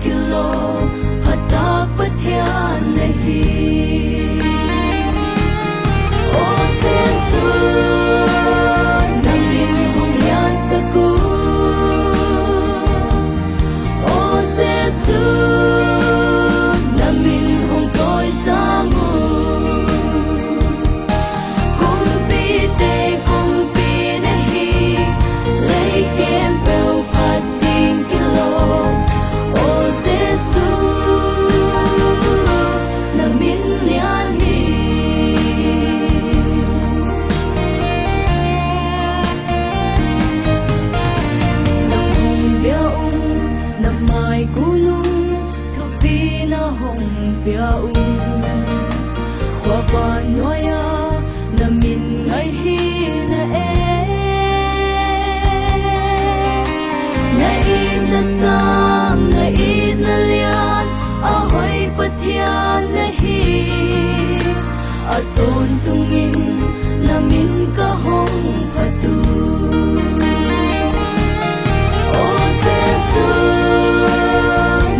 kilo hatak pathian nahi o sensu namin hong yan saku o sensu namin hong toy sangu kumpite kumpi nahi lấy kem bèo phát tình kilo o Giêsu na min lian hi nang hong biaung na mai kulung thupi na hong biaung kwa va noya na min ngai hi na ngait na sang ngait na lian ahoy pathian nahi aton tungin namin kahong patu o Giêsu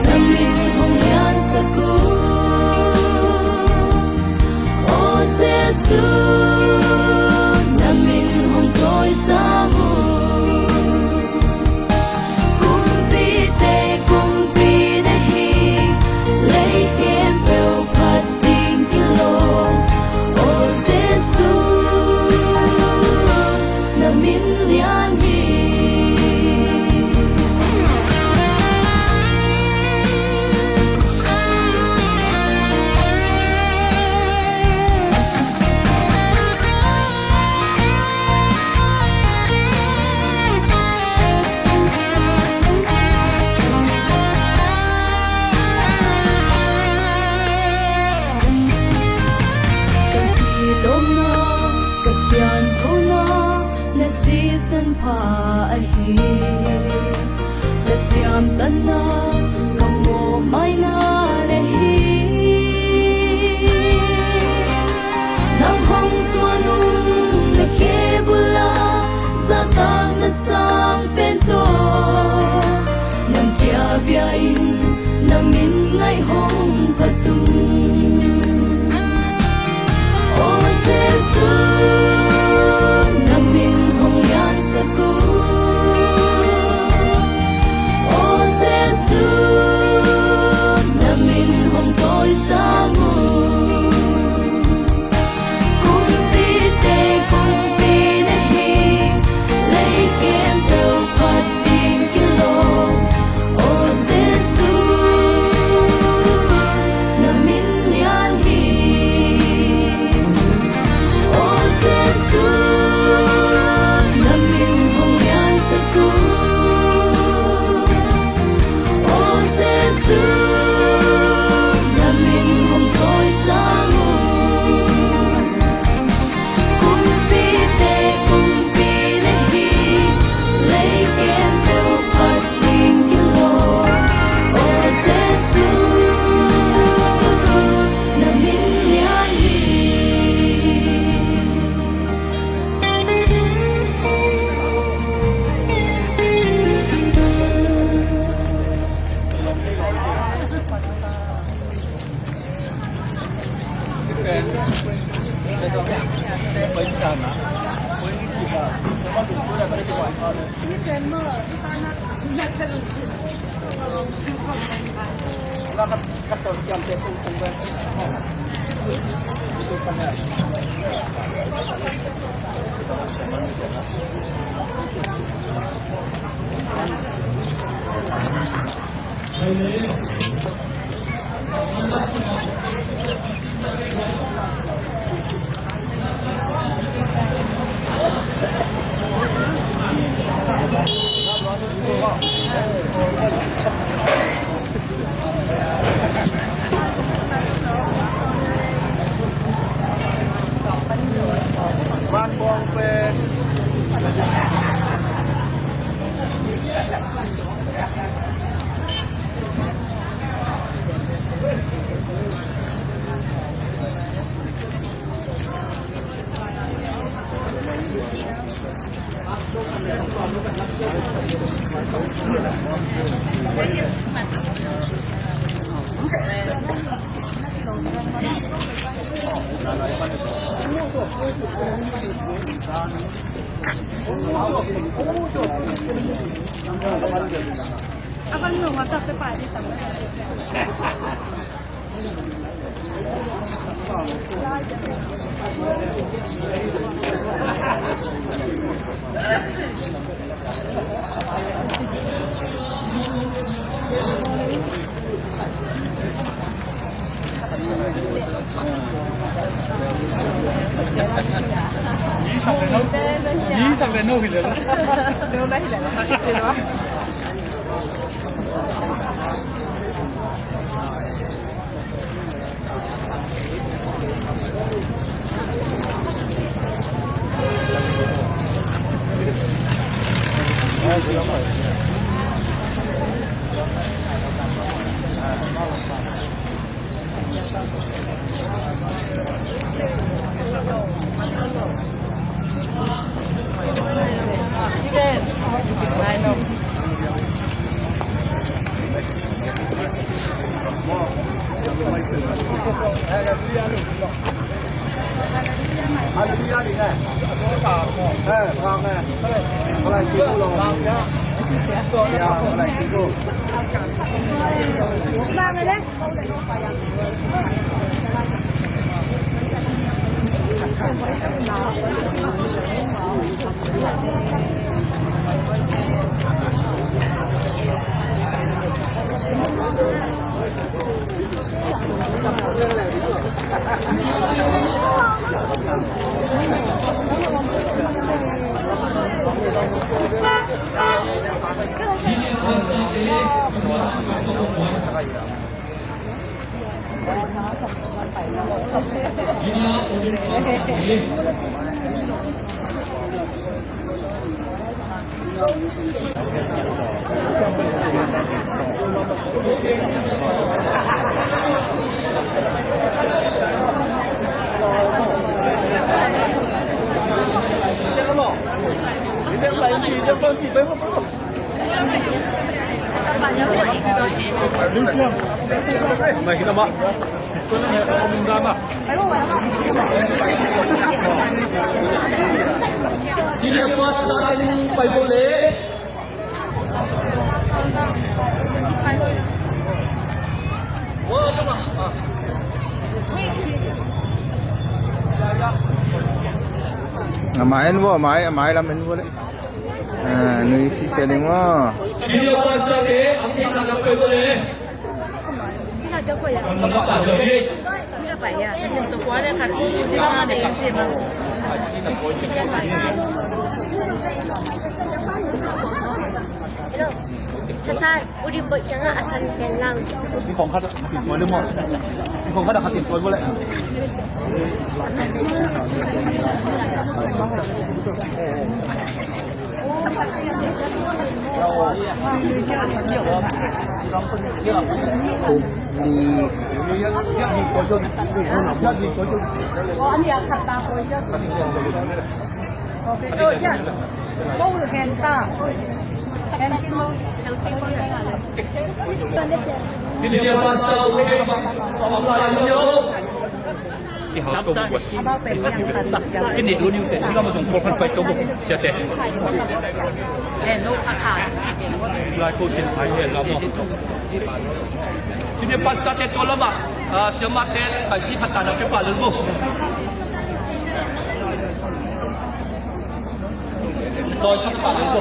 namin hong yan saku o Giêsu namin hong toy sangu kumpite kumpi nahi lấy kem bèo phát tình kilo o Giêsu na min lian hi kasian thona na season pa ahi na siam tanna kamo mai na nahi nang hong swanung na kebula sa tang na sang pento nang kya biain namin ngay hong patung o Giêsu namin hong yan saku o Giêsu namin hong toy sangu kumpite kumpi nahi lấy kem bèo phát tình kilo o Giêsu namin lian hi o Giêsu namin hong yan saku o Giêsu namin hong toy sangu kumpite kumpi nahi lấy kem bèo phát tình kilo o Giêsu namin lian hi ban bong về Gracias. Abang nung mata pe pa di tama. 이상 내 노기래. 할렐루야 이네. 네, 다음에 뭐라 기도로. 야, 뭐라 기도. Mày kita mak. Kau nak minta mak. Sini apa sekarang pai boleh? Wah, cuma. Main wo, main làm mình wo đấy. Nuôi si selling wo. Sini apa sekarang? Apa yang nak pai boleh? Kita jago ya. Nampak jadi. Kita bayar. Untuk kuala kan. Siapa ada yang siapa? Sasa udah jangan asal telang. มีของเขาติดตัวหรือมั้งมีของเขาติดตัวboleh. Oh, ini akan tak boleh. Oke. Oh ya. Kau henta. Sini apa sekarang? Allah yang Abang pengen yang tak Ini dulu ni kita kita macam korban pai tu siapa? no akan. Lai kau sin pai ni lama. Sini pas saat itu lama. Semat deh, kaji kata nak kepa lalu. Kau siapa lalu?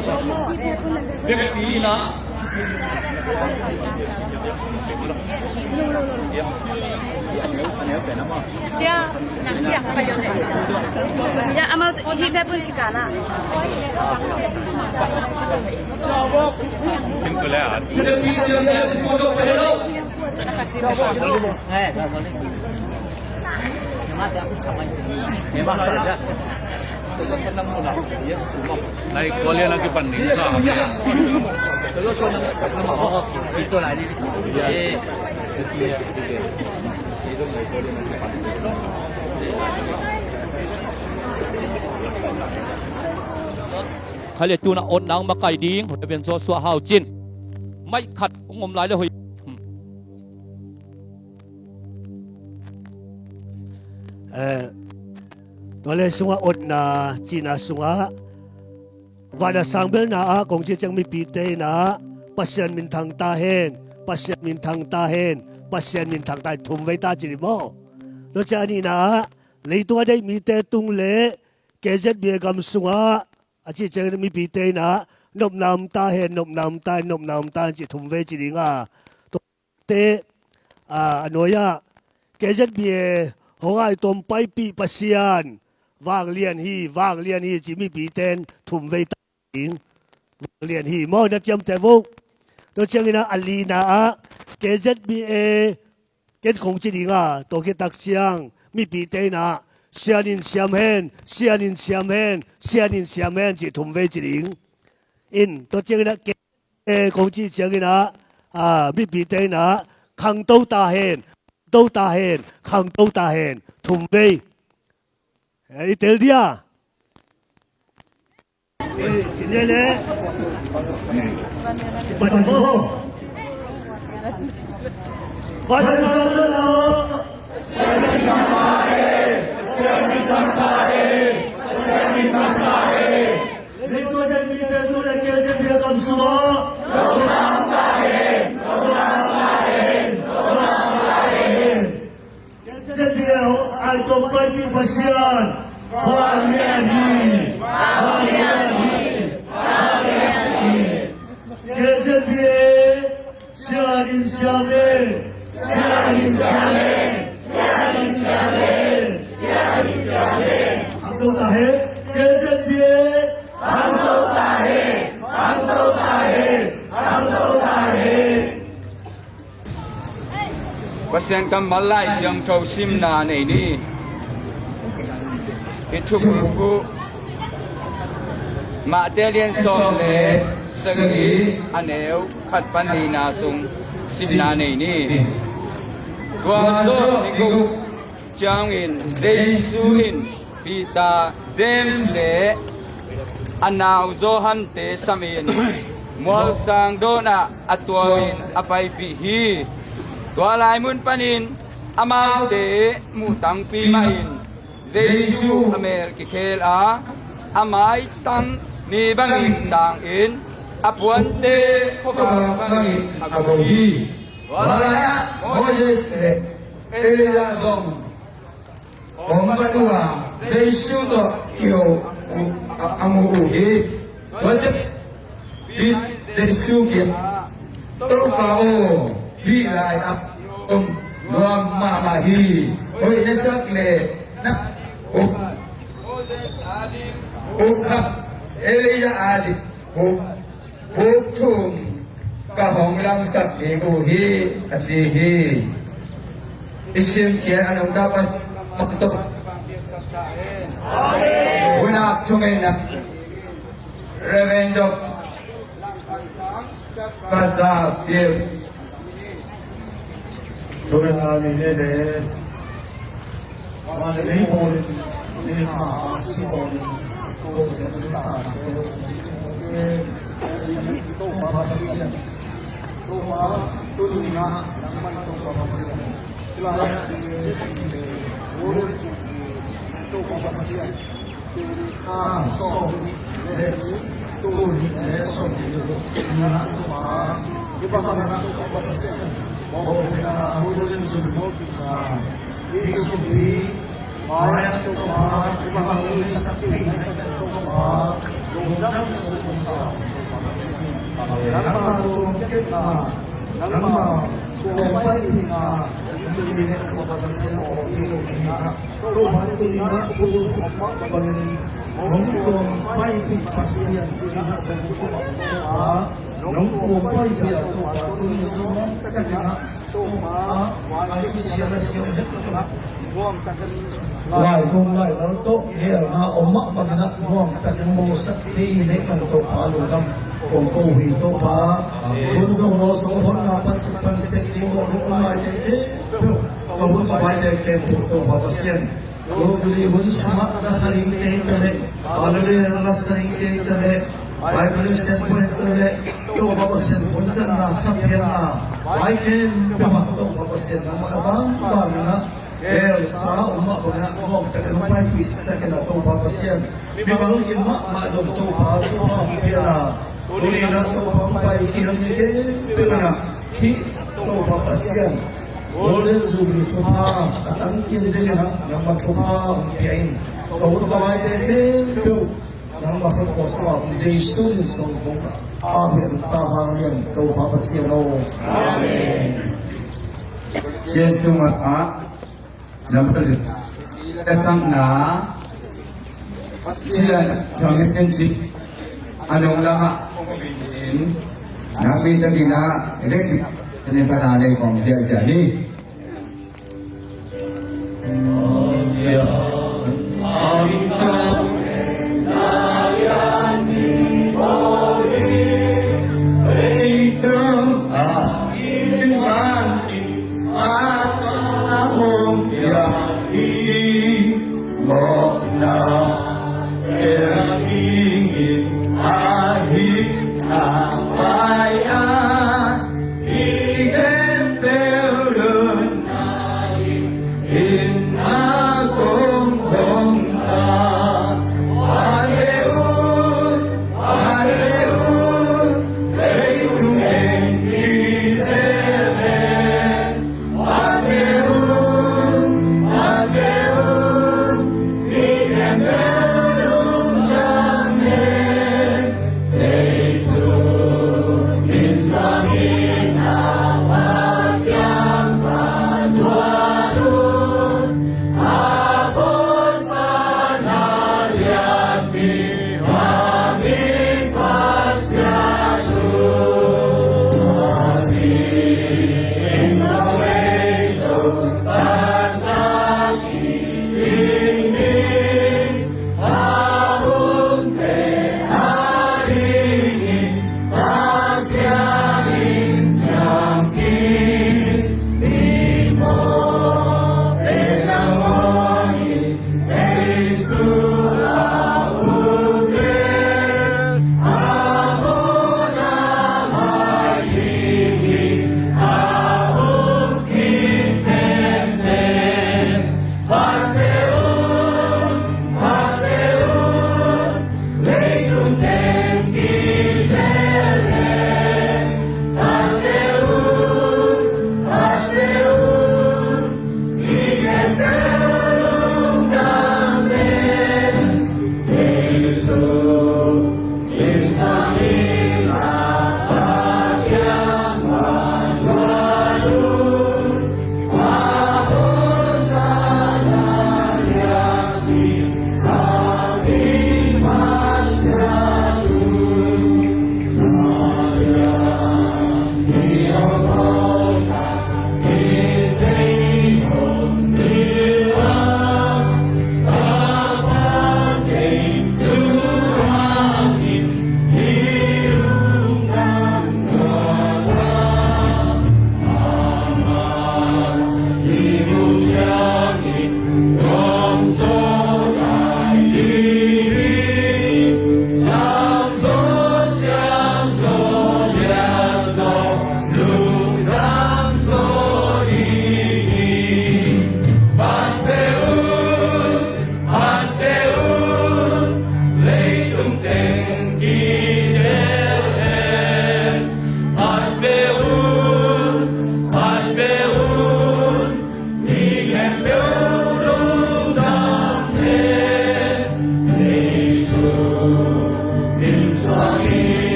Dia pilih nak. Siapa nak siapa bayar ni? Ya, amal hidup pun kita nak. Tinggal lihat. Kita bisa lihat semua orang. Memang ada. Senang mula. Ya, naik kualian lagi panding. Kalau senang nama oh itu lah ini. Ya. Kali tu nak on nang makai ding, ben so so hao jin. Mai khat ngom lai le hoi. ตัวเลขสงอดนาจีนาสงะ วันสังเบลนาคงจะจังมีปีเตนะปัสยันมินทางตาเฮนปัสยันมินทางตาเฮนปัสยันมินทางตาทุ่มไว้ตาจิริโมตัวจานี่นะเลยตัวได้มีเตตุงเล่เกจเบียกำสุงอาจิจังมีปีเตนะนบนำตาเฮนนบนำตานบนำตาจิทุ่มไว้จิริงาตัวเตอโนยาเกจเบียหงไอตมไปปีปัสยันวางเลียนฮีจิมีปีเตนทุ่มไว้ตาเรียนฮีมอนัดยำแต่วุกตัวเชียงนะอัลลีนาเกจบีเอเกจคงจีดีงาตัวเกตักเชียงมีปีเตนะเชียนินเชียมเฮนจีทุ่มเวจีดิงอินตัวเชียงนะเกคงจีเชียงนะมีปีเตนะขังโตตาเฮนขังโตตาเฮนทุ่มเวไอเตลเดีย今天呢，晚上过后，晚上上热闹，向你长大嘿，向你长大嘿，向你长大嘿。你做人民的努力，给人民干什么？都长大嘿，都长大嘿，都长大嘿。这边爱多快递不行，花莲的，花莲的。Gece bir şahin şahin Hamdo tahe gece bir Hamdo tahe Pasien kamalai siang kau simna ini itu buku Matelian sole segi aneu khat panina sung simna ini Guado niku jangin deisuin pita James le anau zohan te samin mol sang dona atwain apai pihi tua lai mun panin amau te mutang pi main Jaisu amer ki khel a amai tang ni bangin dang in apuan te bangin agohi walaya Moses Elia zong Ombanua Jaisu to kyo amu ugi wajib bit Jaisu ki terukao bi lai ap nuam mamahi oi nesak le nak khắp Elia adi thum cả hồng lam sắc hi gu hi asi hi isim kia anong dapat makto unak chungay nak revendok kasa pir Tuhan kami ini deh, kalau ini boleh, ini masih boleh. Lại cùng lại nó tốt hiểu ha ôm mắc bằng nó ngon ta cái mô sắc đi lấy bằng tổ phá lùi tâm cùng cầu hủy tổ phá luôn dùng nó số hôn là bắt bằng sẽ đi bộ lúc lại để thế cầu hôn có bài để kèm bộ tổ phá bác sen rồi đi hôn smart ra saling tế internet already ra saling tế internet bài beli sen pun internet tổ phá bác sen pun chân là thấp hiền là bài kèm tổ phá tổ phá bác sen là mà bang bang là sa umma ko na mo ta kan mai pi second to pa pasien mi bang kin ma jom to pa to pa pira uni na to pa pai ki ham ni ke pe na hi to pa pasien Golden Jubilee to pa atang kin din na nang ma to pa piain ko ko mai de ke to nang ma ko sa Jesus so bong amen ta bang yan to pa pasien o amen Jesu mata Nampak Esang na Siya Jangit Nensi Anong lama Nakita kina Ini Ini panalay kong siya ni Siya Ang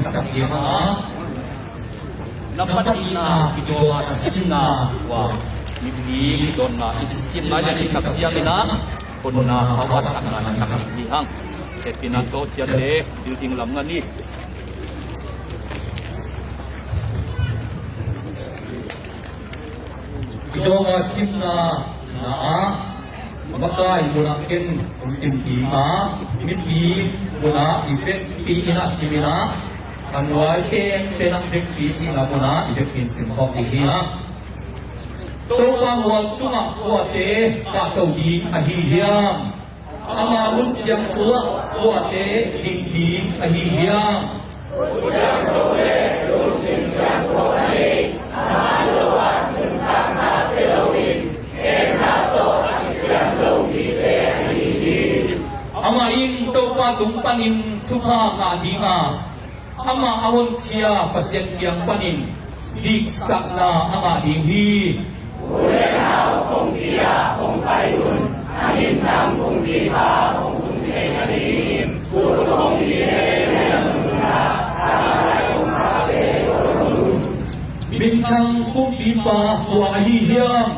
isang iha napati na ito at asin na wa mibili doon na isisim na yan ikaksiyang ina kung na kawat ang nakakilihang e pinato siya de building lam nga ni ito nga sim na maka imulakin simpi ma miti mula efek pi ina simina อันไว้เต็มเป็นอันเด็กปีจีนามุนาอีเด็กปีสิงคโปร์ที่นะตัวกางวันตุ้งหัวเตะกาตัวดีอหิเฮียมอามาลุนเสียงตัวหัวเตะดินดีอหิเฮียมอามาอินตัวปาตุงปันินทุกางาดีงาอามาอวันเทียปัสยันเกียงปันินดิกสักนาอามาดิฮีbintang kumpipa wahiyam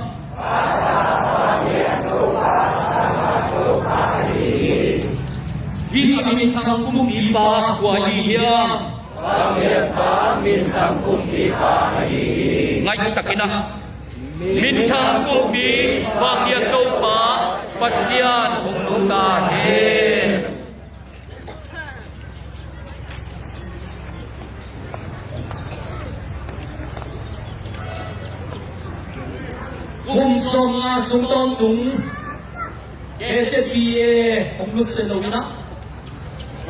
Hi bintang kumpipa wahiyam ngay takina bintang kumpi wahiyam topa pasyan umluta he song nga sung tong tung SPA hong lu se lo na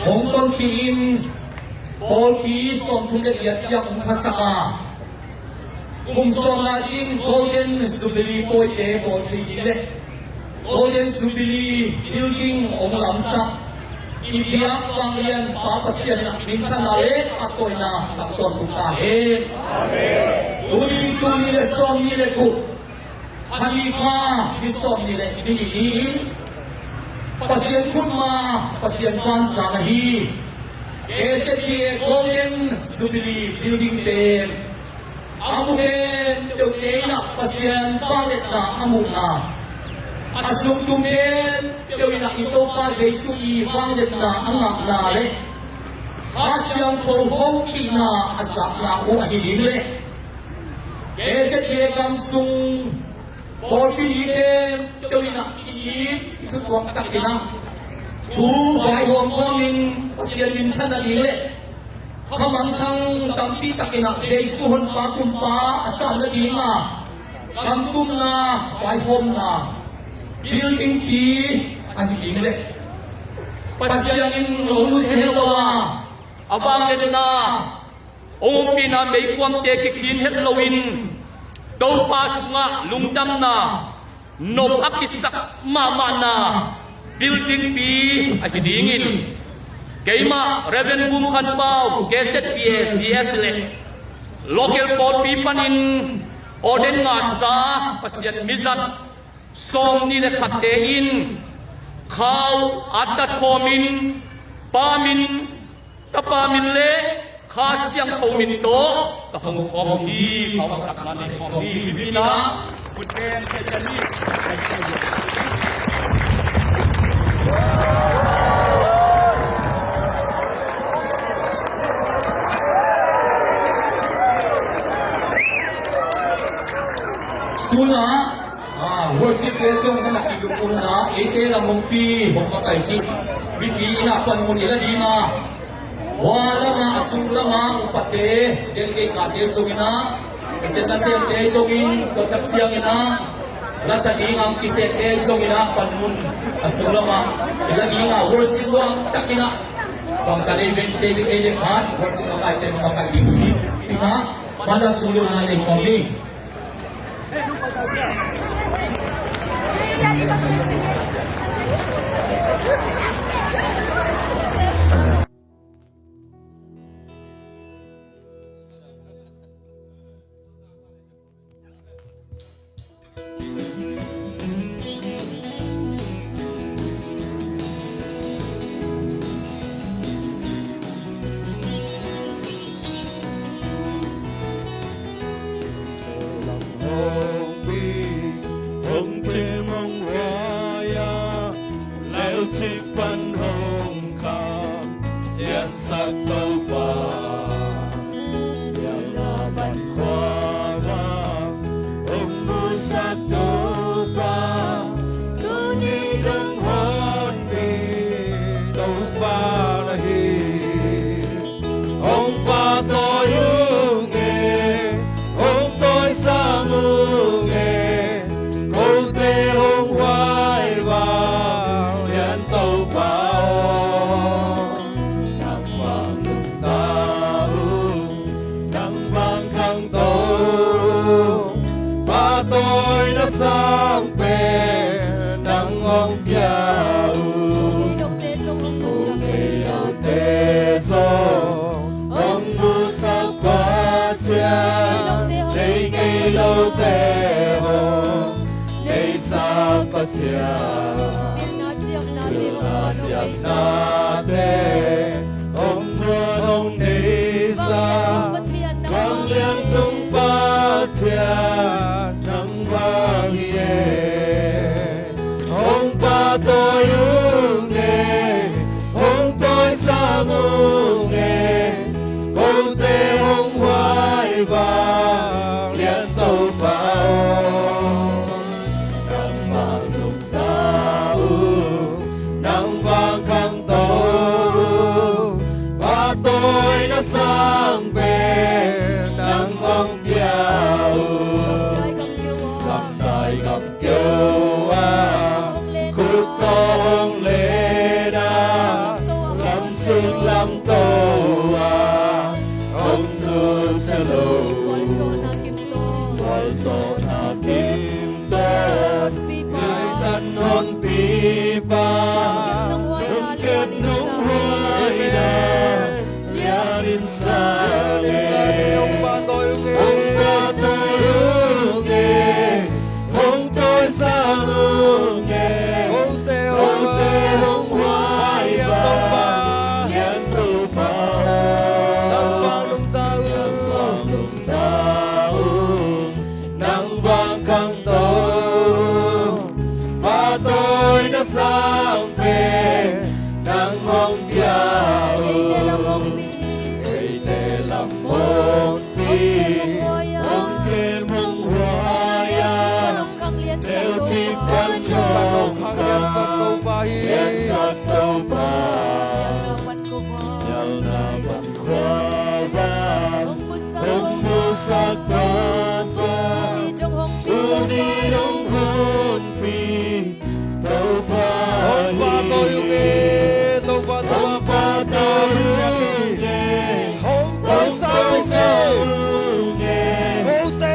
hong tong tim Paul pi som thung le liat chang thasa song nga jin golden jubilee poi te bo thi le golden jubilee building ong lam sa ibiak wang lian pa pasien na min thana le atoi na tak ton tu ta he amen uli tu ni le som ni le ku Halipa di som ni le ni ni pasien kun ma pasien fan sa hi SPA golden jubilee building ten amuken deu te na pasien falet na amuna asung tumken deu na ito pa jesu I falet na anga na le hasyang tho ho ina asak na o ahilin le SPA kamsung Paul pinite tawina itu tuang tak kinang tu vai hom komin pasien min thana dile khamang thang tampi tak kinang jesu hon pa tum pa asal na dinga kamkum na vai hom na building pi ani dingle pasien in olu sewa abang na ong pina may kwam te kikin het lawin Tau pas nga lungdam na nop akisak mama na building pi ahidingin keima reven bum khan pau geset PSCS le local board pi panin oden nga sa pasyan mizat som ni le khatte in khaw atat komin pamin tapamin le Kasyang kaumin to, tahong komi, kawang takman ni komi, bibina, kuten sejani. Tuna, worship lesson na nakikupuna, ite lang mungpi, mungpatay chik, bibi inapan mo nila di ma. Wala nga asung lama upate delegate kate sungina kiseta sente sungin kotak siang ina nasa dingang kisete sungina panmun asung lama ila dinga worship doang takina bang kade bente de khan worship ka ite maka ikhi ina pada sulur na ni komi ông สุดลำตัวองค์ดูสโล Walsona kimto วอลโซนากิมเตอร์ pipa ตันนนปีปา nong hoy na Ket nung hoy na liarin sa Ông ba tôi nghe Ông tôi sao nghe Ông tê hông hoài ba Lian tu ba Nang vang nung tao Nang vang khang tao Ba tôi đã sang về Nang hong piao Ite lam hong pi Ê tê làm hôn phi Ông kê mong hoa Palong kang lian sa Theo to chi quan cho Lian sa tâu ba Lian sa tâu ba Lawan ko ba Nhau na văn khoa ba Ông musa Ông mu sa tâu ba Ni jong hong pi Uni dong hôn pi Tâu ba Ông ba tôi nghe Tâu ba tôi nghe Hông tôi sao nghe Hông tê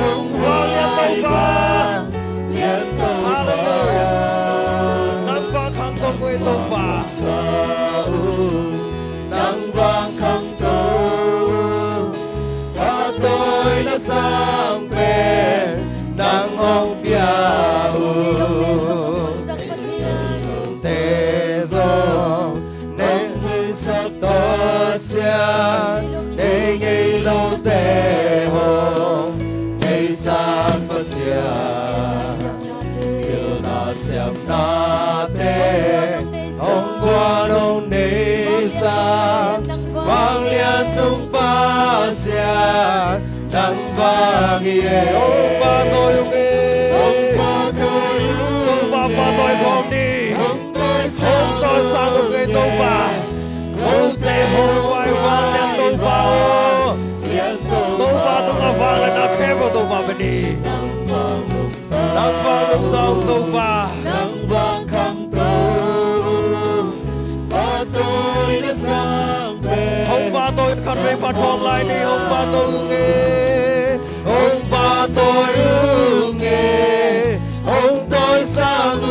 hông hoa Lian tâu ba Lian tâu ba Nang vang khang tâu quê tâu ba Nang vang khang tâu Ba tôi đã sang về Nang hong piao Sak patian Thế rồi nên mới sắc to xian để ngày lâu tê hồng ngày sáng phát xian yêu na xem na tê ông qua nông đi xa vang liên tung ba xian đăng vang ye ông ba tôi nghe ông ba tôi không đi ông tôi sang người tôi ba ông tê hồn quay vang liên tôi ba tôi ba tôi ngã vang là đã khéo vào tôi ba bên đi nắng vang lúc tông tôi ba nắng vang khang tôi ba tôi đã sang về ông ba tôi khăn về phạt con lại đi ông ba tôi nghe ông ba tôi nghe ông tôi sang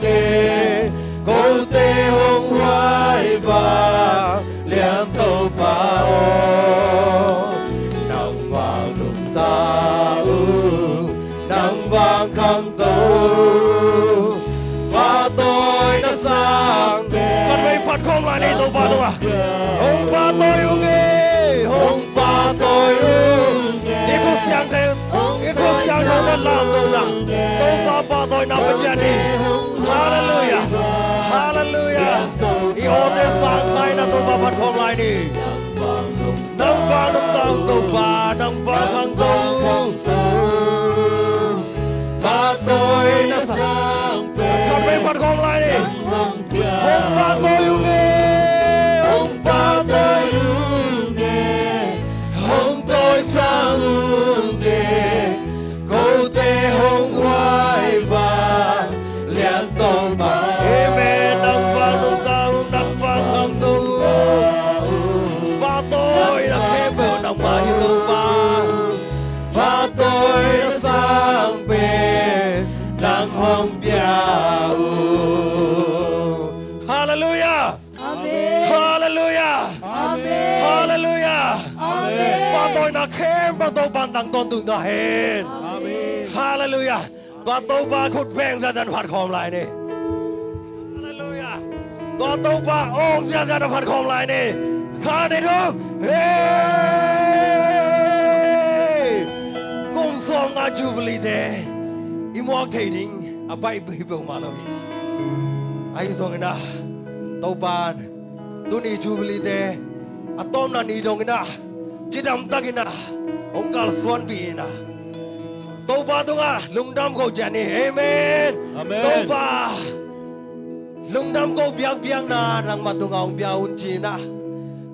nghe cô tê hông hoài và liam tâu ba nắng vàng đụng ta nắng vàng khang tâu ba tôi đã sang về khăn về phạt con lại đi tâu ba tôi à ông ba tôi nghe ông ba tôi nghe cô sang thêm cô sang thêm đã làm tôi rằng tâu ba tôi nằm bên trên đi hallelujah hallelujah đi ôm để sang khai là tôi ba phạt con lại đi nắng vàng lúc tao tâu ba nắng vàng khang tâu ba tôi đã sang về khăn về phạt con lại đi ông ba tôi nghe ông ba tôi nghe ông tôi sang nghe cô tê hông hoài và liên tâu ba amen nắng vàng lúc tao nắng vàng khang tâu ba tôi đã khép vào nắng vàng như tâu ba tôi đã sang về nắng hong piao hallelujah Amen hallelujah Amen hallelujah Amen ba tôi đã khép ba tôi ban tặng tôn từng đã hên hallelujah ba tôi ba khút vẹn ra đàn phạt khom lại nè hallelujah ba tôi ba ôm ra đàn phạt khom lại nè khá này không cùng xong ngã jubilee thế immortating a Bible mà lo ai xong na tàu ban tu ni jubilee thế atom na ni dong na chidam tagina ông gal suan pi na tàu ba tu nga lungdam ko jani amen tàu ba lungdam ko biang biang na rang matunga ông bia un chi na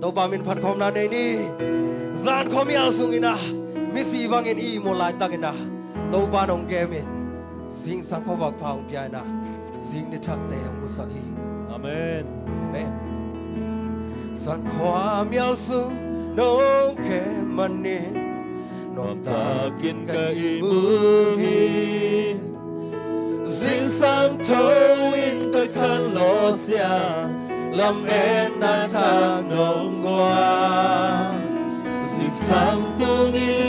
tàu ba min phat khom na nei ni zan khom ya sungina misi wangin i mo lai tagina tàu ba nong gemin sing sang ko wak phang bia na sing ni thak te ang musaki 아멘. amen สันความยาวสูงน้องแค่มันนี่น้องตากินกับอีมือหินสิ่งสังทวินก็คันโลเสียลำแม่นาทางน้องกว่าสิ่งสังตัวนี้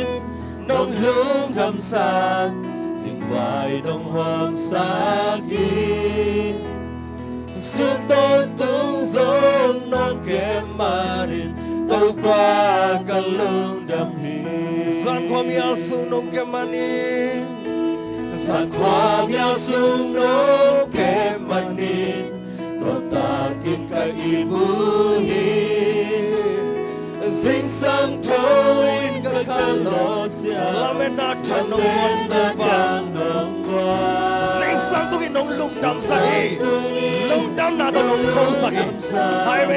น้องลุงทำสาสิ่งไหวน้องหอมสากีสุดต้นตุ้งโซนน้องแก้มมาดิตัวปลากันลุงจำหีสันความยาวสูงน้องแก้มมานีสันความยาวสูงน้องแก้มมานีน้ำตากินกับอีบุหีสิ่งสังทวินกับคันโลเสียลำแม่นาทางน้องวันตาจางน้องว่าสิ่งสังทวินน้องลุงดำสักลุงดำนาต้องน้องทงสักไฮเม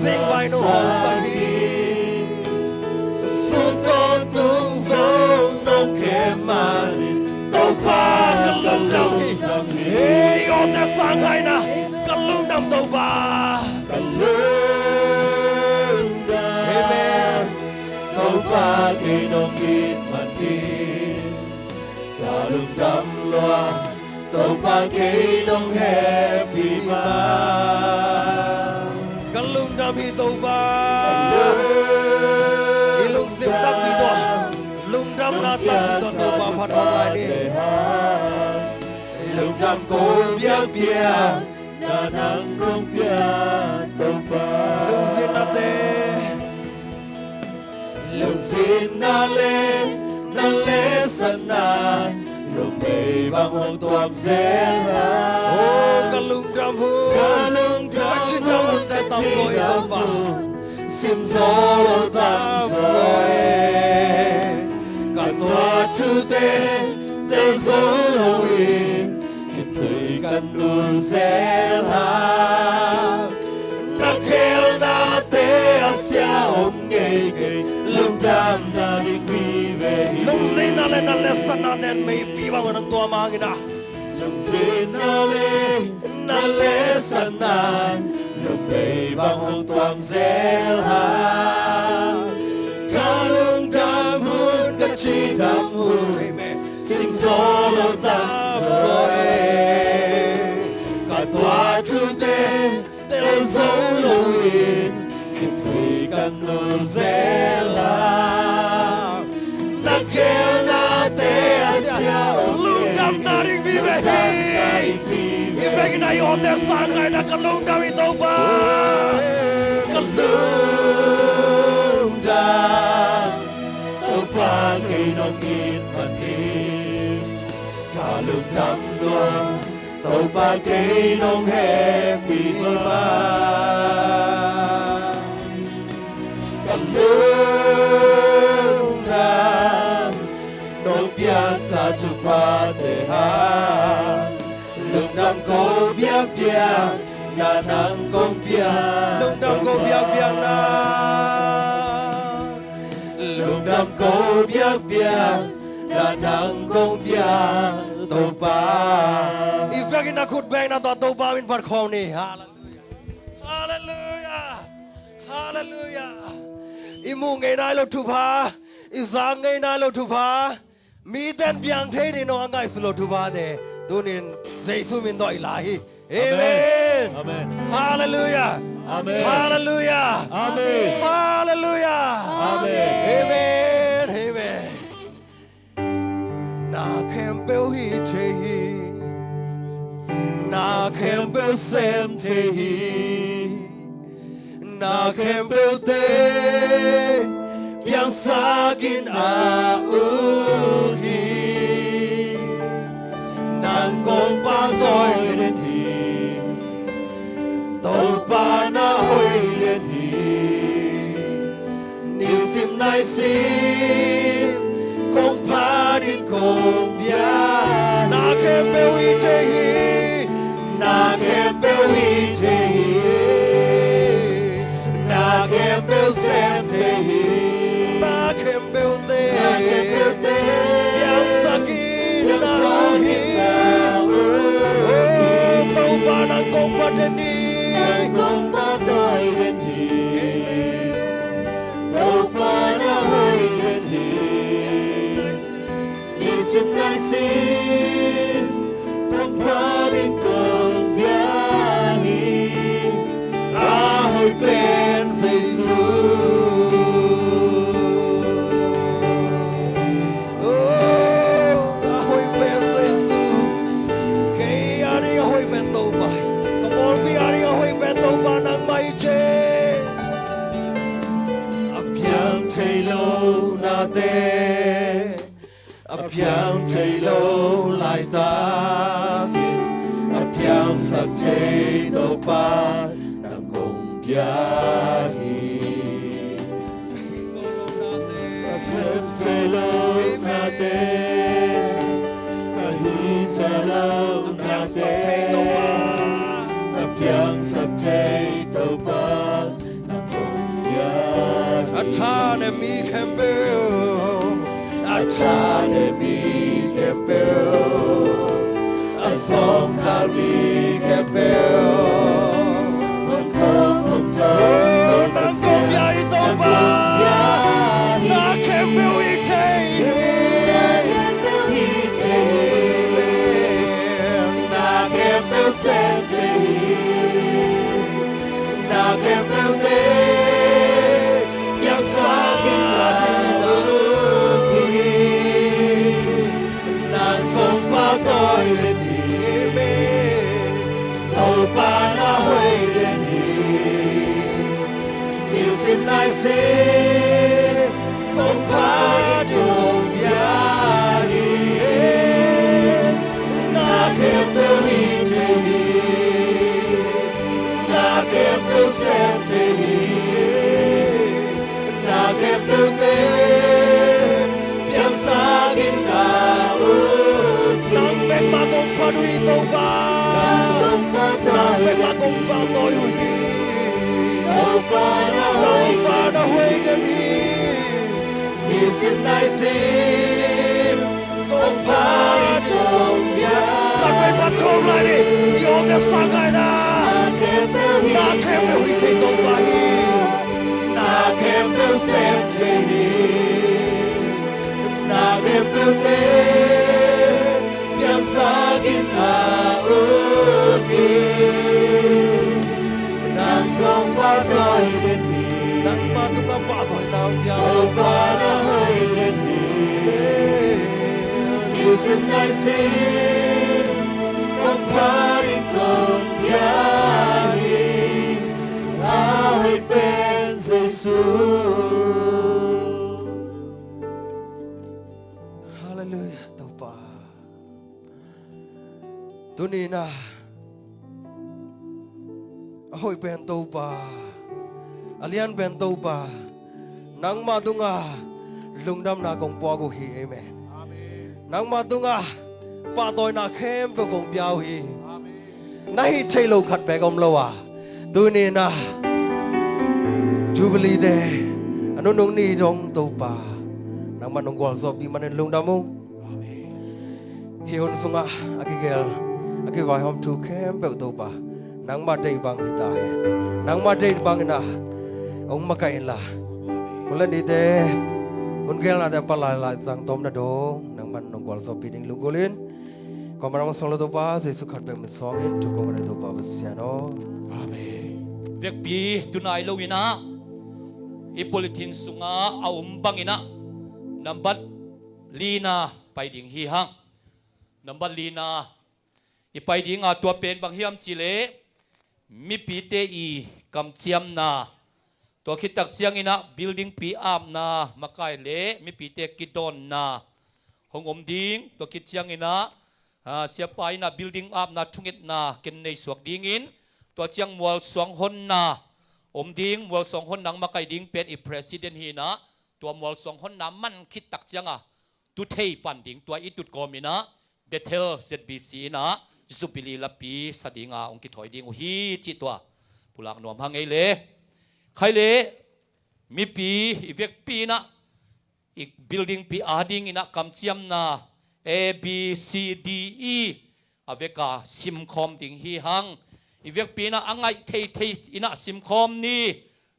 สิ่งไว้น้องสักสุดต้นตุ้งโซน้องแค่มาตัวพากันลุงดำนี่ก็แต่สังไงนะกันลุงดำตัวพากันลุงดำเฮ้แม่ตัวพาที่น้องกินมันดีกันลุงจำลวงตัวพาที่น้องแฮปปี้มากันลุงดำที่ตัวพาที่ลุงสิบตักที่ตัวลุงดำนาตักที่ตัวพาพัดออนไลน์นี่ลุงจำกูเบียเบียนานังกงเบียตัวพาลุงสินาเตลุงสินาเลสนาลุงไม่บางห้องตัวเสียละโอ้กะลุงจำพูกะลุงจำพูแต่ต้องคอยตัวพาซิมโซโลตามคอยกันตัวทุเตเตโซโลวิคิดถึงกันดูเสียละนักเกลนาเตอาเซียอมเงยลุงจำนาดิกีเวลุงสินาเลสนาเดนไม่ปีบางวันตัวมากินะลุงสินาเลสนาลุงไม่บางห้องตัวเสียละกะลุงจำพูดกะชีจำพูดสิ่งโซโลตังโซเอกะตัวทุเตเตโซโลวินคิดถึงกันนูเซลานักเกลนาเตอาเซียลุงดำนาริวิเวฮีวิเวกินายโอเตสังไงนักลุงดำอิโตบากะลุงจำตัวปลากินน้องกินมันดีกะลุงจำลวงตัวปลากินน้องแฮปปี้มากะลุงจำน้องเปียสาจุปาเตหาลุงจำโกเบียเบียนานังกงเบียลุงจำโกเบียเบียนาลุงดำโกเบียเบียนานังกงเบียตัวปาอีฟังกินนักขุดแบงนาตัวปาวินพัดคองนี่ฮาเลลูยาฮาเลลูยาอีมูไงนายโลทุพาอีสางไงนายโลทุพามีแต่เพียงเท่านี้น้องไงสโลทุพาเดตัวนี้เจสุมินดอยลาฮีเอเมนฮาเลลูยาฮาเลลูยาฮาเลลูยาเอเมนเอเมนนาเคมเปลฮีเทฮีนาเคมเปลเซมเทฮีนาเคมเปลเตเพียงสากินอาอูฮีนางกงปาตอยเรนทีตัวปานาหอยเรนฮีนิสิมนายสิมกงพาดินกงเบียนาเคเปวิเทฮีนาเคเปวิเทฮีนาเคเปลเซมเทฮีนาเคเปลเตยังสกินนาฮีตัวปานางกงปาเจนีกงปาตอยเร ahoy ben Jesus oh ahoy ben Jesus kay ari ahoy ben to ba kamol bi ari ahoy ben to ba nang mai che apiang thei lo na te apiang thei lo lai ta apiang sap thei to ba nang kong pia hi sap thei lo na te hi sa lo na te apiang sap thei to ba nang kong pia atane mi kembel atane mi kembel asong kami kembel kong tong nang kong ya ito ba na kembel itay na kembel sente na kembel te yang sakin na nang kong patoy Pana hoy den hi Nisim nai se Kong pa dong ya di Na kem do hi te hi Na kem do sem te hi Na kem do te Piang sa gin na u Nang mek ma kong pa dui to ba Về mà cùng vào tôi hủy đâu qua nó huê cái mi đi xin đại xin không phải đồng ya đặt về mặt không lại đi yo cái sang ngày na kem biểu hủy thì đâu qua hi na kem biểu xem thì hi na kem biểu te yang sagin na nang kong patoy hindi nang matutang patoy nang yaw para ay hindi isip na isip ang paring kong yari awit ben Jesus Hallelujah Taupa Tunina Ahoy bento ba Alian bento ba Nang madunga Lungdam na kong puago hi Amen Nang madunga Patoy na kempe kong piao hi Nahi chaylo khat pe kom loa Tuni na Jubilee de Ano nung ni dong to pa Nang manong gwal so pi manin lungdam mo Hiyon sunga Akigel Akivay hom tu kempe to pa nang madai bang itahen nang madai bang na ong makain la wala ni de ungel na de palai la sang tom na do nang man nong kwal so piding lugolin ko marang solo to pa jesu khat be song in to ko to pa siano amen vek pi tunai lo ina I politin sunga bang ina nambat lina pai ding hi hang nambat lina I pai ding a tua pen bang hiam chile mi pi te I kam chiam na to khitak chiang ina building pi am na makai le mi pi te kidon na hongom ding to khit chiang ina siapai na building up na thungit na ken nei suak ding in to chiang mual song hon na ding mual song hon nang makai ding pen I president hi na to mual song hon na man khitak chiang a tu thei pan ding to I tut komina Bethel ZBC na Jubilee lapi sadinga ong kithoi ding hi chi to pulak nom hangai le khai le mi pi ivek pi na ik building pi ading ina kam chiam na A B C D E aveka simkhom ding hi hang ivek pi na angai thei ina simkhom ni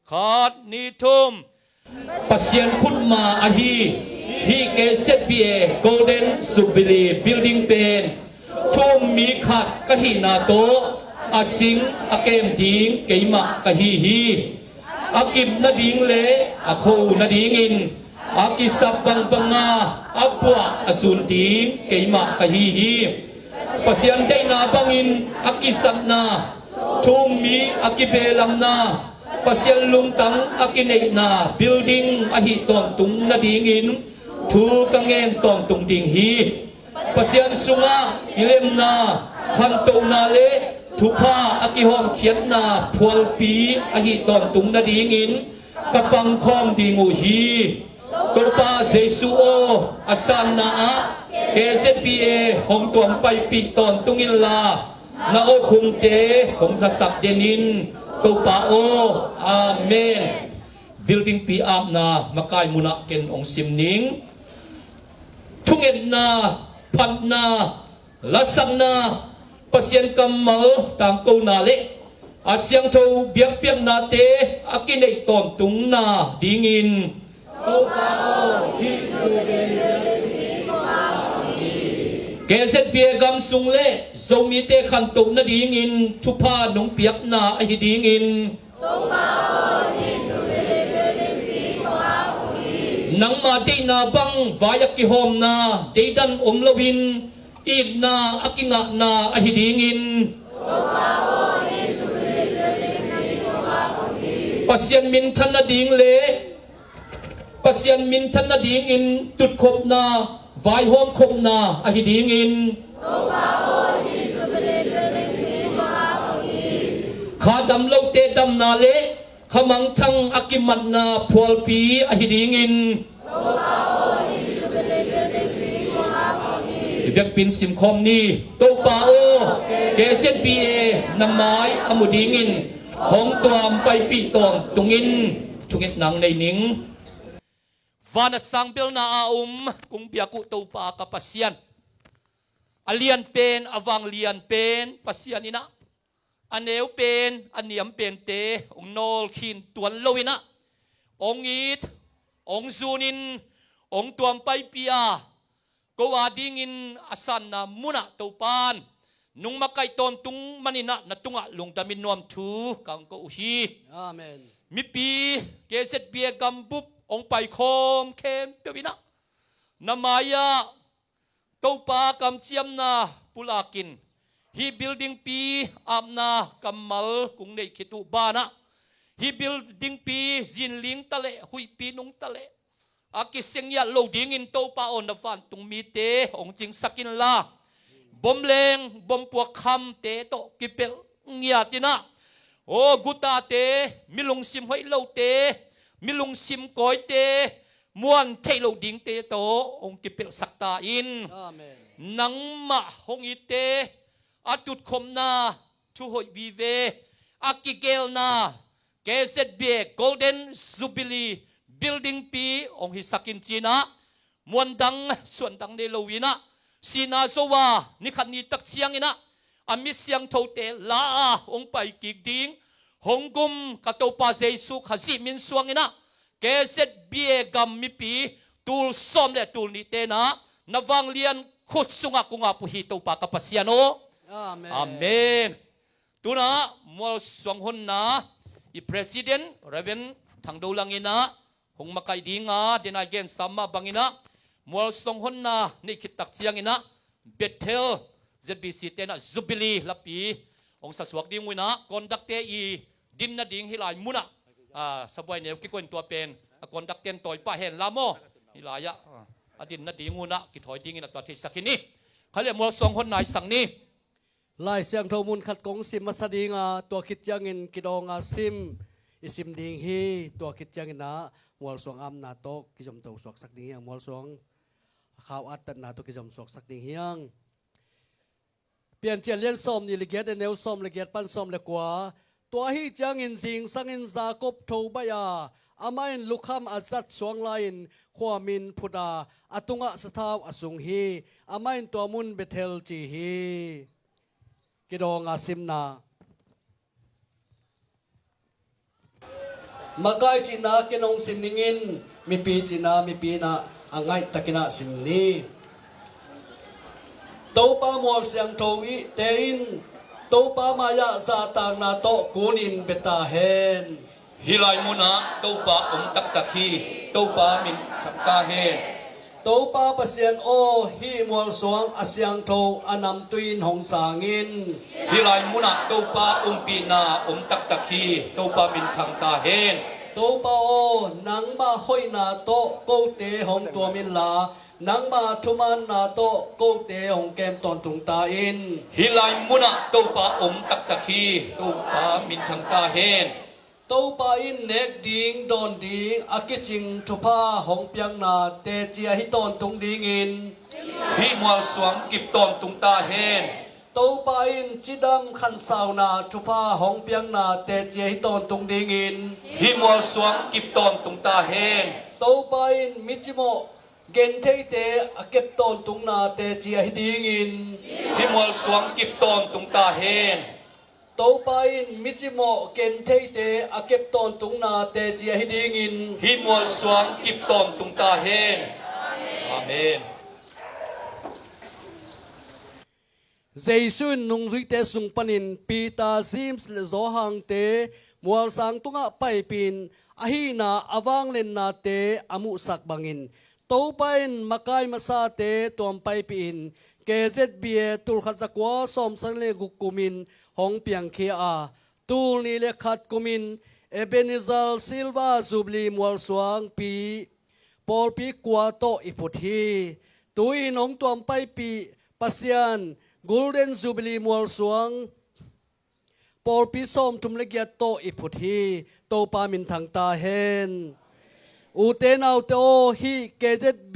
khat ni thum pasien khut ma a hi ke ZBA Golden Jubilee building pen thum mi khat ka hi na to อาจิงอาเกมดิงเกยมะกะฮีฮีอากิมนาดิงเลอาโคนาดิงินอากิสับบังบังงาอาปัวอาสุนดิงเกยมะกะฮีฮีpasien day na bangin akisan na tumi akibelam na pasien lungtang akinay na building ahi tong tung na dingin tu kangen tong tung ding hi pasien sunga ilem na kanto na le tupa akihom kiat na pual pi ahi tong tung na dingin kapang kom dingu hi topa Jesu o asan na a KZPA หงตวงไปปีตอนตุงินลานาโอคุงเตหงสัสักเดนินตุปาโออาเมน building ปีอามนามากายมุนักเกนองซิมนิงทุงเอ็นนาพันนาลัสังนาปัสยันกัมมัลต่างกูนาเล็กอาเซียงทูเบียกเปียงนาเตอากินในตอนตุงนาดิงินตุปาโอฮิซูเบเกษตรเบียกำสุงเล่โซมีเตขันตุนดีงินทุพาหนงเปียกนาอหิดีงินนังมาดีนาบังวายักกิโฮมนาเดดันอมลวินอีดนาอากิงะนาอหิดีงินปัสยันมินทันนาดีงเล่ปัสยันมินทันนาดีงินตุดขบนาวายโฮมคมนาอหิดีงินข้าดำเล่าเตดำนาเลขมังชังอากิมันนาพวลปีอหิดีงินเด็กปินสิมคอมนี่โตปาโอเกเซนปีเอนำไม้อมุดีงินหงตวมไปปีตองตุงินทุงินนังในนิงวานาสังเบลนากุงเบียกุตูปากับปัสยันอเลียนเป็นอวังเลียนเป็นปัสยันอินะอันเนวเป็นอันเนียมเป็นเตองโนลขินตัวโลวินะองอีดองซูนินองตัวมไปปียากวาดิงินอาสันนามุนะตูปานนุงมาไกตอนตุงมันินะนัตุงะลงดามินนวมทูกังก็อุฮีอาเมนมิปีเกษตรเบียกัมบุบองไปโคมเข้มเปียวินะนามายาตูปากำเจียมนาปุลากินฮีบิลดิ้งปีอามนากัมมัลกุงในคิตุบานะฮีบิลดิ้งปีจินลิงตะเลหุยปีนุงตะเลอากิเซงยาโลดิ้งอินตูปาอนนฟันตุงมีเตองจิงสักินลาบอมเลงบอมปัวคำเตโตกิเปลเงียตินะโอ้กุตาเตมิลงซิมไว้โลเตมิลุงซิมกอยเตมวนเทโลดิงเตโตองกิเปลสักตาอินนังมะฮงอิเตอาตุดคมนาชูหอยวีเวอากิเกลนาเกเซตเบโกลเด้นซูบิลีบิลดิ้งปีองฮิสักินจีนะมวนดังส่วนดังในโลวินะสีนาโซวานิคันนีตักเชียงอินะอามิเสียงโทเตลาองไปกิกดิงหงกุมกตปาเจสุขสิมินสวงนะเกษตรเบียกัมมิปีตูลซอมและตูลนิเตนะนวังเลียนขุดสุงกุงาปุหิตปากปัสยานโออาเมนตุนะมัวสวงหนนะอีประธานเรเวนทางดูลังอินะหงมาไกดีงาเดนายเกนสัมมาบังอินะมัวสวงหนนะนี่คิดตักเชียงอินะเบเทลเซบีซีเตนะจูบิลีลับปีองศาสวกดิ้งวินะคอนดักเตอีดินนาดิ้งฮิลายมุนะสบายเนี่ยกิโกนตัวเป็นคอนดักเตนต่อยป้าเห็นลาโมฮิลายะดินนาดิ้งมุนะกิถอยดิ้งอินะตัวที่สักนี้เขาเรียกมัวสวงหนนายสังนี้ลายเสียงทมุนขัดกงซิมมาสดีงาตัวคิดจังเงินกิดองอาซิมอิซิมดิงฮีตัวคิดจังเงินนะมัวสวงอัมนาโตกิจมตัวสวกสักดิ้งมัวสวงข่าวอัตนาตัวกิจมสวกสักดิ้งเฮียงเปลี่ยนเจริญส้มนี่ละเกียดเนวส้มละเกียดปั้นส้มละกว่าตัวฮีจังเงินสิงสังเงินซากบทูบยาอามาอินลุคำอัศสวงลายน์ขวามินพุดาอตุงะสทาวอสุงฮีอามาอินตัวมุนเบเทลจีฮีกิดองอาซิมนามาไกจีนากินองสิมนิงินมีปีจีนามีปีนาอังไงตะกินาสิมนีตัวปามอลเสียงโทวิเตอิน to pa maya sa tang na to kunin beta hen hilai muna to pa tak takhi to pa min thak ta he to pa pasien o hi mual suang asyang tho anam tuin hong sangin hilai muna to pa pi na tak takhi to pa min thang ta hen to pa o nang ma hoi na to ko te hong tua min la nang ma thuman na to ko te hong kem ton tung ta in hilai muna to pa tak takhi to pa min thang ta hen to pa in nek ding don ding akiching thupa hong piang na te chia hi ton tung ding in hi mual suang kip ton tung ta hen to pa in chidam khan sao na thupa hong piang na te chia hi ton tung ding in hi mual suang kip ton tung ta hen to pa in michimo gen thei te akep ton tung na te chia hi ding in hi mual suang kip ton tung ta hen to pa in michimo gen thei te akep ton tung na te chia hi ding in hi mual suang kip ton tung ta hen amen Jaisun nung zui te sung panin pita sims le zo hang te mual sang tunga pai pin ahina awang len na te amu sak bangin to pain makai masa te tuam pai pin KZB tul khat zakwa som sang le gukumin hong piang khia a tul ni le khat kumin Ebenezer Silva Zubli mual suang pi Paul pi kwa to iputhi tuin hong tuam pai pi pasian Golden Jubilee mual suang Paul pi som tum le gyat to iputhi to pa min thang ta hen uten out to hi KZB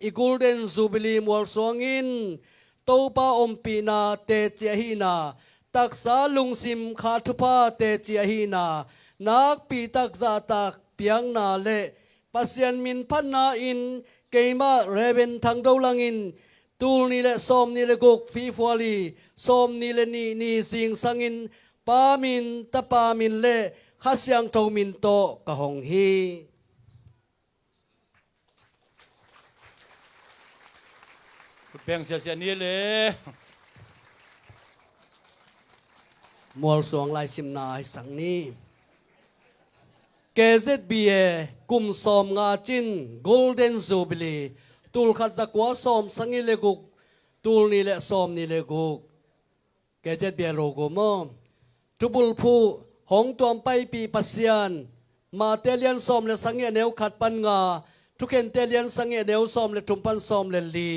i Golden Jubilee mual suang in to pa pi na te chia hi na taksa lungsim kha thupa te chia hi na nak pi tak za tak piang na le pasian min phan na in keima reben thang do lang in tul ni le som ni le gok fi fuali som ni le ni sing sangin pa min ta pa min le khasyang tho min to ka hong hi beng sia ni le mual suang lai sim na hai sang ni KZB kum som nga chin Golden Jubilee tul khat zakwa som sangi le guk tul ni le som ni le guk KZB logo mo tubul phu hong tuam pai pi pasian ma telian som le sangi neu khat pan nga thuken telian sangi neu som le tumpan som le li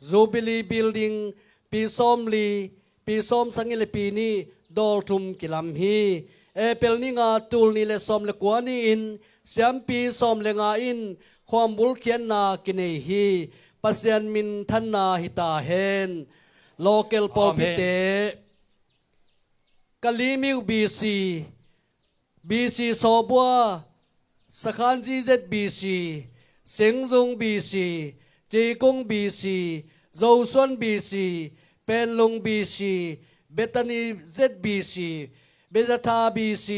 Jubilee building pi som li pi som sangi le pi ni dol tum kilam hi epel ni nga tul ni le som le kwani in siam pi som le nga in khom bul khian na kinei hi pasian min than na hita hen local popite kalimiu BC sobwa sakhanji ZBC sengjong BC jekong BC zousuan BC penlong BC betani ZBC bezatha BC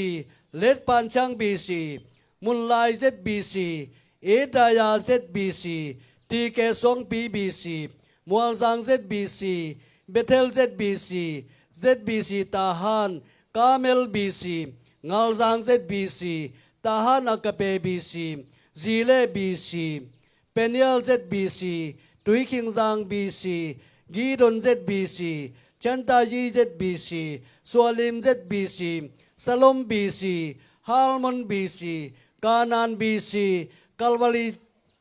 let panchang BC munlai ZBC edaya ZBC TK Song PBC Muangzang ZBC Bethel ZBC ZBC Tahan Kamel BC Ngalzang ZBC Tahan Akape BC Zile BC Peniel ZBC Tuikingzang BC Gidon ZBC Chantaji ZBC Swalim ZBC Salom BC Halmon BC Kanan BC Calvary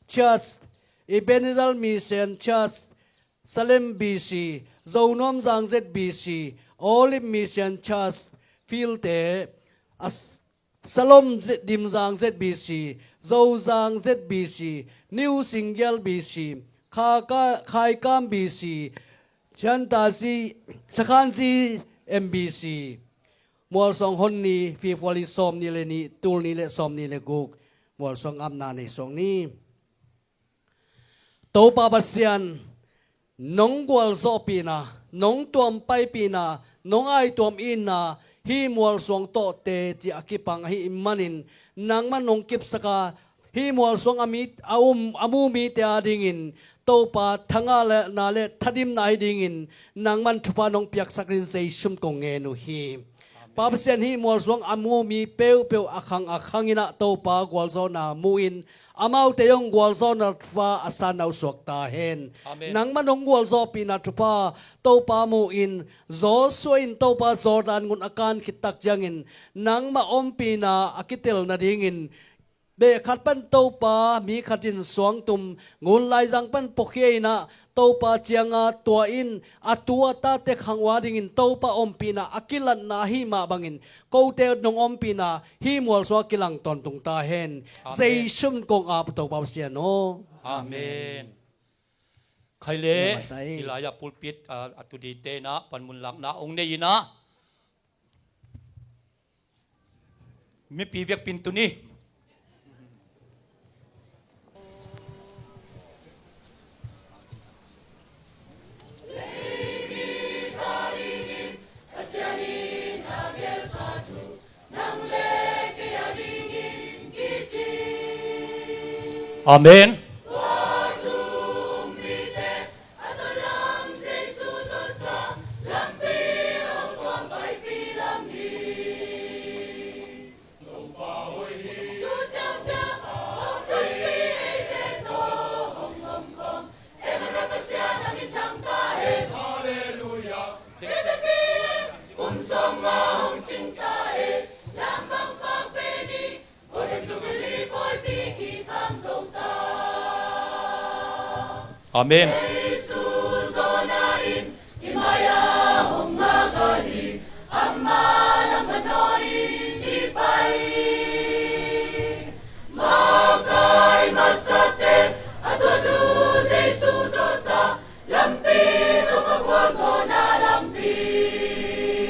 Church Ebenezer Mission Church Salem BC Zounom Zang ZBC Olive Mission Church Filte Salom Dimzang ZBC Zouzang ZBC New Single BC Khaikam BC Chantazi Sakhanzi MBC mual song hon ni fi fuali som ni le ni tul ni le som ni le guk mual song am na nei song ni to pa basian nong gwal zo pi na nong tuam pai pi na nong ai tuam in na hi mual song to te ti akipang hi manin nang man nong kip saka hi mual song amit amu mi te adingin to pa thanga le na le thadim nai ding in nang man thupa nong piak sakrin sei shum ko nge nu hi pa pasian hi mol suang amu mi peu peu akhang ina to pa gwal zo na muin amau te yong gwal zo na fa asan nau suak ta hen nang man ong gwal zo pi na thupa to pa mu in zo so in to pa zo dan ngun akan kitak jangin nang ma om pi na akitel na ding in be khat pan to pa mi khatin suang tum ngun lai jang pan pokhe na to pa chianga tua in atua ta te khangwa ding in to pa ompina akilan na hi ma bangin ko te nong ompina hi mol so kilang ton tung ta hen sei sum kong ap to pa sia no amen khaile ilaya pulpit atudi te na panmun lak na ong nei na mi pi vek pin tu ni amen amen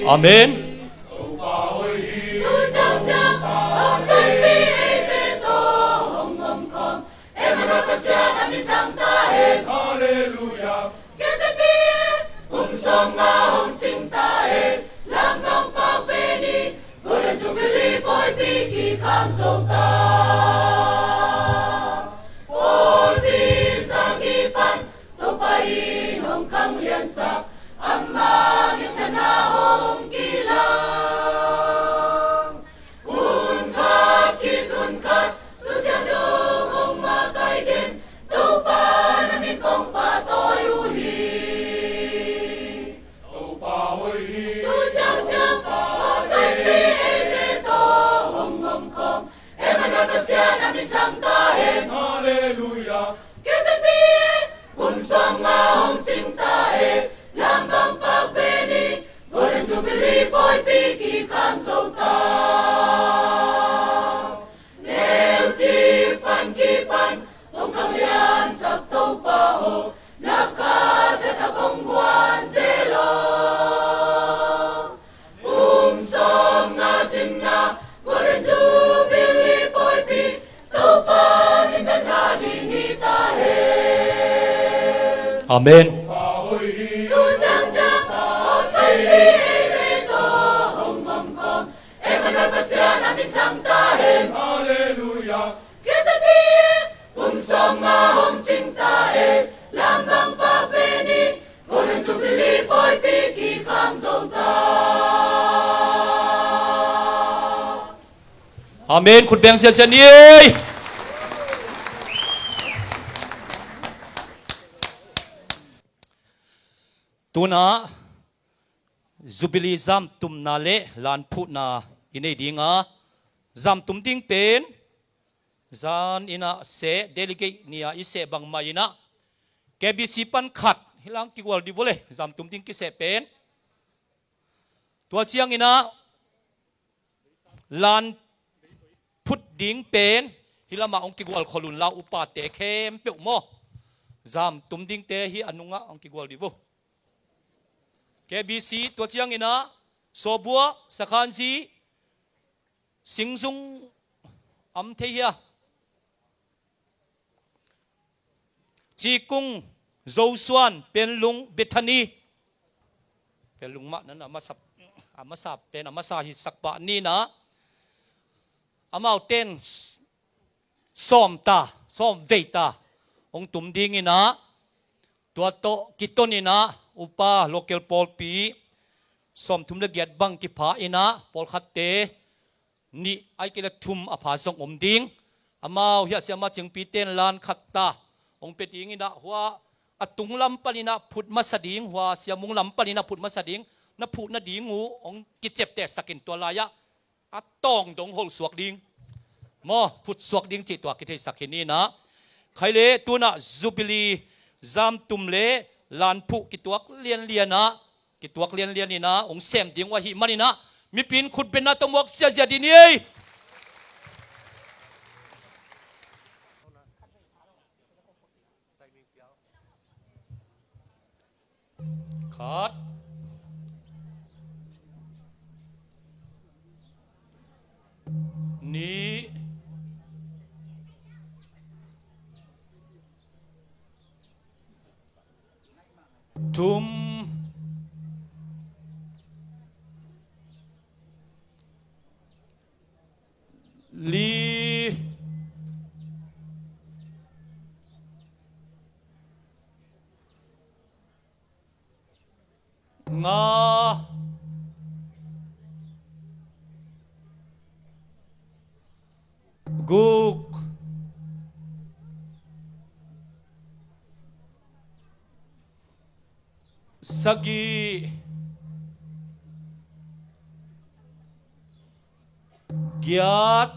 amen amen amen คุณแบงค์เสียชนีตัวน่ะจุบิลีซัมตุมนาเลลานพูนาอินเอดีงาซัมตุมติงเป็นจานอินะเสเดลิเกเนียอิเสบังมาอินะแกบิสิปันขัดฮิลังกิวอลดิโวเลซัมตุมติงกิเสเป็นตัวเชียงอินะลานพุดดิ้งเป็นฮิลามาองกิกวลขลุนลาอุปาเตเข้มเปียวโมจามตุมดิ้งเตฮิอนุงะองกิกวลดิโวแกบีซีตัวเจียงอินะโซบัวสักขันซีสิงซุงอัมเทียจีกุงโจสวนเป็นลุงเบธานีเป็นลุงมะนั้นอามาสับเป็นอามาสาหิสักปะนี่นะอามาเต้นซ้อมตาซ้อมเวตาองตุ่มดิ้งอินะ ตัวโตกิตนินะอุปาโลเกลปอลปีสมทุมละเกียดบังกิพาอินะปอลขัดเตนี่ไอเกลทุมอภาสงอมดิงอามาเฮียเสียมาจึงปีเต้นลานขัดตาองเป็ดยิงนะหัวอตุงลำปนินะพุทธมัสดิงหัวเสียมุงลำปนินะพุทธมัสดิงนับพุทธนดีงูองกิจเจ็บแต่สกินตัวลายะอัตตองดงหงสวกดิงมอพุทธสวกดิงจิตตัวกิเทสักินีนะใครเลตัวน่ะจูบิลีจามตุมเลลานผู้กิตัวเลียนเลียนะกิตัวเลียนเลียนี่นะองเสมดิงว่าหิมันนี่นะมีปีนขุดเป็นนาตมวกเสียจดินีขาดนี้ทุมลีงากุกสกีเกียรติ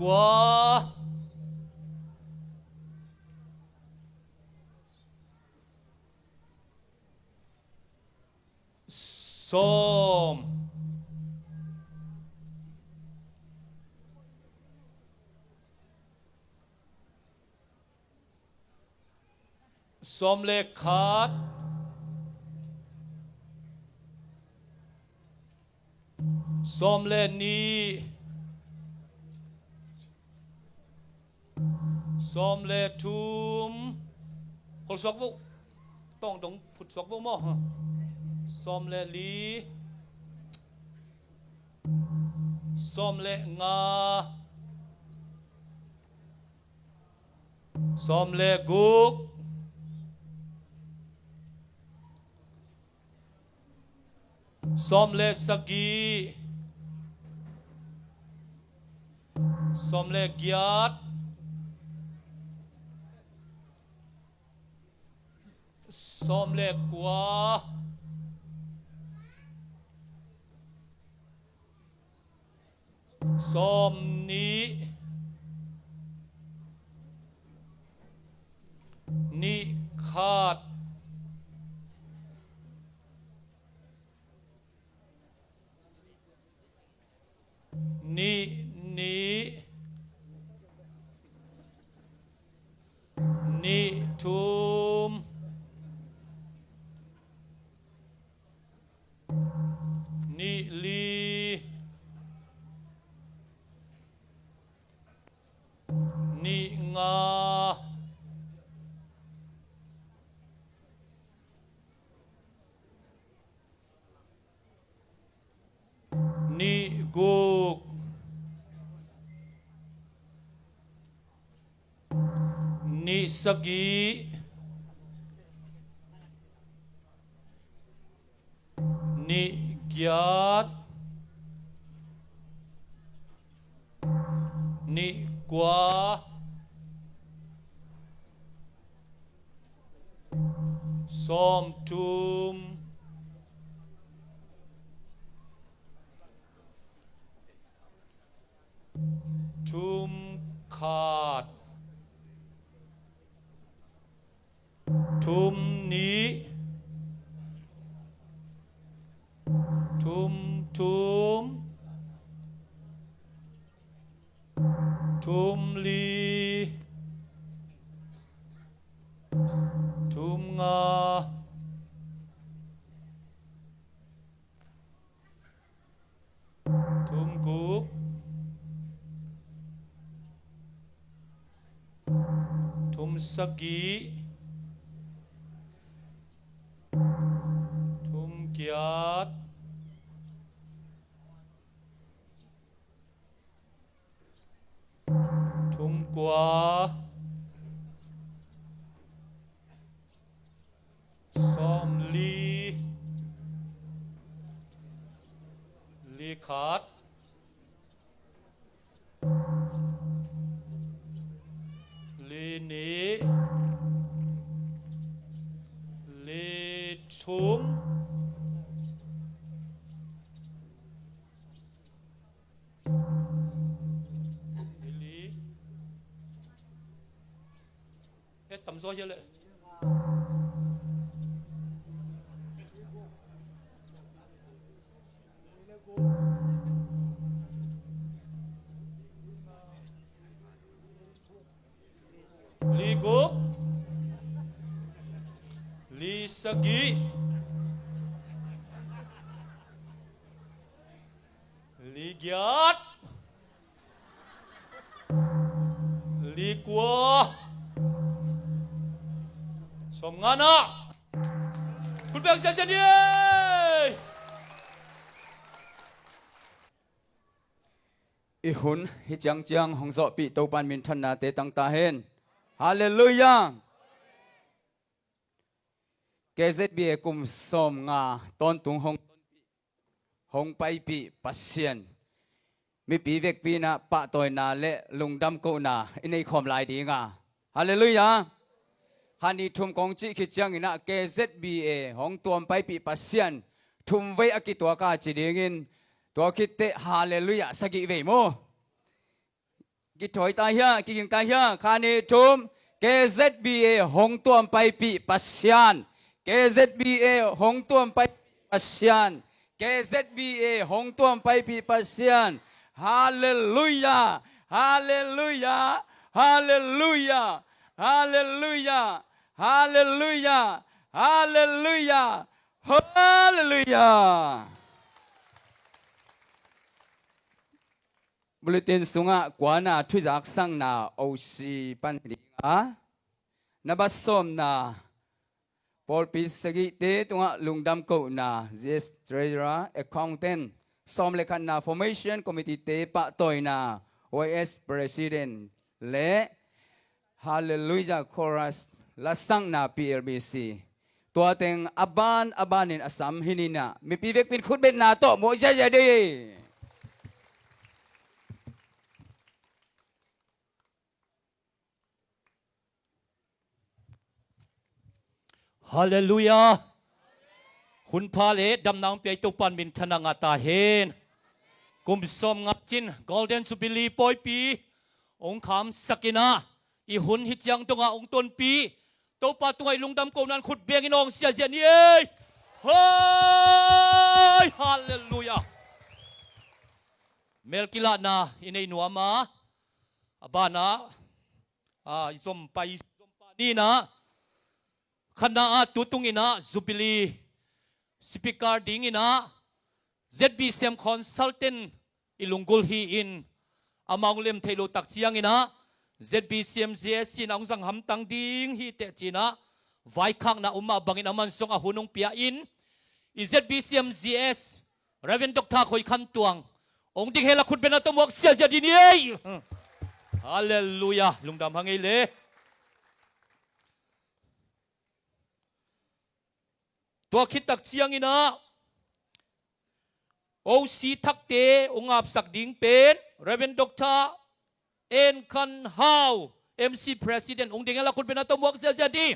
กว่าส้มส้มเล็กขาดส้มเล็กนี้ส้มเล็กทุ่มพลสกบุต้องดงผุดสกบุมั่งส้มเล็กลีส้มเล็กงาส้มเล็กกุกส้มเล็กสกีส้มเล็กเกียรติส้มเล็กกว่าส้มนี้นี่ขาดนี่นี้นี่ทุมนี่ลีนี่งานี่กุกนี่สกีนี่เกียรตินี่กว่าส้มทุมทุมขาดทุมนี้ทุมทุมลีทุมงาทุมกุกทุมสกีทุมเกียรติ กัวซอมลีขาดลีนีลีชุมลีต่ำซอยเยอะเลยลีกุกลีสกีลีกยาดลีกัวสมงานะคุณเบียงเสียเจนี่อีหุนฮิจังจังหงสอปีโตปันมินทันนาเตตังตาเฮนฮาเลลูยาเกษตรเบียกุมสมงาตอนตุงหงไปปีปัสเซียนมีปีเวกปีนะปะตอยนาและลุงดำกูนาอินในคอมลายดีงาฮาเลลูยาฮันนี่ทุมกองจิคิดจังอินะเกษตรเบียหงตัวไปปีปัสเซียนทุมไว้อากิตัวกาจิดิงินตัวคิดเตฮาเลลูยาสกิเวโมกิถอยตาเฮียกิยิงตาเฮียคานีทุมเกษตรบีเอหงตัวไปปีปัสยานเกษตรบีเอหงตัวไปปัสยานเกษตรบีเอหงตัวไปปีปัสยานฮาเลลูยาฮาเลลูยาฮาเลลูยาฮาเลลูยาฮาเลลูยาฮาเลลูยาฮาเลลูยาบุลตินสุงะกว่านาทุจักสังนาโอซีปันดิงะนบัสสมนาพอลปิสกิเตตุงะลุงดำกูนาเจสเทรเจอร์แอคเคาท์เทนสอมเลขันนาฟอร์เมชันคอมมิตี้เตปะตอยนาโอเอสประธานและฮาเลลูยาคอรัสละสังนา PLBC ตัวเต็งอับานินอสัมหินินามีปีเวกเป็นคุดเบ็ดนาโตโมเจเจดีฮาเลลูยาคุณพาเลดำนางเปียตุปันมินทนางาตาเฮนกุมสมงับจินกอลเดนสุบิลีปอยปีองคำสกินาอีหุนฮิตยังตงอาองตนปีตัวปาตัวไอลุงดำโกนันขุดเบียงอินองเสียเสียนี่เฮ้ยฮาเลลูยาเมลกิลานาอินไอหนัวมาอบานาอิสมไปนี่นะขณะตุตุงอินะจุบิลีสปีการ์ดิงอินะ ZBCM Consultant อิลุงกุลฮีอินอามางเลมเทโลตักเชียงอินะ ZBCM GS นางสังหำตังดิงฮีเตจีนะไว้ข้างนะอุมาบังอินามันส่งอาหุนงเปียอิน ZBCM GS เรเวนดอกทาคอยขันตวงองค์ดิเฮลักขุดเป็นอัตมวกเสียจะดีนี่ฮาเลลูยาลุงดำฮังเอเลตัวคิดตักเชียงอินะโอซีทักเตองอาบสักดิ่งเป็นเรเวนดอกทาเอ็นคันฮาวMC President องค์เด็กละคุณเป็นอัตมวกเสียจะดี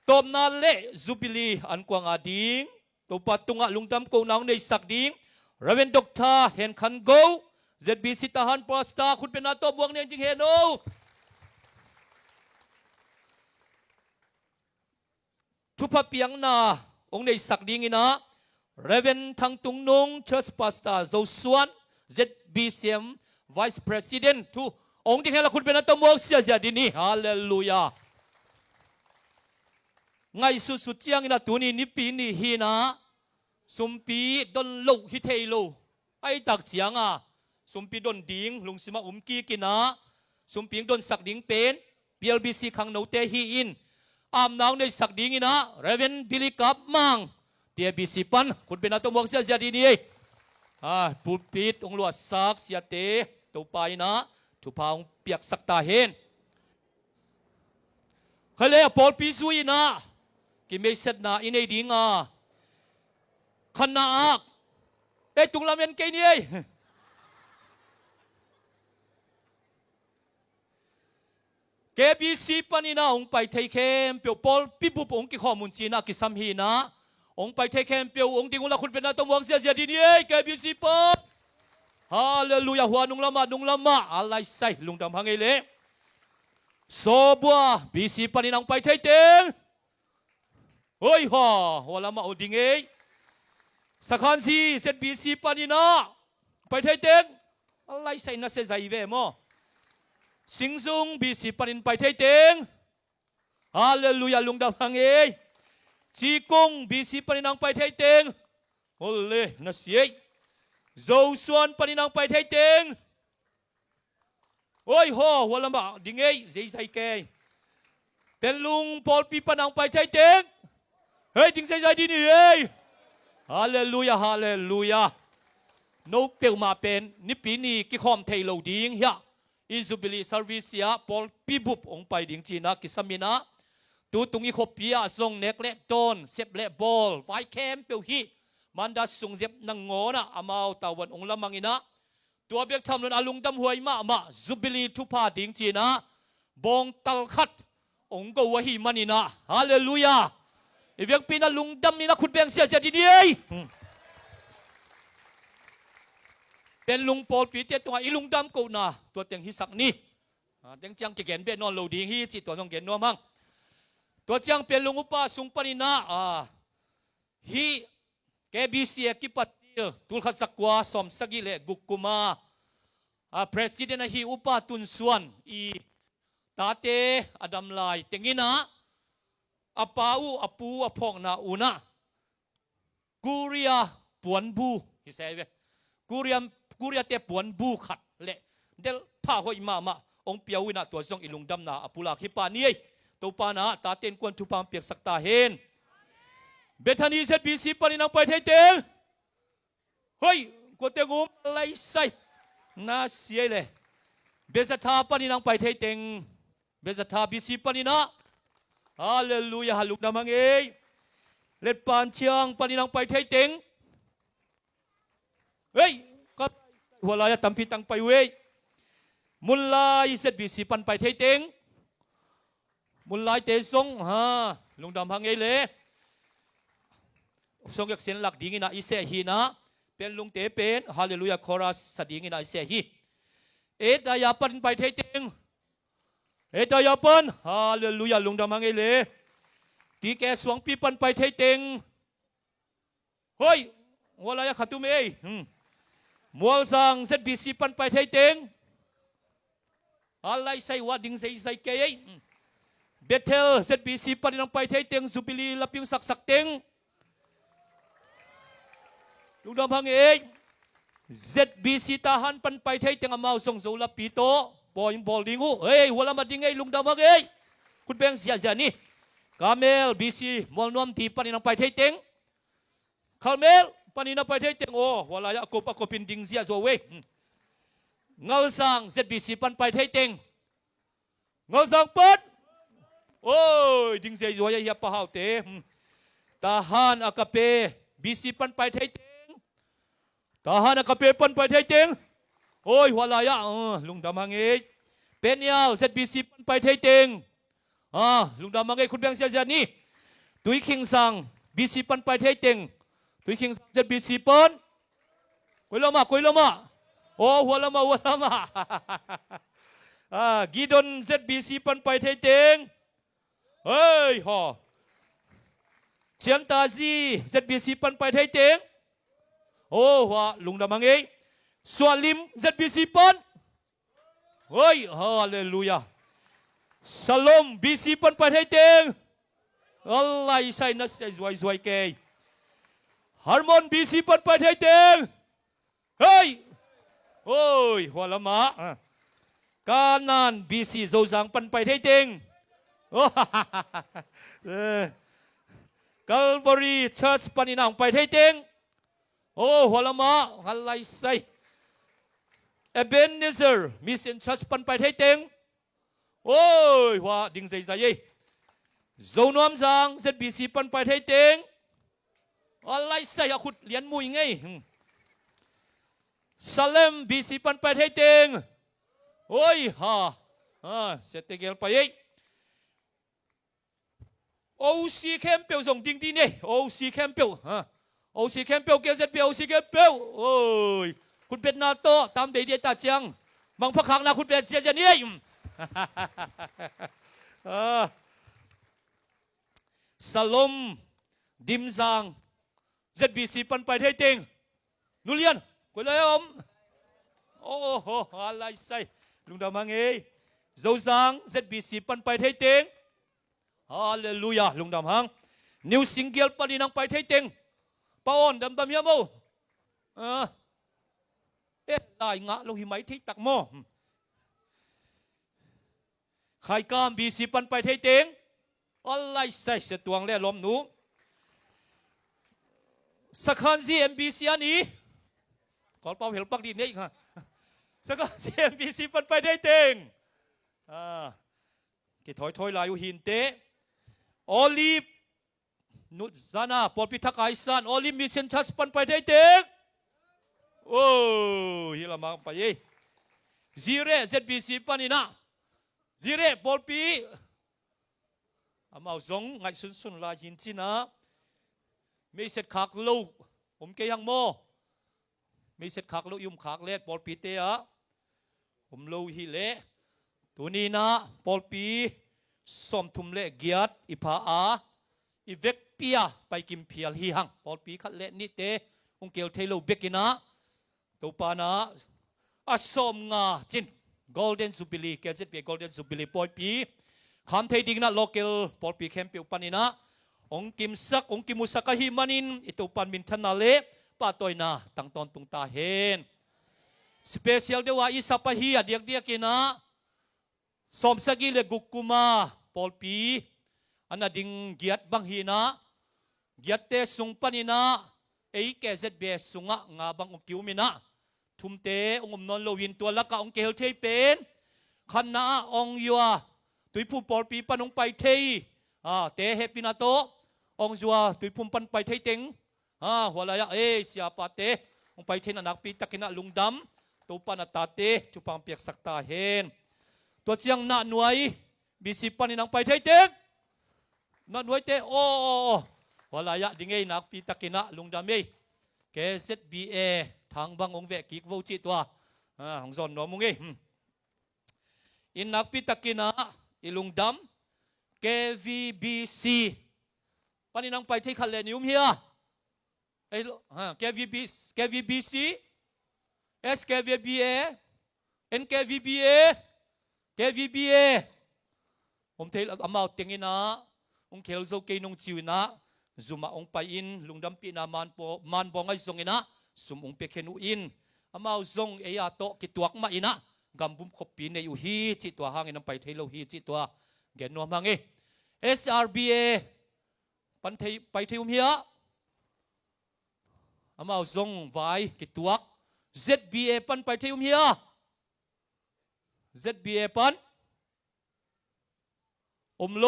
ตบนาเละจูบิลีอันกวางอาดิงตัวปัตตุงะลุงดำกูนางในสักดิ่งเรเวนดอกทาเห็นคันโกZBCทหารปอสตาคุณเป็นอัตมวกเนี่ยจริงเห็นโอทุพเปียงนาองค์ในสักดิ่งอินะเรเวนทางตุงนงเชิร์สปาสตาโจสวน ZBCM Vice President ทุองค์ที่เห็นละคุณเป็นอัตมวกเสียจะดีนี่ฮาเลลูยาไงสุดเจียงอินะตัวนี้นิปีนี่ฮีนะสมปีดนโลฮิเทโลไอตักเจียงสมปีดนดิ่งลุงสิมากีกินะสมปีดนสักดิ่งเป็น PLBC ขังโนเตฮีอินอามนางในสักดิ่งอินะเรเวนบิลิกับมังเตียบีสิปันคุณเป็นอัตมวกเสียจะดีนี่ ปูปิดองลวดซักเสียเตตัวไปนะทุพาองเปียกสักตาเฮนเขาเลยปอลปีซุยนะกิไม่เสร็จนะอินเอดิงขนาดตุงลาเมนเกนี่เกบีซีปนินาองไปเทเคมเปียวปอลปีบุบองกิข้อมูลจีนะกิสัมฮีนะองไปเทเคมเปียวองดิงุลาคุณเป็นนาตมวงเสียดีนี่เกบีซีปอลฮาเลลูยาหัวนุงลามาอะไรใส่ลุงดำพังเอเลโซบัวบีซีปนินองไปเทเตงเฮ้ยหัวลามาอดิงเอสักขันซีเซตบีซีปนินาไปเทเตงอะไรใส่น่าเสียใจเวมอสิงซุงบีซีปนินไปเทเตงฮาเลลูยาลุงดำพังเอจีกงบีซีปนินองไปเทเตงโอ้เล่น่าเสียโจส่วนปนินองไปเทเตงโอ้ยหัวลำบากดิ่งเอ้ยใจแกเป็นลุงปอลปีปนังไปเทเตงเฮ้ยดิ่งใจดีนี่เอ้ยฮาเลลูยาฮาเลลูยาโนเปียวมาเป็นนิปีนี้กิคอมเทโลดิ่งเฮียอิซูบิลีซาร์วิสยาปอลปีบุบองไปดิ่งจีนักกิสมินะตูตุงอีขบปียทรงเน็กเล็กโตนเซบเล็กบอลไฟแคมเปียวฮีมันดัสงเจ็บนังโง่นะอามาตาวันองละมังอินะตัวเบียกทำนนอาลุงดำหวยมาซุบิลีทุพาดิ่งจีนะบงตัลขัดองก็วะฮีมันอินะฮาเลลูยาอีเวียงปีนะลุงดำนี่นะคุณเบียงเสียดีดีเป็นลุงปอลปีเตียตัวอีลุงดำกูนะตัวเตียงฮิสักนี่เตียงจังเกียนเบียนนอนโลดิ่งฮีจิตตัวทรงเกียนนัวมั่งตัวจังเป็นลุงอุปาสุงปนินะฮีแกบีเซียกิปัตตุลขัดสักวาสมสกิเลกุกุมาประธานฮีอุปาตุนส่วนอีตาเตอดัมไลเต็งนะอาปาอูอาปูอาพองนาอูนะกูเรียปวนบูฮิเซเวกูเรียเตปวนบูขัดเละเดลพาหอยมาองเปียววินาตัวทรงอิลุงดำนาอปุลาคิปานี่ตัวปานะตาเตนกวนทุพามเปียกสักตาเฮนเบธานีเซตบีซีปานินังไปเทเตงเฮ้ยกูเตงุมอะไรใส่น่าเสียเลยเบสธาปานินังไปเทเตงเบสธาบีซีปานินะฮาเลลูยาฮาลุกนามังเอเล็ดปานเชียงปานินังไปเทเตงเฮ้ยก็หัวลายตั้มพิตังไปเว้ยมุลลายเซตบีซีปันไปเทเตงมุลลายเตซงลุงดำพังเอเลยทรงอยากเสียนหลักดิ่งนะอิเซฮีนะเป็นลุงเตเป็นฮาเลลูยาคอรัสสดิ่งนะอิเซฮีดายาปันไปเทเตงดายาปันฮาเลลูยาลุงดำมังเอเลตีแกสวงปีปันไปเทเตงเฮ้ยวลายขัดตุเมย์มัวสังเซตบีซีปันไปเทเตงอะไรใส่วัดดิ่งใส่เกยเบเทลเซตบีซีปันนังไปเทเตงซูบิลีลับยิงสักเตงลุงดำพังเองเซตบีซีทหารปันไปเทเตงอามาส่งโซลาปีโตบอยบอลดิงูเฮ้ยหัวละมาดิงไงลุงดำพังเองคุณเบงเสียจานี่คาเมลบีซีมอลนวมทีปันนังไปเทเตงคาเมลปันนังไปเทเตงโอ้หัวละอากบปินดิงเสียโจเวเงาสังเซตบีซีปันไปเทเตงเงาสังปันโอ้ยดิงเสียโจยาปะฮาวเตทหารอากาเปบีซีปันไปเทเตงทหารอากาเปปันไปเทเตงโอ้ยหัวลายลุงดำมังเอเป็นยาวเซตบีซีปันไปเทเตงลุงดำมังเอคุณแบงค์เสียจานี่ตุยคิงสังบีซีปันไปเทเตงตุยคิงสังเซตบีซีปันคุยละมาโอ้หัวละมากีดอนเซตบีซีปันไปเทเตงเฮ้ยเชียงตาซีเซตบีซีปันไปเทเตงโอ้หัวลุงดำมังเอสวาลิมเซตบีซีปันเฮ้ยฮาเลลูยาสลมบีซีปันไปเทเตงอะไรใส่นัสใส่สวยเกยฮาร์มอนบีซีปันไปเทเตงเฮ้ยโอ้ยหัวละมากานานบีซีโจซังปันไปเทเตงกัลวารีเชิร์ชปานินังไปเทเตง โอ้หัวละมาฮัลไลไซเอเบนเนเซอร์มิสเซนชัสปันไปไทยเต็งโอ้ยว่าดิ่งใจใจยี่โจนวมสังเซตบีซีปันไปไทยเต็งอะไรใส่อาขุดเหรียญมวยไงซาเลมบีซีปันไปไทยเต็งโอ้ยฮ่าเสร็จเกลไปยี่โอซีแคมเปิลส่งดิ่งดีเนี่ยโอซีแคมเปิลโอซีแคมเปิลเกลเซตเปียวโอซีแคมเปิลโอ้ยคุณเป็นนาโต้ตามเดียตาเจียงบางพักครั้งนะคุณเป็นเจียจะเนี่ยสลมดิมซังเจ็ดบีซีปันไปไทยเต็งนุเลียนกุเลยอมโอ้โหอะไรใส่ลุงดามังเอโจซังเจ็ดบีซีปันไปไทยเต็งฮาเลลูยาลุงดามังนิวสิงเกลปันนังไปไทยเต็งป้าอ่อนดำยาโมได้งะเราหิมะที่ตักโมใครกามบีซีปันไปไทยเต็งอะไรใส่เสตวงเล่ลมหนูสักคันซีเอ็มบีซีอันนี้ก่อนเป่าเห็นปักดีนี่ค่ะสักคันซีเอ็มบีซีปันไปไทยเต็งกี่ถอยลายหินเตโอลิฟนุซานาปอลพิทักษ์ไอซันโอลิฟมิเซนชัสปันไปไทยเต็งโอ้ฮิลามาไปยี่ซีเร่เซตบีซีปันนี่นะซีเร่บอลปีอามาซงไงสุนลาหินจีนะไม่เสร็จขากลูกผมเกยังโมไม่เสร็จขากลูกยุ่มขากเล็ดบอลปีเตะผมลูกฮิเล่ตัวนี้นะบอลปีสมทุมเล่เกียรติอิพาอาอีเวกเปียไปกิมเพียลฮีหังบอลปีขัดเล่นิเตะองเกลเทโลเบกินะตัวปานะอาสมงาจิน Golden Jubilee แกจะเป็น Golden Jubilee บอลปีคำเทดิงนะ local บอลปีแคมเปียวปันนี่นะองกิมซักองกิมุสักหิมันินอิตุปันมินทันนาเลป้าตัวนะตั้งตอนตุงตาเห็น special เดียวว่าอิสัปะฮีเดียกกินะสมสกิเลกุกุมาบอลปีอันนั้นดิ่งเกียรติบังฮีนะเกียรติเตสุงปันนี่นะเอแกจะเบสุงะงาบังองกิวมินะทุมเตองนนโลวินตัวละกะองเกลเทเป็นขันนาองยัวตุยผู้ปอลปีปนองไปเทเตเฮปินาโตองยัวตุยผู้ปันไปเทเต็งหัวลายเอเสียปาเตองไปเทนนักปีตะกินะลุงดำตัวปนตาเตจุปังเปียกสักตาเห็นตัวเจียงนาหน่วยบิสิปันนังไปเทเต็งนาหน่วยเตโอหัวลายดิ่งเอนักปีตะกินะลุงดำเอเกษตรบีเอทางบางองเวกิกวูจิตัวของซอนน้องมุงเออินนักพิตากินะอิลุงดำ KVBC ปันนี้นังไปที่ขัดเลนิวเฮียKVBC SKVBA NKVBA KVBA ผมเทอามาเตียงอินะองเคลโซเกนงจิวนะจุมาองไปอินลุงดำปีนามันบองไอซงอินะสมองเปเคนูอินอามาซงเอียโตกิตัวมาอินะกำบุมขบปีในอยู่ฮีจิตัวหางอินไปเทโลฮีจิตัวเกนนัวมังเอ SRBA ปันเทไปเทอุมเฮียอามาซงไว้กิตัว ZBA ปันไปเทอุมเฮีย ZBA ปันโล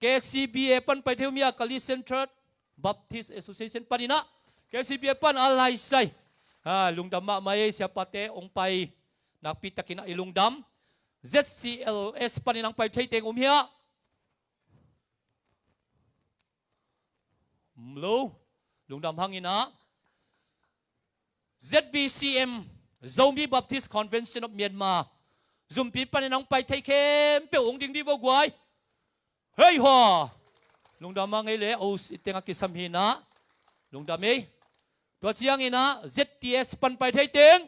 KCBA ปันไปเทอุมเฮียกาลิเซนทรัลบัพติสต์แอสโซเชชันปันอินะKCBA ปันอะไรใส่ลุงดำมาไม่เสียปะเตองไปนักพิตากินะลุงดำ ZCLS ปันนังไปใช้เต็งเฮียลุงดำพังอินะ ZBCM Zombie Baptist Convention of Myanmar ซุมปีปันนังไปใช้เข้มเปียวองดิ่งดีวกไว้เฮ้ยฮ่าลุงดำมังเอเล่โอ้สิเต็งกิสัมหินะลุงดำเอตัวเชียงอินะ ZTS ปันไปไทยเต็ง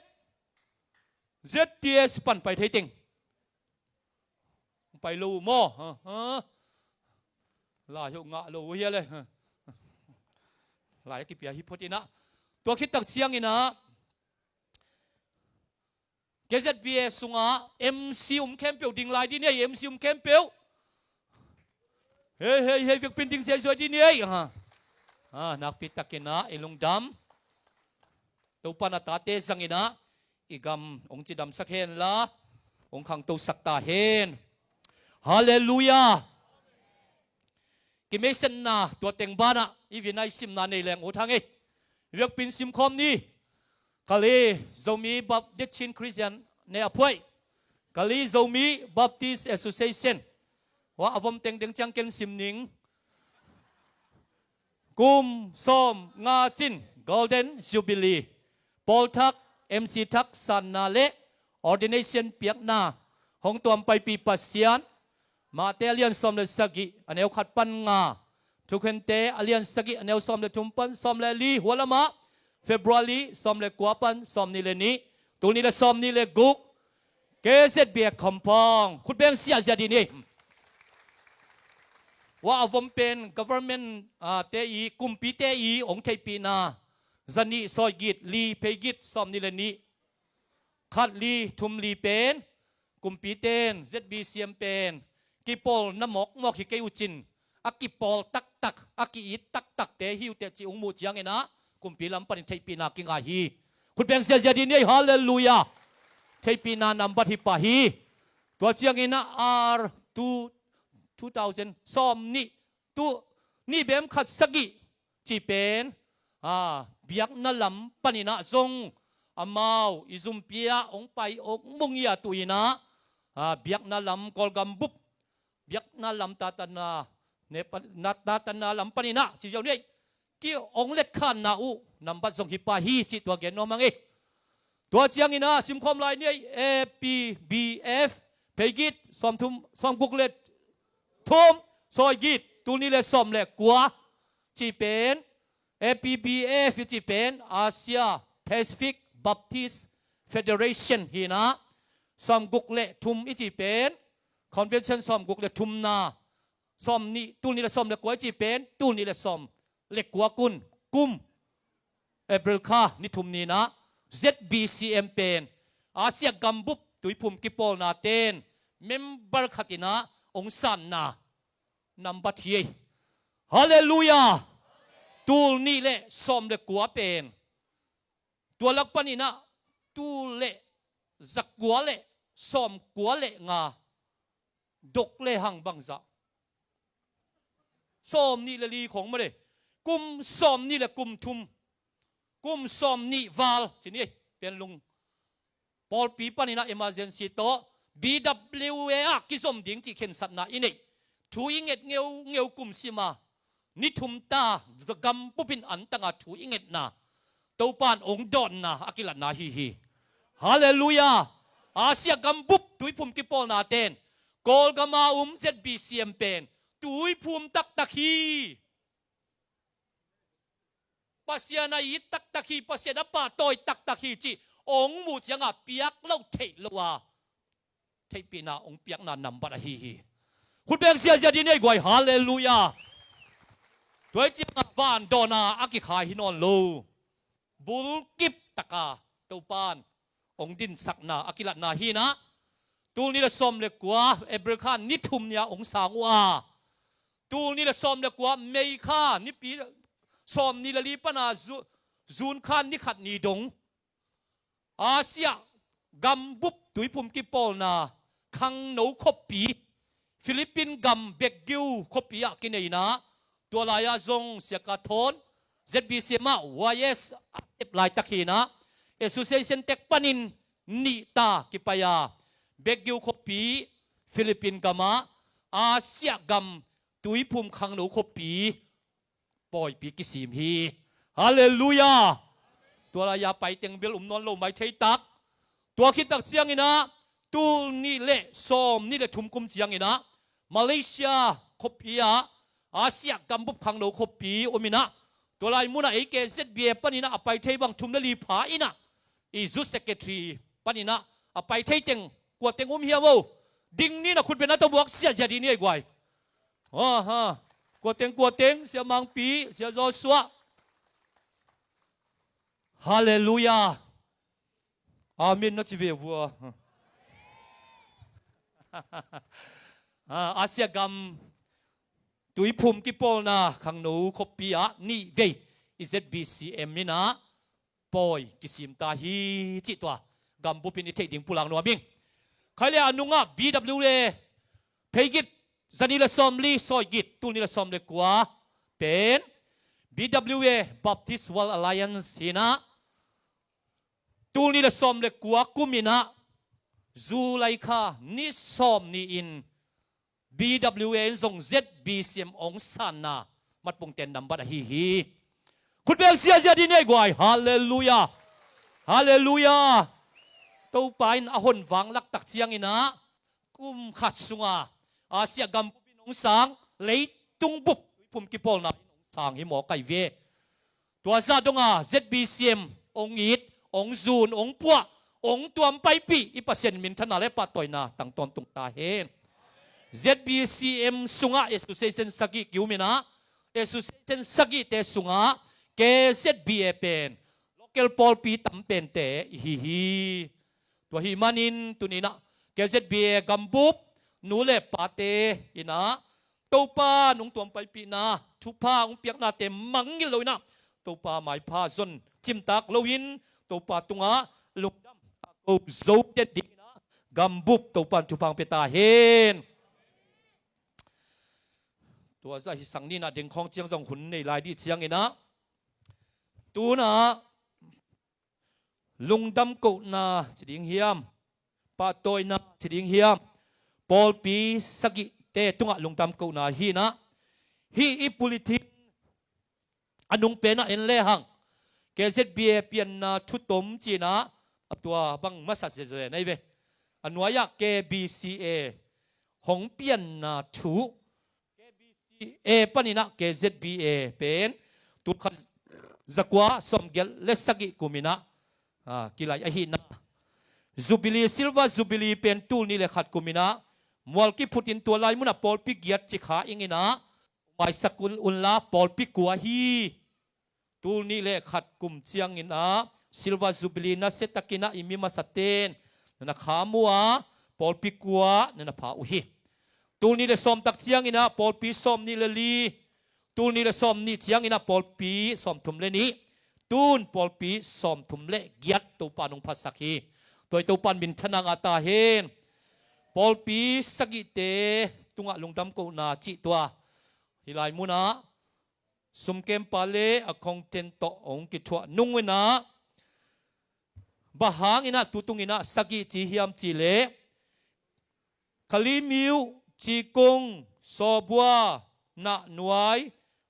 ZTS ปันไปไทยเต็งไปลูโม่ลายงะลูเฮียเลยลายกิเปียฮิปโปตินะตัวคิดตักเชียงอินะ KZBA สุงะ MC แคมเปิลดิ่งลายที่นี่ MC แคมเปิลเฮ้ยวิกปินดิ่งเสียสวยที่นี่นักพิตากินะลุงด ตัวปนาตาเตสังอินะอีกำองค์จิดำสักเฮนละองค์ขังตัวสักตาเฮนฮาเลลูยากิเมสันนาตัวเต็งบ้านะอีวินัยซิมนาในแรงโอทังเอเรียกปินซิมคอมนี้กะลีโจมีบัพดิชินคริสเตียนในอภัยกะลีโจมีบัพติสแอสโซเซชันว่าอวมเต็งเต็งจังเกนซิมนิงกุมส้มงาจิน Golden Jubilee ปอลทัก MC ทักสันนาเล Ordination เปียกนาห้องตัวไปปีปัสเซียนมาเตเลียนซอมเลสกิอันเอวขัดปันงาทุกคนเตอเลียนสกิอันเอวซอมเลทุมปันซอมเลลีหัวละมาเฟบรุลีซอมเลกัวปันซอมนิเลนี้ตัวนี้เลซอมนิเลกุกเกษตรเบียคอมพองคุณเบงเสียจะดีนี่ว่าผมเป็น government เตอีกุมปีเตอีองค์ไทยปีนาจันนี่ซอยกิดลีเพกิดซอมนิเลนี้ขัดลีทุมลีเป็นกุมปีเตน ZBCM เป็นกิปอลน้ำหมอกฮิเกอุจินอากิปอลตักอากิอิตักเตหิวเตจิองมูจียงเงนะกุมปีลำปันไทยปีนากิงอาฮีคุณเป็นเสียจะดีนี่ฮาเลลูยาไทยปีนานำบัตรฮิปาฮีตัวจียงเงนะ2000ซ้อมนี่ตัวนี่เบมขัดสกิจีเป็นเบียกนั่นลำปนินะทรงอามาวอิซุมเปียองไปองมุงยาตุยนะเบียกนั่นลำกอลกัมบุบเบียกนั่นลำตาตนาเนปนัดตาตนาลำปนินะจีเจ้าเนี่ยกี่องเล็ดขันนาอูนำบัตรส่งฮิปาฮีจีตัวเกนโนมังเอตัวเจียงอินะซิมคอมไลน์เนี่ย APBF เพกิดซ้อมทุ่มซ้อมกุกเล็ดทุ่มซอยกิดตัวนี้เลยซ้อมเลยกัวจีเป็น APBF จีเป็นอาเซียแปซิฟิกบัพติสเฟเดเรชันฮีนะซ้อมกุกเล็ดทุ่มอีจีเป็นคอนเวนชั่นซ้อมกุกเล็ดทุ่มนาซ้อมนี่ตัวนี้เลยซ้อมเลยกัวจีเป็นตัวนี้เลยซ้อมเล็กกัวกุนกุมเอเบลคานี่ทุ่มนี้นะ ZBCM เป็นอาเซียกัมบุบตุยพุ่มกิปอลนาเตนเมมเบอร์ขัดนะองสันนานำบัตรเฮฮาเลลูยาตูนี่แหละซ้อมเล็กกัวเป็นตัวลักปนินะตูเละจักกัวเละซ้อมกัวเละงาดกเละหังบังซะซ้อมนี่ละลีของมาเลยกุมซ้อมนี่แหละกุมทุมกุมซ้อมนี่วาลทีนี้เป็นลุงพอปีปนินะ emergency โต BWA กิสมดิ่งจีเข็นสัตนาอินี่ทูอิงเอ็ดเงียวกุมสิมานิทุมตาจะกำปุบินอันตั้งทูอิงเอ็ดนาตัวปานองดอนนาอากิลันนาฮีฮาเลลูยาอาเซียกำบุบตุยพุ่มกิปอลนาเตนกอลกามาZBCM เป็นตุยพุ่มตักฮีปัสยานายิตักฮีปัสยานาป่าตอยตักฮีจีองมูจังอ่ะเปียกเล่าเทลวาเทปีนาองเปียกนานำบัตรฮีคุณเบงเสียจะดีเนี่ยกว่าฮาเลลูยาตัวจีงบ้านโดนาอากิขายหินอนโลบุลกิบตะกาตัวปานองดินสักนาอากิลัดนาฮีนะตัวนี้ละซอมเล็กกว่าเอเบรคานนิทุมเนี่ยองสางว่าตัวนี้ละซอมเล็กกว่าเมย์ข้านิปีซอมนี่ละลีปนาจูนข้านนิขัดนีดงอาเซียกัมบุบตุยพุ่มกิปอลนาคังโนคบปีฟิลิปปินส์กัมเบกกิวคบปีอะกินเองนะตัวลายาซงเสียกาทอนZBC มาวายสเอฟลายตะขีนะเอสุเซชันเทคปนินนิตากิปยาเบกกิวคบปีฟิลิปปินส์กัมอาเซียกัมตุยพุ่มคังโนคบปีปอยปีกิสิมฮีฮาเลลูยาตัวลายาไปเต็งเบลนอนลมไม่ใช่ตักตัวคิดตักเสียงอีนะตูนี่เละซอมนี่เละทุ่มกุมเสียงอีนะมาเลเซียคบปีอาเซียกัมบุบคังโนคบปีโอมินะตัวลายมุนาเอเกเซตเบียปนินะไปเทบังทุ่มนาลีผาอีนะอีซุสเซกเตรีปนินะไปเทเต็งกวดเต็งเฮียวดิ่งนี่นะคุณเป็นนักตบวกเสียจะดีนี่ไอ้กวยกวดเต็งเสียมังปีเสียโจสัวฮาเลลูยาอาเมนนะจิเววัวอาเซียกัมตุยพุ่มกิปอลนาขังนูคบปีอะนี่เว ZBCM นี่นะ ปอยกิสิมตาฮีจิตัวกัมบุปินอิเทดิงปุลังนัวมิงใครเลยอนุงะ BWA เพกิตจันิลสอมลีซอยกิตตูนิลสอมเลกัวเป็น BWA Baptist World Alliance ฮินะตูนิลสอมเลกัวกุมินะจูไลคานิสอมนีอิน BWA ทรง ZBCM องศานามัดปงเต็นดัมบัดฮีคุณเบลเซียเซียดีเนกวยฮาเลลูยาฮาเลลูยาตัวไปนอหนวังลักตักเชียงอินะกุมขัดสุงอาเซียกัมปุบินองสังเลยตุงบุบปุ่มกิปอลนับองสังหิมอไกเวตัวซาดงZBCM องอีดองซูนองปัวองตัวไปปีอีปัสเซนมินทนาเลปะตอยนาตั้งตอนตุงตาเฮน ZBCM สุงเอสุเซชันสกิกิวมินะเอสุเซชันสกิเตสุงKZBA เป็น local pol pi tam pen te hiตัวหิมันินตุนีนะ KZBA กัมบุบนูเลปาเตอินะตัวป้านุ่งตัวไปปีนะทุพาองเปียกนาเต็มมังกิเลยนะตัวป้าหมายพาซนจิมตักโลวินตัวป้าตุงะลุกดำตัวโซเด็ดดีนะกัมบุบตัวป้าทุพังเปตาเฮนตัวใจสังนี่นะเด็กของเจียงจงหุ่นในลายดีเจียงเองนะตัวน่ะลุงดำกุน่ะสิดิงเฮียมป้าตอยน่ะสิดิงเฮียมปอลปีสกิเตตุงะลุงดำกุน่ะฮีนะฮีอีโพลิติกอันนุงเป็นน่ะเอ็นเล่หังKZBAเปลี่ยนน่ะทุตมจีน่ะตัวบังมัสเซเซในเวอันวายะ KBCA หงเปลี่ยนน่ะทุ KBCA ปนินะ KZBA เป็นตุขัดจักว่าสมเกลเลสกิกุมินะกิลายอหินะจูบิลีซิลวาจูบิลีเป็นตูนี่เลขัดกุมินะมวลกิพุตินตัวลายมุนะปอลปิเกียรจิขาอิงนะไวสกุลอุลลาปอลปิกัวฮีตูนี่เลขัดกุมเจียงอินะซิลวาจูบิลีนะเซตักินะอิมิมาสเตนนะขามัวปอลปิกัวนะพาอุฮีตูนี่เลสอมตักเจียงอินะปอลปิสอมนี่เลลีตูนี่ละสอมนี่เจียงอินะปอลปีสอมทุมเลนี้ตูนปอลปีสอมทุมเลเกียรตัวปานุงพัสสักฮีตัวปันบินชนะอาตาเฮนปอลปีสกิเตตุงะลุงดำกูนาจิตัวฮิลายมุนะสุมเกมปาเลอคงเทนโตองกิทัวนุงเวนะบะหางอินะตุตุงอินะสกิจีฮิยมจีเลคลีมิวจีกงโซบัวนะนวย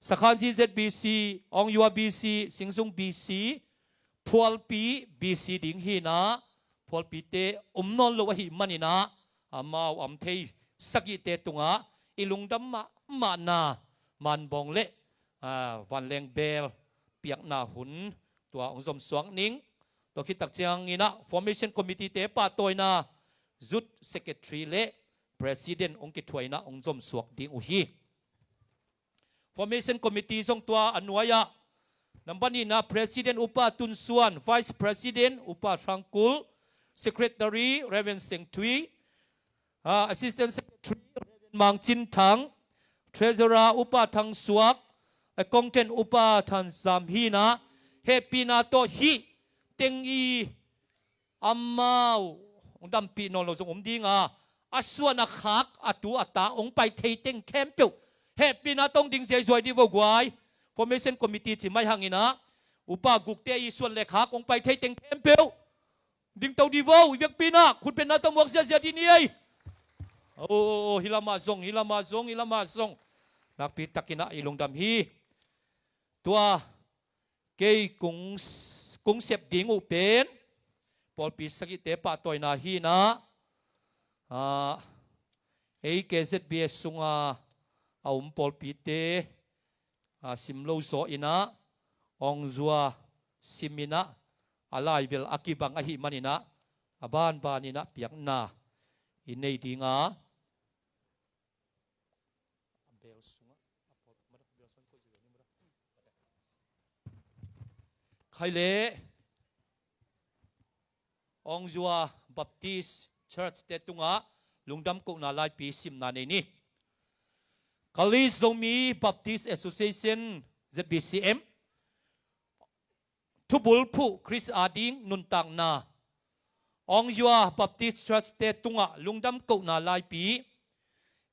สักขันจี ZBC องยัว BC สิงซุง BC พวลปี BC ดิ่งฮีนะพวลปีเตนอนโลวะหิมันนี่นะอามาอัมเทยสกิเตตุงะอิลุงดัมมานามันบองเละวันแรงเบลเปียกหน้าหุนตัวองสมสวงนิงตัวคิดตักเจียงนี่นะ formation committee เตปาตัวนะจุด secretary เละ president องกิถวยนะองสมสวงดิ่งอุฮี formation committee ส่งตัวอนุญานับวันนี้นะ president อุปาตุนส่วน vice president อุปาทรังกุล secretary เรเวนเซงทุยassistant secretary เรเวนมังจินทัง treasurer อุปาทังสวก accountant อุปาทันสามฮีนะเฮปีนาโตฮีเต็งอีอัมมาดัมปีนอลลงดีงาอาส่วนอาคักอาตัวอาตาองไปเทเต็งแคมปิวเฮปีนาต้องดิ่งเสียจอยดีวกวาย formation committee ที่ไม่หังอินะอุปากุกเตยส่วนเลขาองไปเทเต็งแคมปิวดิ่งเตาดีวอีเวกปีนาคุณเป็นนาต้องวกเสียดีนี่ไอโอ้ฮิลามาซงฮิลามาซงฮิลามาซงนักปีตักินะอิลงดำฮีตัวเกยกุงเสพดิ่งอุเป็นปอลปีสกิเตปะตัวนาฮีนะKZBA สุงเอาปอลปีเตสิมโลโซอินะองจัวสิมินะอะไรเบลอากิบังอหิมันินะบ้านนินะเปียกนาอินในดีงาใครเล่องจัวบัพติสเชิร์ชเตตุงะลุงดำกุนาลายปีสิมนาในนี้คาลิโซมีบัพติสแอสโซเซชัน ZBCM ทุบุลผู้คริสอาดิงนุนตักนาองยัวบัพติสทรัสเตตุงะลุงดำกูนาลายปี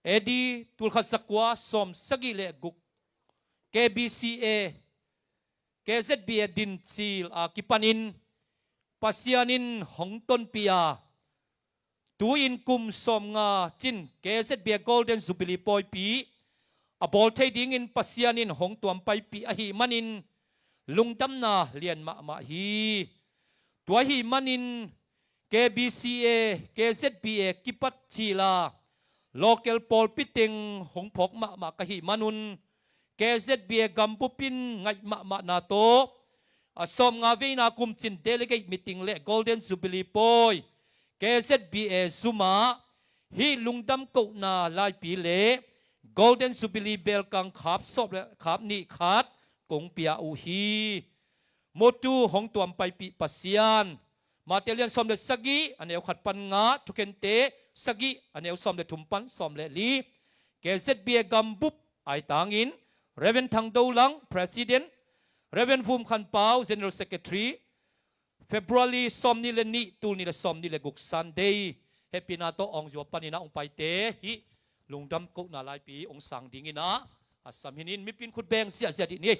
เอดีตุลขัดสักวาสมสกิเลกุก KBCA KZBA ดินซีลอากิปันินปัสยานินหงต้นปียตูอินกุมสมงาจิน KZBA Golden Jubilee ปอยปีอบอลเทดิงอินปัสยานินหงตัวมไปปีอหิมันินลุงดำนาเลียนมาฮีตัวหิมันิน KBCA KZBA กิปัตชีลา local pol piting hong phok ma kahi manun KZBA gampupin ngai ma na to asom nga ve na kum chin delegate meeting le Golden Jubilee poi KZBA suma hi lungdam ko na lai pi le Golden Jubilee bel kang khap sop le khap ni khat kong pia u hi motu hong tuam pai pi pasian Matelian som le sagi aneu khat pan nga thukente sagi aneu som le thumpan som le li KZBA gambup ai tangin Reverend Thang Do Lang President Reverend Vum Khan Pau General Secretary February som ni le ni tul ni le som ni le guk Sunday happy na to ong jo panina ong pai te hi lungdam ko na lai pi ong sang dingina asam hinin mi pin khut beng sia sia di ni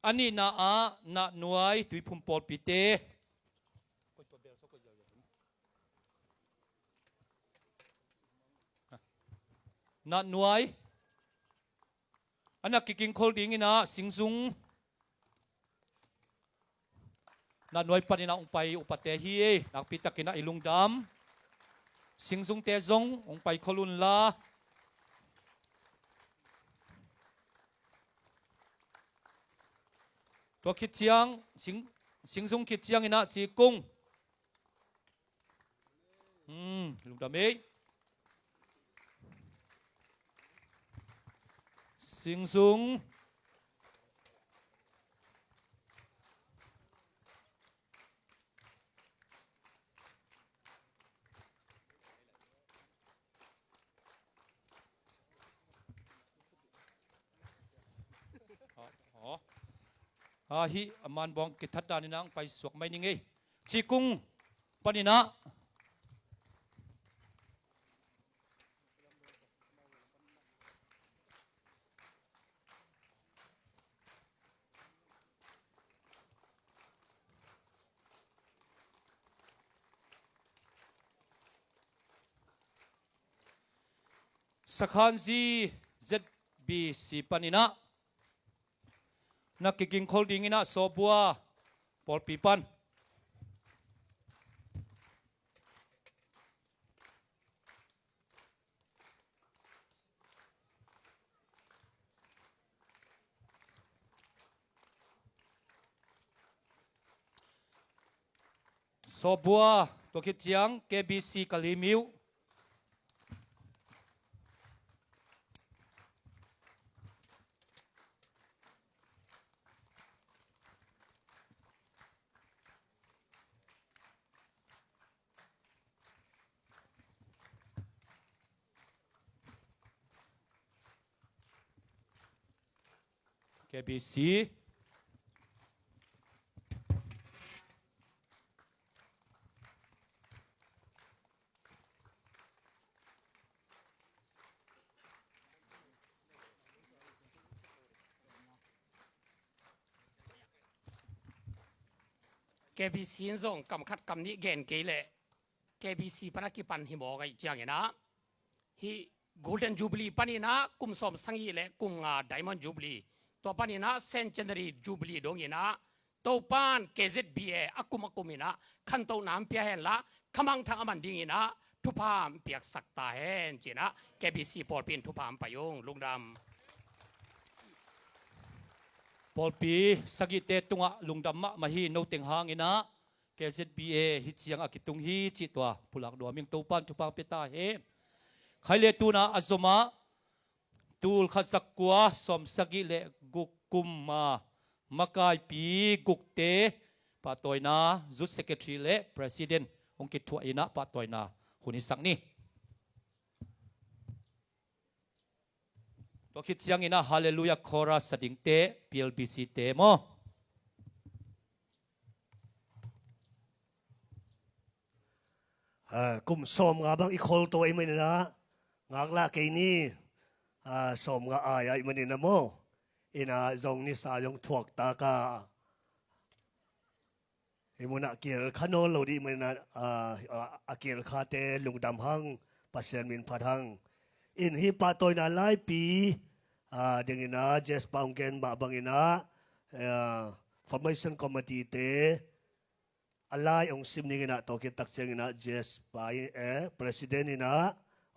อันนี้นาหน่วยตุยพุ่มปอดปีเตนาหน่วยอันนักกิงโคลดิ้งนะสิงซุงนาหน่วยปนินาองไปอุปเตฮีนักปิตากินะอิลุงดำสิงซุงเตซงองไปโคลุนลาตัวคิดเชียงสิงซุงคิดเชียงนะจีกุ้งลุงดำเอ้สิงซุงฮิมันบองกิทัดดานินังไปสวกไม่นิ่งจีกุงปนินะสักขันซี ZBC ปนินะนักกิงโคลดิ้งนะโซบัวปอลปีปันโซบัวตัวคิดเจียง KBC กะลีมิวKBC KBC ส่งกำคัดกำนี้เกณฑ์เกลเลย KBC ปนักกิปันหิบอกไอ้จังนะฮิ Golden Jubilee ปนินะกุมสมสังยีเลยกุงDiamond Jubilee ตัวปนินะ Centenary Jubilee ดงยีนะตัวปาน KZBA อากุมนะขันตัวน้ำเปียเห็นละขมังทางอมันดิ่งยีนะทุพามเปียกสักตาเห็นจีนะ KBC ปอดเป็นทุพามไปยงลุงดำ ปอลปีสกิเตตุงะลุงดำมะมาฮีโนเต็งหางอินะKZBA ฮิตเสียงอากิตุงฮีจิตตัวผู้หลักดัวมิงตูปันทุปังเปตาเฮใครเลตูนะอัศมาตูลขัดกัวสมสกิเลกุกุมมามากายปีกุกเตปะตอยนาจุดเซกเตอรีเลประธานองค์กิจทัวอินะปะตอยนาหุนิสังนี่ตัวคิดเสียงอินะฮาเลลูยาคอรัสสดิงเต PLBC เตโมกุมส้มงาบางอีกคนตัวไอ้มันนะงากลาเกนี่ส้มงาอายไอ้มันนะโมอินะจงนิสายงถวกตากาไอ้มันนักเกี่ยวขนนเราดีมันนะเกี่ยวขาเตลุงดำหังปัสเซนมินพัดหังอินฮิปาตอยนาหลายปีเดี๋ยวนี้นะเจสปองเกนบะบางอินะformation committee เตอะไรองซิมนี่นะตัวคิดตักเชงนะเจสไปpresident นี่นะ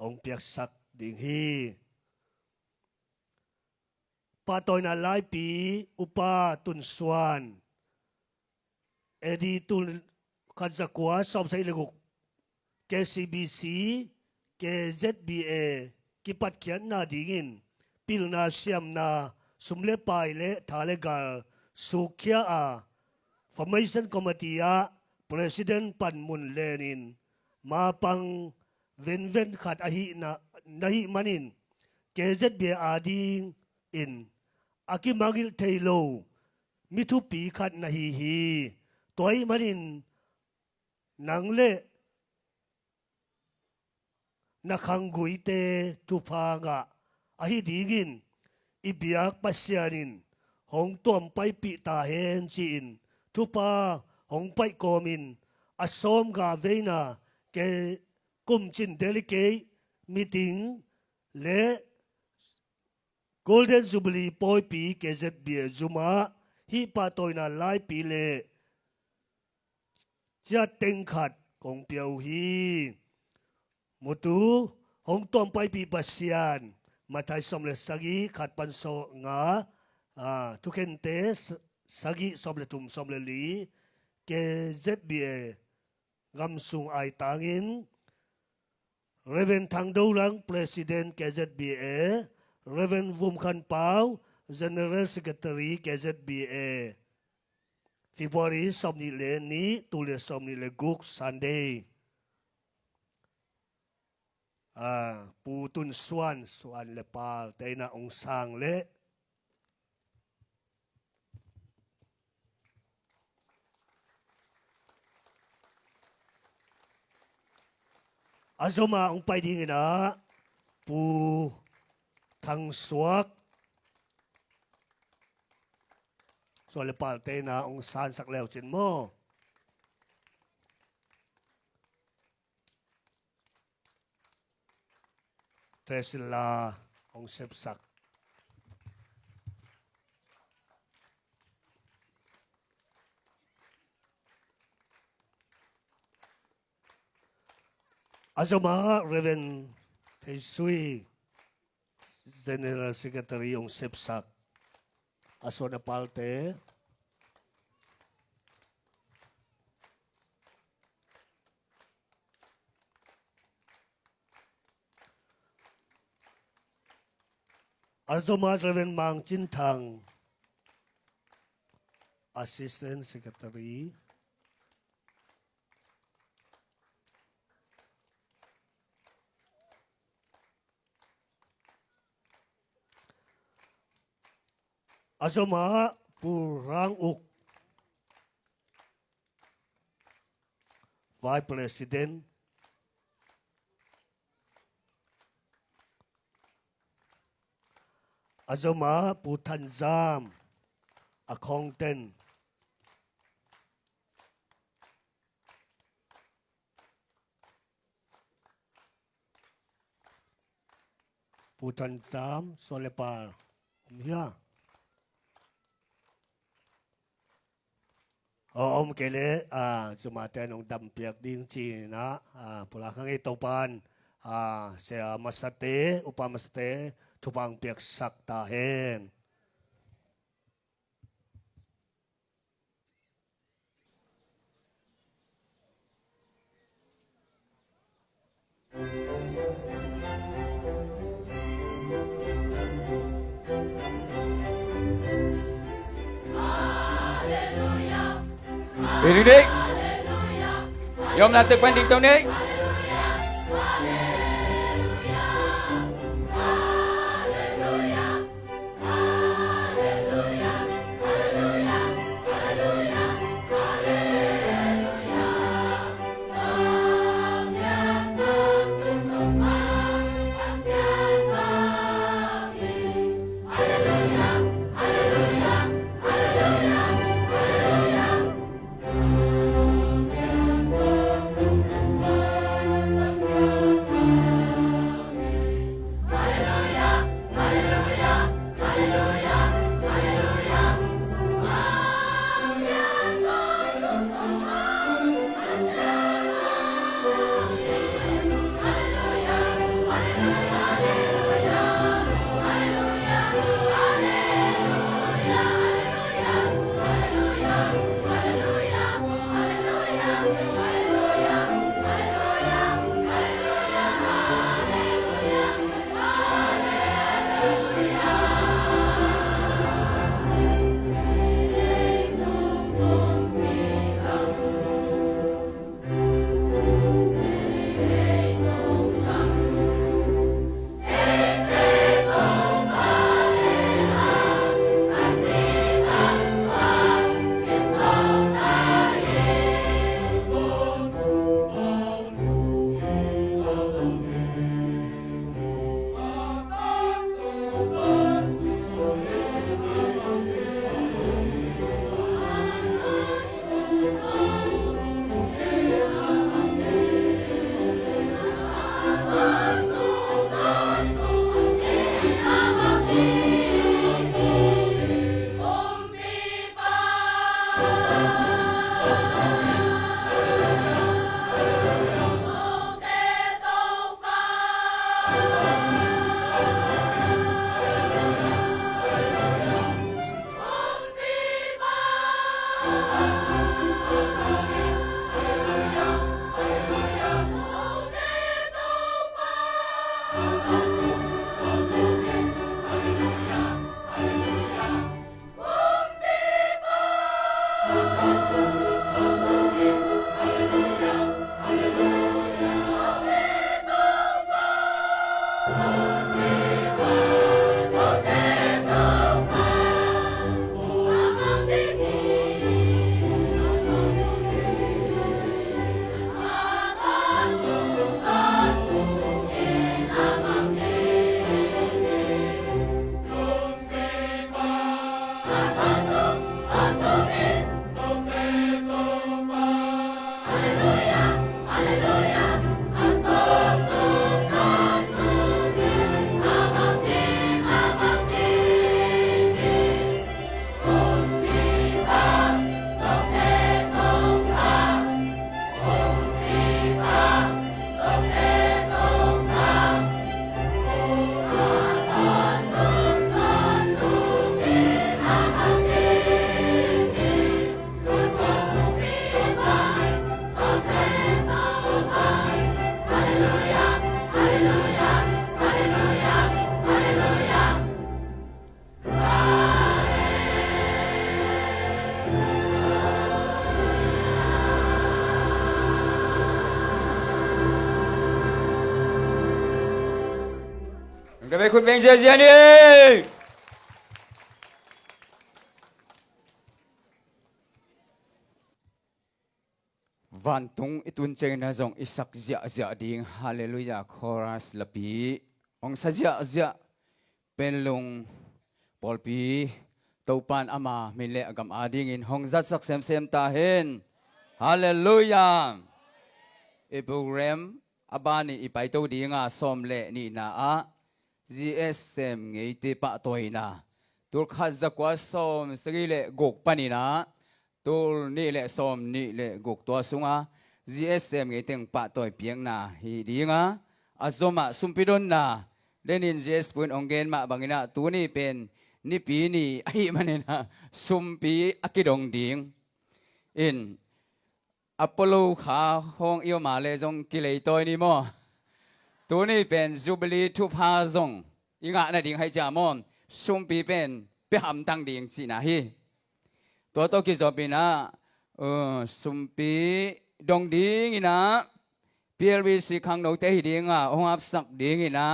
องเปียกสักดิ่งฮีปาตอยนาหลายปีอุปาตุนสวนเอดีตุนขัดจักวาสอบใส่เลกุก KCBC KZBA กิปัดเขียนนาดิ่งินปิลนาเซียมนาสุมเลปายเลทาเลกาลสุขยาformation committee President Pan Mun Lenin mapang ven khat ahi na nahi manin KZBA ading in akimagil thailo mithu pi khat nahi hi toy manin nangle nakhangui te tupanga ahi dingin ibiak pasyanin hong tom pai pi ta hen chin tupa hong pai komin asom ga veina ke kum chin delegate meeting le golden jubilee poi pi KZBA zuma hi pa toina lai pi le cha teng khat kong piao hi mutu hong tom pai pi pasian mathai som le sagi khat pan so nga tuken te sagi som le tum som le li KZBA ngam sung ai tangin Reverend Thang Do Lang President KZBA Reverend Vum Khan Pao General Secretary KZBA February som ni le ni tu le som ni le guk Sunday pu tun swan le pal te na ong sang le azoma ong pai ding na pu thang suak so le pal te na ong san sak leo chin mo Tresila ong sepsak azoma Reverend Sui General Secretary ong sepsak aso na palte azoma Reverend Mang Chin Thang Assistant Secretary azoma Purang Uk Vice President azoma Putanzam Accountant Putanzam Solepar Umhiya om kele sumaten ong dampiak ding chi na pula kang itopan sa masate upa masate tupang piak sak tahen ปีนึงดิยอมลาตึกเป็นดิงตรงนี้ก็ไปคุณเบงเจียนี่วันตุงอิตุนเจงนะจงอิสักเจียเจียดิ่งฮาเลลูยาคอรัสลปีองสัจเจียเจียเป็นลุงปอลปีตัวปานอามามิเลกำอาดิ่งอินหงจัดสักเซมเซมตาเห็นฮาเลลูยาอีโปรแกรมอบานีอีไปตัวดิ่งอาสมเลนี่นาอาGSM ไงที่ปะตัวนะตัวข้าจะกว่าสมสกิเลกกปนินะตัวนี่เลสมนี่เลกกตัวสุงะ GSM ไงที่ปะตัวเพียงนะฮีดีงะอาจมาสุมพิดนนะเดนิน GS ปุ่นองเกนมาบางนะตัวนี้เป็นนี่ปีนี่ไอ้มันนะสุมปีอักิดงดิ่งอินอัปโปโลขาห้องเอียวมาเลยจงกิเลตัวนี้มั้งตัวนี้เป็นจูบิลีทุพาซงอีกอันดิ่งให้จามอนซุมปีเป็นไปหำตั้งดิ่งสินะฮีตัวโตกิจบินะ สุมปีดงดีงี้นะPLBC ขังโนเตหิดีงาองอับสักดีงี้นะ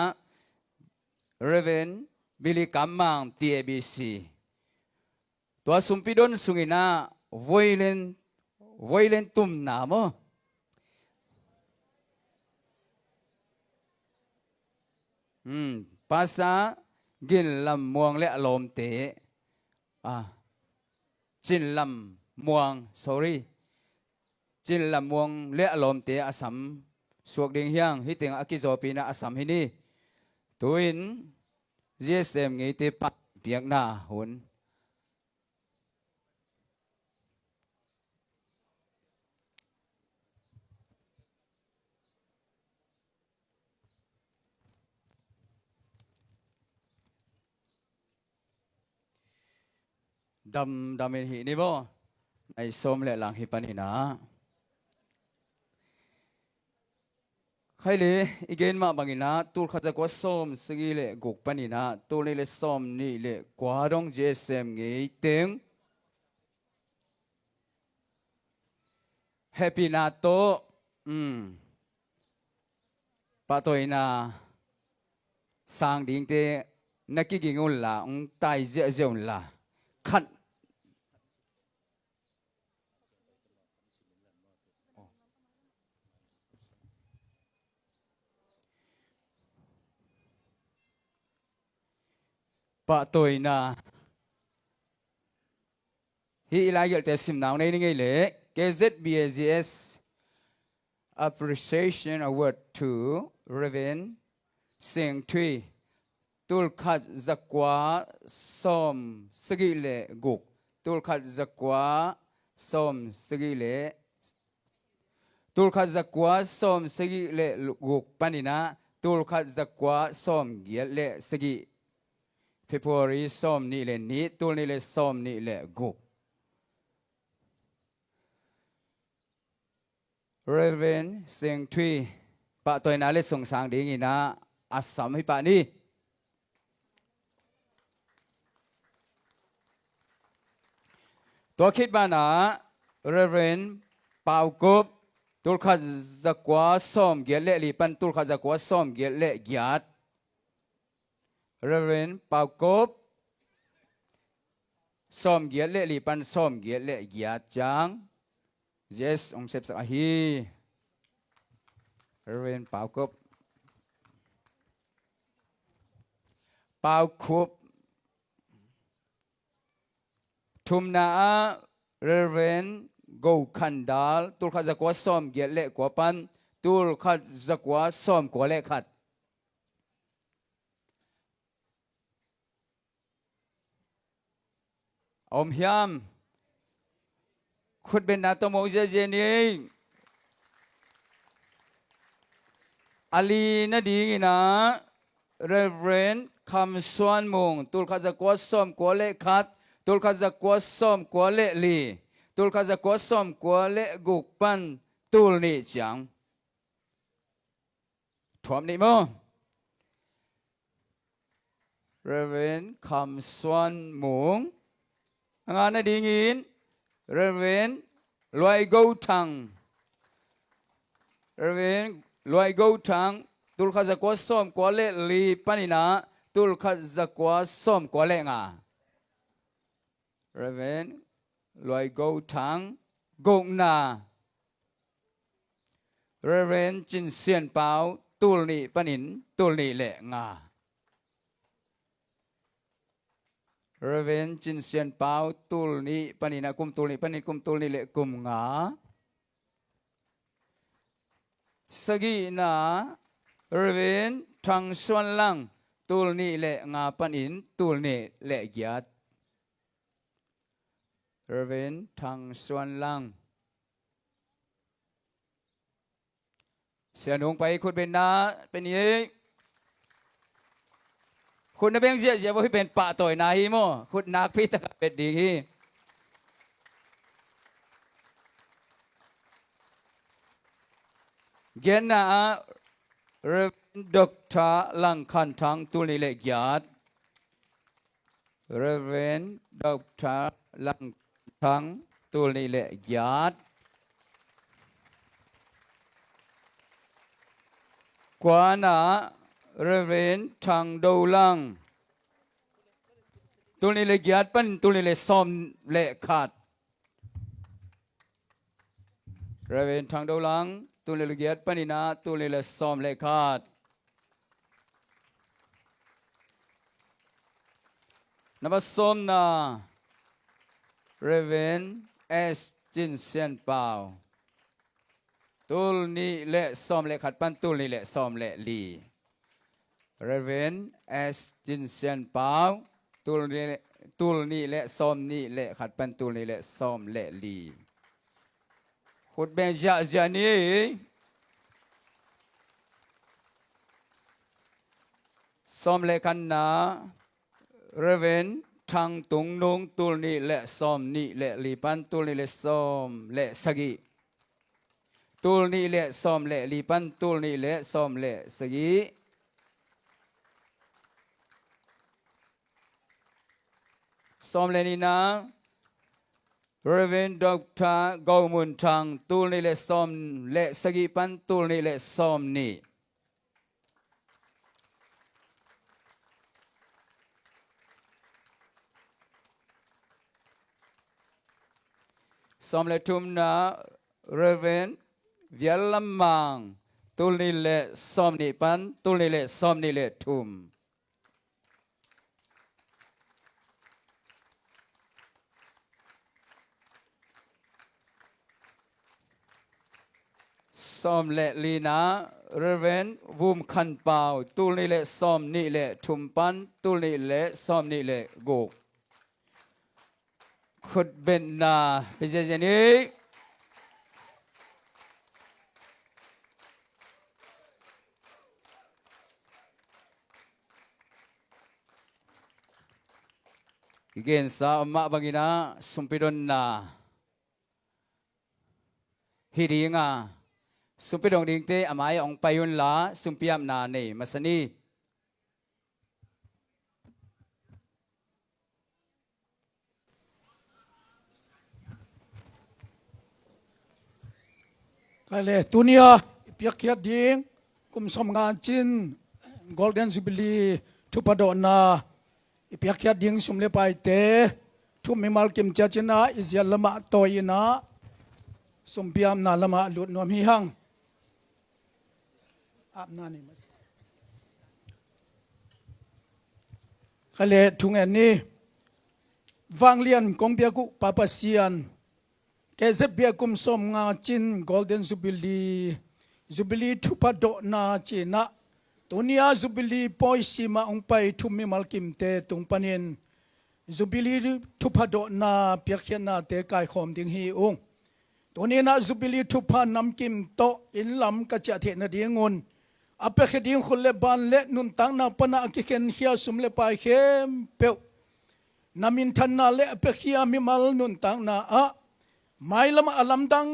เรเวนบิลิกัมมัง TABC ตัวสุมปีดนสุงินะviolent ตุ่มหนามภาษากินลำมวงและลมเตะจินลำมวง sorry จินลำมวงและลมเตะอาสัมสวกดิ่งเฮียงฮิติงอากิโซปีนะอาสัมฮินีตัวอิน GSM งี้เตปักเปียกหน้าหุ่นดำเห็นหินี่บ่ในส้มและหลังหิปันหินะใครเลยอีกเกณฑ์มาบางหินะตูลขัดกับส้มสกีเละกุกปันหินะตูนี่เละส้มนี่เละกว่าดง GSM งี้เต็ง Happy นาโตปะตัวนาสร้างดิ่งเตนักกิงอุลละตายเจ้าอุลละขัดปะตัวนาฮีลายเตสิมนาวในนี่เลย KZBAGS Appreciation Award to Reverend Seng Tui ตุลขัดจักวาส้มสกิเลกุกตุลขัดจักวาส้มสกิเลตุลขัดจักวาส้มสกิเลกุกปานินะตุลขัดจักวาส้มเกียเลสกิFebruary ส้มนี่เลนี้ตุลนี่เลส้มนี่เลกุกReverend Seng Tui ปะตัวนาเลส่งสางดีงี้นะอาสัมให้ปะนี่ตัวคิดบ้านะเรเวนเป่ากบตุลขัดจักวาส้มเกียรเละลีปันตุลขัดจักวาส้มเกียรเละหยาดเรเวนเป่ากบส้มเกียรเละลีปันส้มเกียรเละหยาดจัง yes องเสพสักฮีเรเวนเป่ากบเป่าคุบทุมนาเรเวนโกขันดาลตุลขัดจักวาส้มเกียรเละกว่าปันตุลขัดจักวาส้มกว่าเละขัดอมยามขุดเป็นนาตโมเจเจนี่อาลีนาดีนะเรเวนคำสวนมงตุลขัดจักวาส้มกว่าเละขัดตุลขัดจักวาส้มกว่าเละลีตุลขัดจักวาส้มกว่าเละกุกปันตุลนี่จังทวมนี่มั้งเรเวนคำสวนมงงานดีงินเรเวนลอยกูทังเรเวนลอยกูทังตุลขัดจักวาส้มกว่าเละลีปันนี่นะตุลขัดจักวาส้มกว่าเละงาเรเวนลอยกูทังกงนาเรเวนจินเซียนเปาตุลนี่ปนินตุลนี่เละงาเรเวนจินเซียนเปาตุลนี่ปนินะกุมตุลนี่ปนินกุมตุลนี่เละกุมงาสกีนาเรเวนทางส่วนล่างตุลนี่เละงาปนินตุลนี่เละหยาดเรเวนทางส่วนล่างเสียหนุ่งไปคุณเป็นนาเป็นยี่คุณนับเป็นเสียว่าเป็นป่าต่อยนาฮีโมคุณนักพิทักษ์เป็นดีฮีเกณฑ์นาเรเวนด็อกเตอร์ลังคันทางตุลิเล็กยาดเรเวนด็อกเตอร์ลังทาง ตูลนี่แหละญาติกว่านะเรเวนทางดูลังตูลนี่แหละญาติปั้นตูลนี่แหละซ้อมเละขาดเรเวนทางดูลังตูลนี่แหละญาติปั้นนี่นะตูลนี่แหละซ้อมเละขาดนับซ้อมนะเรเวนเอสจินเซียนเปาตูลนี่แหละซ้อมเละขาดปั้นตูลนี่แหละซ้อมเละลีเรเวนเอสจินเซียนเปาตูลนี่แหละซ้อมนี่แหละขัดปั้นตูลนี่แหละซ้อมเละลีขุดเบนจานี่ซ้อมเละขันนาเรเวนทางตุงนงตูลนี่แหละซ้อมนี่แหละลีปั้นตูลนี่แหละซ้อมเละสกีตูลนี่แหละซ้อมเละลีปั้นตูลนี่แหละซ้อมเละสกีซ้อมเละนี่นะเรเวนด็อกเตอร์กอมุนทางตูลนี่แหละซ้อมเละสกีปั้นตูลนี่แหละซ้อมนี่ซ้อมเละทุมนะเรเวนเวียลมังตูลนี่แหละซ้อมนี่ปั้นตูลนี่แหละซ้อมนี่แหละทุมซ้อมเละลีนะเรเวนวุมขันเปาตูลนี่แหละซ้อมนี่แหละทุมปั้นตูลนี่แหละซ้อมนี่แหละโกกขุดเบนนาเป็นเช่นนี้เกณฑ์สาวมาบางนะสุมพิดอนนาฮิริงาสุมพิดองดิ่งเตอามายองไปยุนลาสุมพิยามนาเนมาสนีก็เลยตัวนี้เปียกเขียดดิ้งกุมสมงานจิน Golden Jubilee ทุปดอนาเปียกเขียดดิ้งสมเลไปเตทุมิมัลกิมเจจินาอิเซียลมาโตยนาสมเปียมนาลมาหลุดนวมฮิฮังอาบนานี่มาก็เลยทุงอันนี้วังเลียนกงเปียกุปาปเซียนแกเซเบียกุมสมงาจิน Golden Jubilee ทุปดอนาจีนะตัวนี้JubileeปอยซีมาองไปทุมิมัลกิมเตตุงปนินJubilee ทุปดอนาเปียกเขียนนาเตกายขอมดิงฮีองตัวนี้นะJubilee ทุพานำกิมโตอินลำกระจะเทนดีงนอเปคดิงคนเลบานเลนุนตังนาปนากิเคนเฮียสุมเลไปเข้มเปียวนามินทันนาเลอเปคียมิมัลนุนตังนาอะไม่ลำอลัมดัง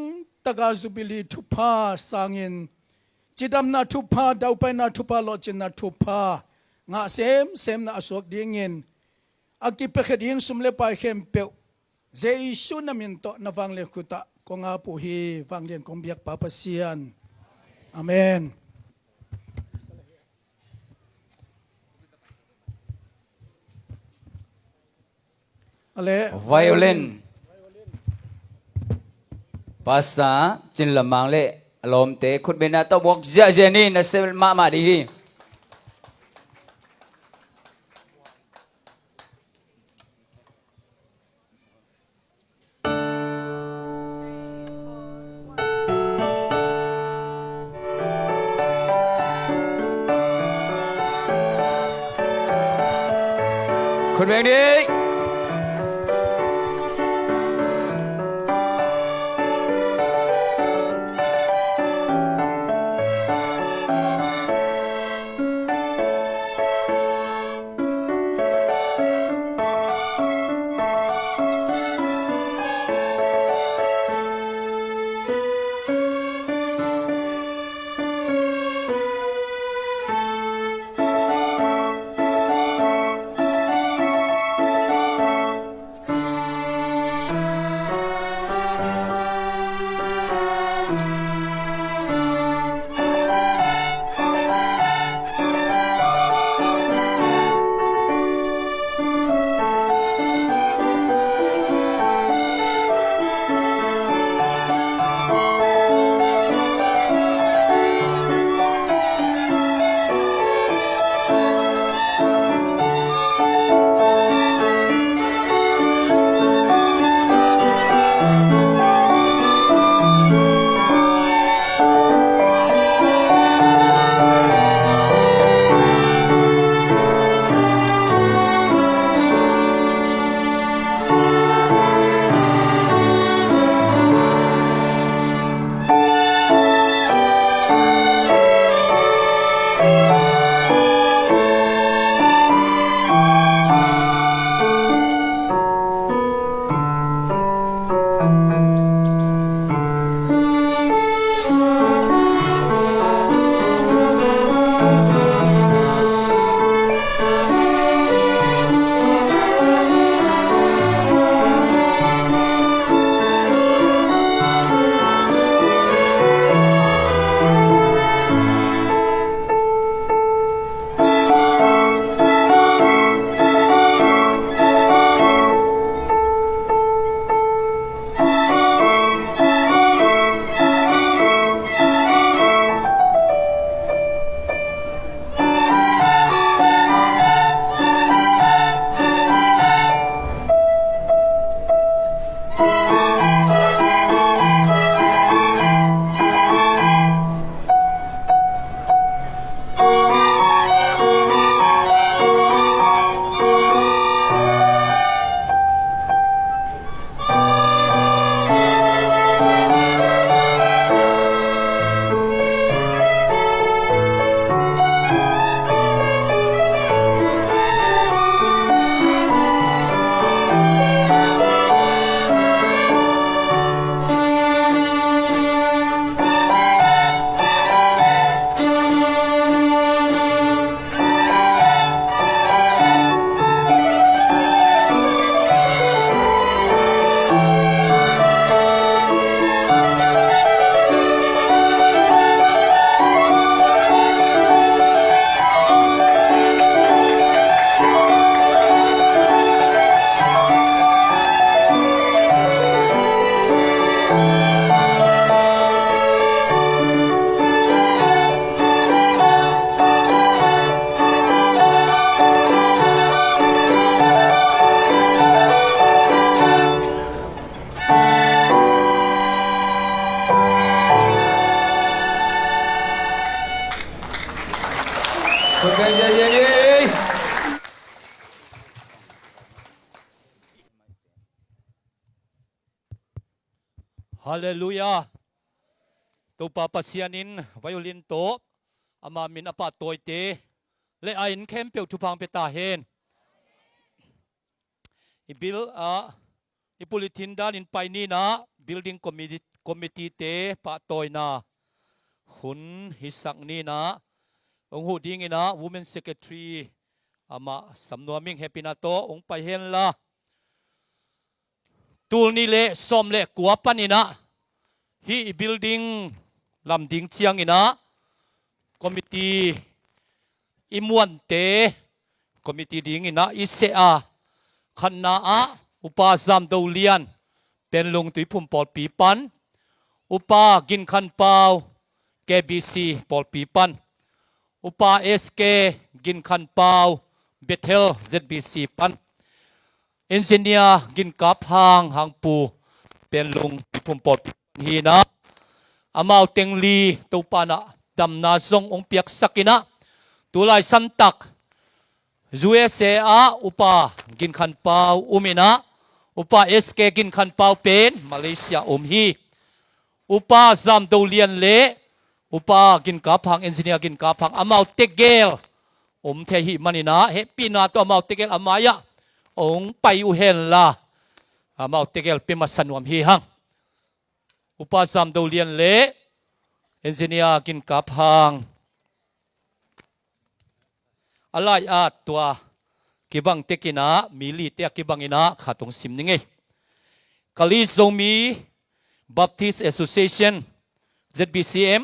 ตะกาJubilee ทุพาสังอินจิดำนาทุพาดาวไปนาทุพาโลจินนาทุพางาเซมนาอสวกดิงินอากิเปคดิงสุมเลไปเข้มเปียวเจสุนามินโตนาวังเลคุตะกงอาปุฮีวังเลียนกงเบียกปาปเซียนอาเมนอะไรไวโอลินภาษาจินละมังเลอารมณ์เตะขุดเบนนาตบอกเจนี่นะเซลมาดีขุดเบนดี ฮาเลลูยาตัวปาปัสยานินไวโอลินโตอามามินอปาตัวเตและไอน์เข้มเปียวทุพังเปตาเฮนอีบิลอีปุลิทินดานินไปนี่นะ building committee เตปะตัวนะหุ่นฮิสักนี่นะองหูดิ้งนะ women secretary อามาสำนวนมิงเฮปินาโตองไปเฮนละตูนี่เละสมเละกัวปันนี่นะฮี building ลำดิ้งเชียงนี่นะ committee อิมวนเต committee ดิ้งนี่นะอิเซอาขันนาอุปาซามดูเลียนเป็นลงตุยพุ่มปอดปีปันอุปากินขันเปาแกบีซีปอดปีปันอุปาเอสเคกินขันเปาเบเทลเซดบีซีปันเอนจิเนียร์กินกับหางปูเป็นลงตุยพุ่มปอดปีฮีนะอามาเต็งลีตัวปานะดำนาซงองเปียกสักินะตัวลายสันตักUSA upa gin khan pau umina upa SK gin khan pau pen Malaysia hi upa zam dolian le upa gin ka phang engineer gin ka phang amau tegel the hi manina he pina to amau tegel amaya ong pai u hen la amau tegel pe masanwam hi hang upa zam dolian le engineer gin ka phang alaiตัวกิบังเตกินะมีลีเตกิบังอินะขาตรงซิมนี่ไงกาลิโซมี Baptist Association ZBCM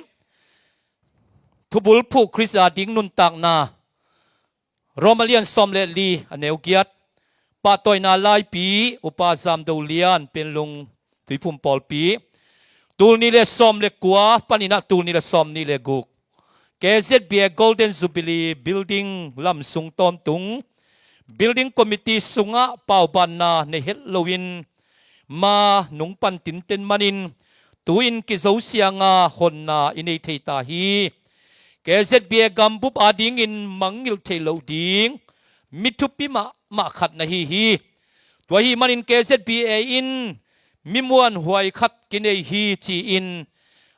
ทุบุลผู้คริสต์ดิ้งนุนตักนาโรมาเลียนซอมเลลีอเนวเกียตปาตอยนาลายปีอุปาซามดูเลียนเป็นลงตุยพุ่มปอลปีตูนี่เลซอมเลกัวปานินะตูนี่เลซอมนี่เลกุกKZBA Golden Jubilee Building Lam Sung Ton Tung Building Committee Sunga Pau Ban na ne Halloween ma nung pan tin ten manin tuin ki zo sianga hon na inei thei ta hi KZBA Gambup ading in mangil thei lo ding mithupi ma khat na hi tua hi manin KZBA in mimuan huai khat kinei hi chi in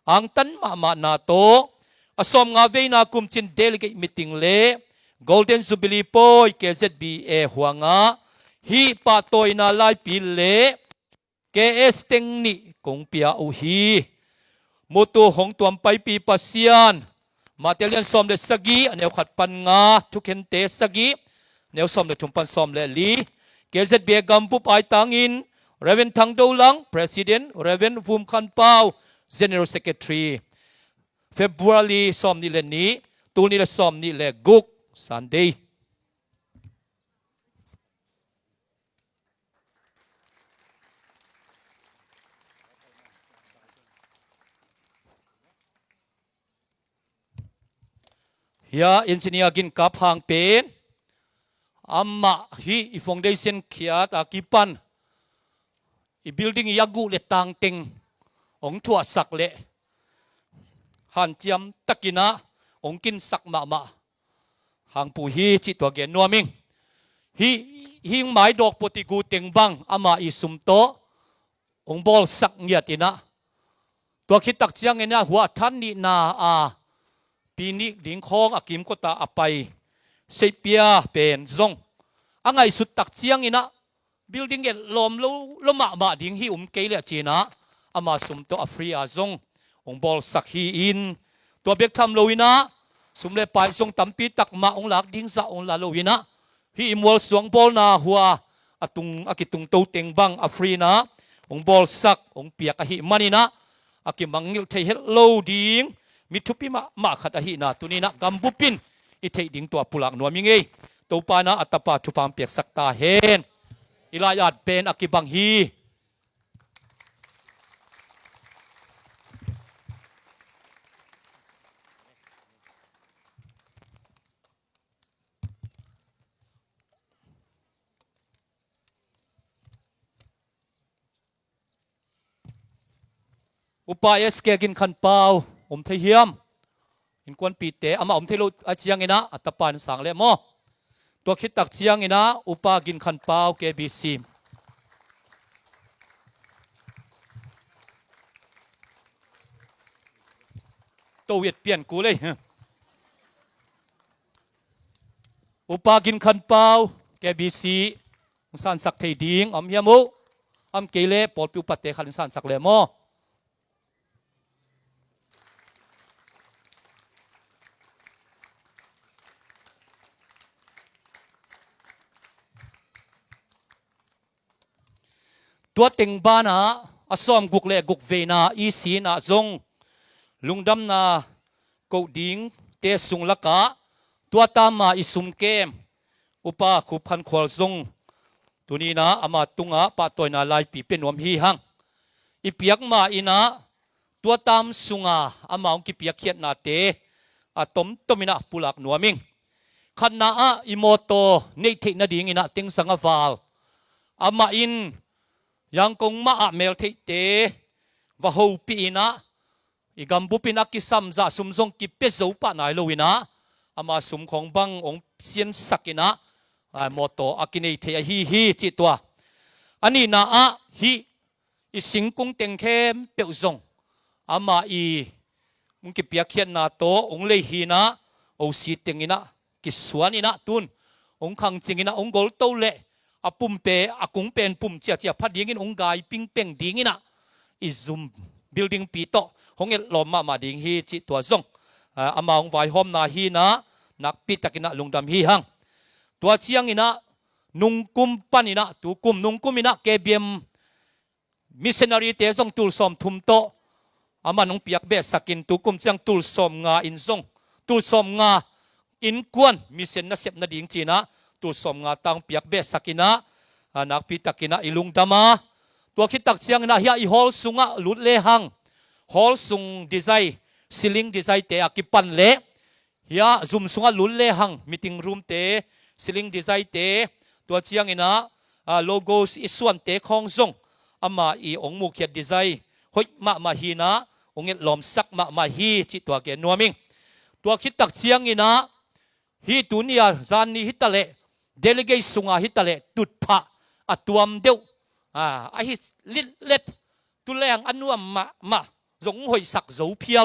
ang tan ma na to asom nga veina kumchin delegate meeting le Golden Jubilee poi KZBA huanga hi pa toina lai pi le KS teng ni kong pia u hi motu hong tuam pai pi pasian matelian som le sagi aneu khat pan nga thuken te sagi neu som le thumpan som le li KZBA gampu pai tangin Reverend Thang Do Lang President Reverend Vum Khan Pau General Secretary February ซ้อมนี่แหละนี้ตูนี่แหละซ้อมนี่แหละกุก Sunday เฮียเอนจิเนียร์กินกับหางเป็นอามาฮีอีฟองเดชันเขียตากิปันอีบิลดิ้งยากุเลตังเต็งองถั่วสักเละหันเจียมตะกินะองกินสักมาหางปูฮีจิตตัวเกนนัวมิงฮิงหมายดอกปฏิกูเต็งบังอามาอิสุมโตองบอลสักเงียตินะตัวคิดตักเจียงเงินหัวท่านนี่นาปีนี้ดิงคองอากิมก็ตาอไปเสียเปียเป็นซงอังไงสุดตักเจียงเงินบิลดิ้งเกลมลมาดิ้งฮิเกลี่ยจีนะอามาสุมโตอัฟริอาซงองบอลสักฮีอินตัวเบกทำโลวินะสุมเลไปทรงตั้มปีตักมาองหลักดิ้งสะองลาโลวินะฮีอิมวอลสวงบอลนาหัวอากิตุงโตเต็งบังอัฟรีนะองบอลสักองเปียกฮีมันนี่นะอากิมังงิลเทเฮลโลดิ้งมิทุปิมาขัดฮีนะตุนี้นะกัมบุปินอิเทดิ้งตัวปุลักนัวมิงเอตัวปานะอัตปาทุพามเปียกสักตาเฮนอิลายาดเป็นอากิบังฮีอุปาเอสเกกินขันเปาเทียมอินควนปีเตอามาเทลุอาเจียงอินะอัตปานสังเลมอตัวคิดตักเจียงอินะอุปากินขันเปาเกบีซี โตเวียดเปลี่ยนกูเลยอุปากินขันเปาแกบีซีสันสักเทดิงอมยามุอมเกเลปอดปิวปัตเตขันสันสักเลมอตัวเต็งบ้านะอสอมกุกเล่กุกเวนาอีสีนาจงลุงดำนากูดิงเตสุงละกะตัวตามมาอิสุมเกมอุปาขุพันขวลจงตัวนี้นะอามาตุงะปะตัวนาลายปีเป็นวมฮีหังอีเปียกมาอินะตัวตามสุงะอามาองกิเปียกเขียนนาเตอาตมตมินะปุลักนัวมิงขันนาอิโมโตเนตินาดิงอินะติงสังวาลอามาอินยังคงมาเมลเทเตวะฮูปีนะอีกัมบุปินักกิสัมซาสุมซงกิเปโซปะนายโลวินะอามาสุมของบังองเซียนสักินะมอโตอากินเทฮีจิตตัวอันนี้นะฮีอีสิงกุงเต็งเข้มเปียวซงอามาอีมุงกิเปียเขียนนาโตองเลยฮีนะโอสีเต็งอินะกิสวนอินะตุนองคังจิงอินะองกอลโตเล่อาปุ่มเปอากุงเป็นปุ่มเจียพัดยิงอินองกายปิงเป่งดิงอินะอีซุมบิลดิ้งปีโตหงเอลอมมาดิงฮีจิตตัวซงอามาองไวหอมนาฮีนะนักปิตกินะลุงดำฮีหังตัวเชียงอินะนุงกุมปันอินะตูกุมนุงกุมอินะเกเบียมมิชชันนารีเตซงตูลซอมทุมโตอามานุงเปียกเบสสักินตูกุมเชียงตูลซอมงาอินซงตูลซอมงาอินกวนมิเซนนัสเซบนาดิงจีนะตูลซอมงาตังเปียกเบสสักินะนักปิตกินะอิลุงดามาตัวคิดตักเชียงอินะเฮียอีฮอลสุงะลุดเลหังฮอลสุงดีไซน์ซิลิงดีไซน์เตอกิปันเลเฮียซุมสุงะลุดเลหังมีติ้งรูมเตซิลิงดีไซน์เตตัวเชียงอินะโลโก้อิส่วนเตคองซงอามาอีองมุขเขียดดีไซน์หอยมาฮีนะองเงลอมสักมาฮีจิตัวแกนัวมิงตัวคิดตักเชียงอินะฮีตุนียจานนี้ฮิตะเลเดลิเกสุงะฮิตะเลตุดพะอัตวมเดียวไอฮิลิเล็ดตุแรงอันนัวมาจงหอยสักโจเพียว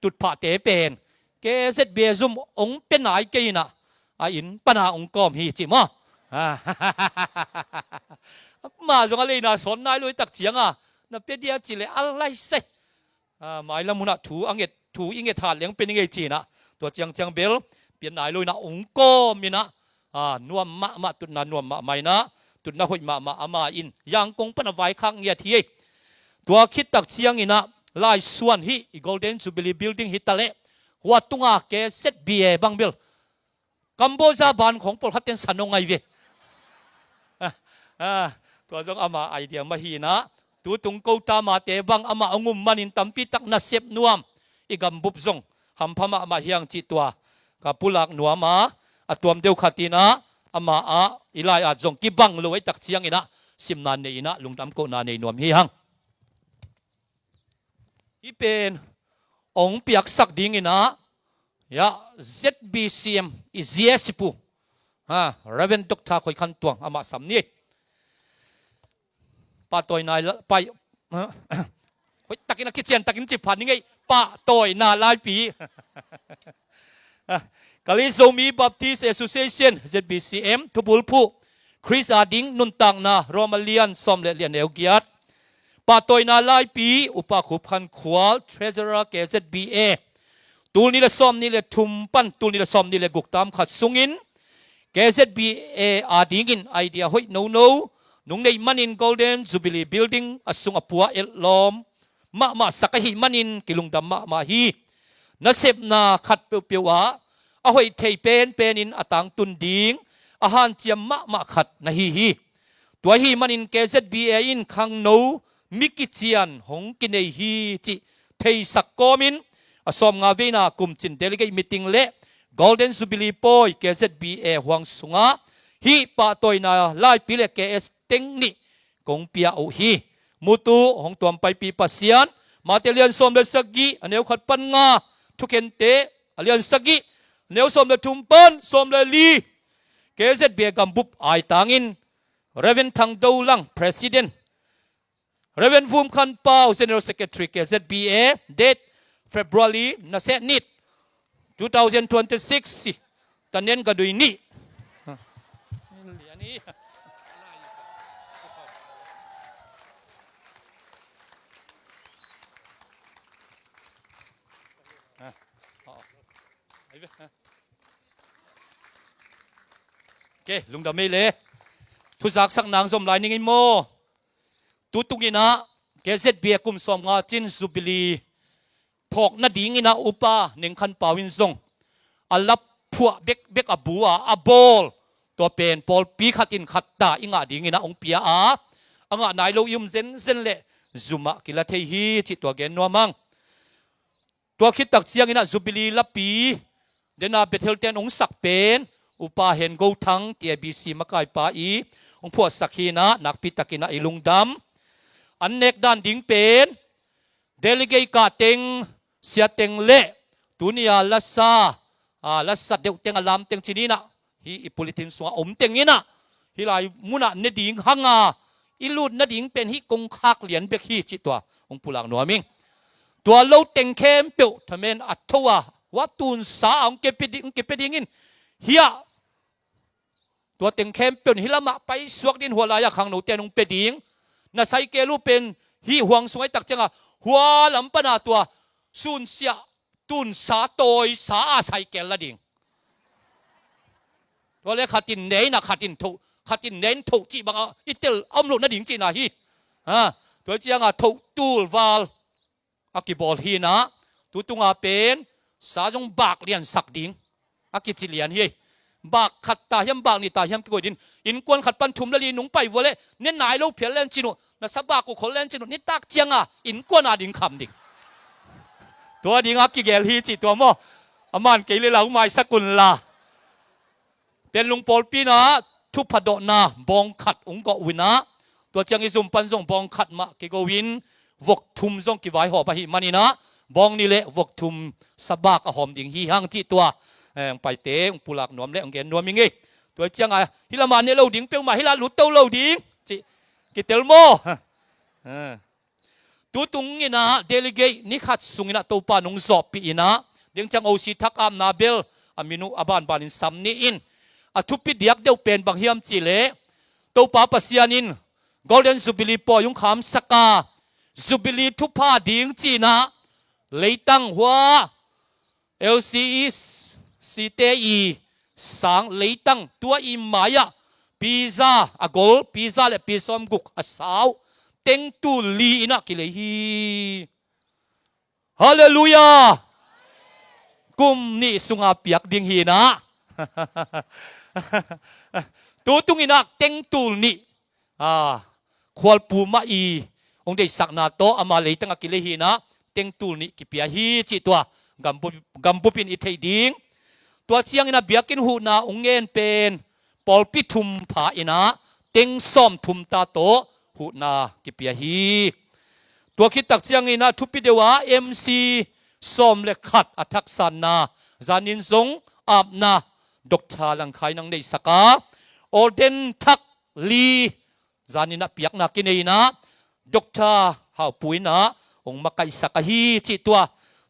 ตุดพะเตเป็นเกเซตเบซุมองเป็นไหนเกยนะอินปัญหาองกอมฮีจิมมาจงอะไรนะสอนนายลุยตักเจียงนับเป็นเดียจิเลอะไรเซ่หมายละมุนะถูอังเกตถูอิงเกตถาดเลี้ยงเป็นยังไงจีนะตัวเจียงเบลเปลี่ยนนายลุยนะองกอมมีนะนัวมาตุนนัวมาไม่นะตุนนัวหอยมาอามาอินยังคงเป็นไว้ข้างเงียทีตัวคิดตักเจียงอินะลายส่วนฮีโกลเด้นจูบิลีบิลดิ้งฮิตาเลหัวตุงเกเซตบีเอบางเบลกัมพูชาบ้านของปลคัดเต็นสนองไงเวตัวจงอามาไอเดียมาฮีนะตัวตุงกูตามาเตบังอามาองุมมันินตัมปีตักนัสเซบนัวมอีกัมบุบจงหัมพมามาเฮียงจิตตัวกับปุลักนัวมาตัวมเดียวขัดนะอามาอีไลอาจงกิบังลอยตักเชียงอินะสิมนานเนอินะลุงดำโกนานเนนัวมเฮียงอีเป็นองเปียกสักดิ่งอินะยา ZBCM อีเซียสิปูเรเวนตุกทาคอยขันตัวอามาสำเนียป้าตัวนาไปตักินคิดเชียนตักินจิบผ่านนี่ไงป้าตัวนาลายปีกาลิโซมีบัพติสแอสโซเชชัน ZBCM ทุบุลผู้คริสอาดิงนุนตังนาโรมาเลียนซอมเลเลียนเอลกิยัดป้าตัวนาลายปีอุปขุพันขวาเทรเซอร์เก ZBA ตูนี่ละซอมนี่ละทุมปันตูนี่ละซอมนี่ละกุกตามขัดสุงินKZBA อาดิงินไอเดียหอยโนนุ่งในมันิน Golden Jubilee Building อสุงอปัวเอลลอมมาสักหิมันินกิลุงดำมาฮีนัสเซบนาขัดเปียวหอยเทยเป็นอินอตังตุนดิงอาหารเจียมมาขัดนะฮีตัวฮีมันิน KZBA อินขังโนมิกิเจียนหงกินในฮีจิเทยสักกอมินอสมงาเวนากุมจินเดลิเกตมิติงเล่Golden Jubilee Boy KZBA หวังสุงะฮีปะตัวนาไล่ปีเล็ก KS เต็งนี่กงเปียอุฮีมุตุของตัวไปปีปัสยันมาเตเลียนสมเลสกีอันเนวขัดปันงาทุกเคนเตอเลียนสกีเนวสมเลทุมปันสมเลลี KZBA กัมบุบไอตังอินเรเวนทังดูลัง President เรเวนฟูมคันเปา General Secretary KZBA เดท February นะเสนิด2026ตอนนี้ก็ดูนี่นี่โอเคลุงดำไม่เลยทุสักสักนางสมลายนิ่งโมตุตุกินะเกษตรเบียกุมสมงาจินสุบิลีพอกนาดีงินะอุปาหนึ่งคันป่าวินทรงอัลลับผัวเบกอบัวอับบอลตัวเป็นปอลปีขัดินขัดตาอิงาดีงินะองเปียอาอังานายโลยุมเซนเล่ซุมะกิลาเทฮีจิตตัวเกนนัวมังตัวคิดตักเชียงอินะสุบิลีลับปีเดนาเบเทลเตนองสักเป็นอุปาเห็นกูทั้งเตียบีซีมาไกปาอีองพวกสักขีนะนักพิตักินะอิลุงดำอันเนกด้านดิ้งเป็นเดลิเกกาเต็งเสียเต็งเละตุนียาลัสซาเดวเต็งอลามเต็งชินีนะฮีอิปุลิตินสวอมเต็งนี้นะฮีลายมุนะเนดิ้งฮังอาอิลูดเนดิ้งเป็นฮีกงคักเหรียญเบกฮีจิตตัวองปุลังนัวมิงตัวโลเต็งเข้มเปียวทำเมนอัตถวาวัตุนสาองเก็บไปดิ้งินเฮียตัวเต็งเข้มเปียวฮิลามะไปสวกดินหัวลายขังหนูเตียนองเปดิ้งน่าใส่เกลูเป็นฮีห่วงสวยตักจังอ่ะหัวลำปนาตัวสุนเสียตุนสาโตยสาอาศัยเกลละดิ่งตัวเล็กขัดตินเนยนะขัดตินเน้นถูกจีบังอิตลอมลุนะดิ่งจีน่ะฮีตัวเจียงอ่ะถูกตูลวาลอากิบอลฮีนะตัวตุงอ่ะเป็นสาจงบากเลียนสักดิ่งอากิจิเลียนฮีบากขัดตาเฮียมบากนี่ตาเฮียมตัวดินอินกวนขัดปันทุมละลีนุ่งไปวัวเล่เน้นนายลูกเพียรเล่นจิโนนะสับบากุขอเล่นจิโนนี่ตักเจียงอ่ะอินกวนอาดิ่งคำดิ่งตัวดิ่งอากิเกลฮีจิตัวโมอามันเกลีเหล่าไม้สกุลลาเป็นลุงปอลปีนะทุพดนาบองขัดองก็วินะตัวเจียงอิซุมปันส่งบองขัดมากิโกวินวกทุมส่งกิไว้หอบไปหิมันนี่นะบองนี่เละวกทุมสบากอหอมดิ่งฮีหังจิตัวไปเตะปุลักนวมเละองเกนนวมยังไงตัวเจียงอ่ะฮิลามันเนี่ยเราดิ่งเปียวมาฮิลาหลุดเต้าเราดิ่งจิกิเตลโมตัวตุงนี่นะเดลิเกนี่ขัดสุงนี่นะตัวปานงสอบปีนะเดี๋ยวจังโอซีทักอามนาเบลอามินุอาบานบานินซัมนี่อินอาทุปิดเดียกเดียวเป็นบางเฮียมจิเลตัวป้าปัสยานินโกลเด้นซูบิลีปอยุงขามสกาซูบิลีทุพาดิ่งจีนะเลยตั้งหัว LCE ซีเตอีสังเลยตั้งตัวอิมายะพิซซ่าอากอลพิซซ่าและพิซซ่อมกุกอาสาวเต็งตูลีนักกิเลฮีฮาเลลูยากุมนี่สุงอาเปียกดิ่งฮีนะตัวตุงินักเต็งตูนี่ควอลปูมาอีองเดสักนาโตอามาเลยตั้งกิเลฮีนะเต็งตูนี่กิเปียฮีจิตัวกัมปุปินอิเทดิ่งตัวเชียงอินะเบียกินหูนาองเงินเป็นปอลปิทุมผาอินะเต็งซ้อมทุมตาโตหูนากิเปียฮีตัวคิดตักเชียงอินะทุปิเดวะMC ซ้อมเล็กขัดอัทักษานาจานินซงอาบนาดกชาลังไขนังในสกาโอเดนทักลีจานินะเปียกนากินเอนะดกชาหาปุยนะองมาไกสักฮีจิตัว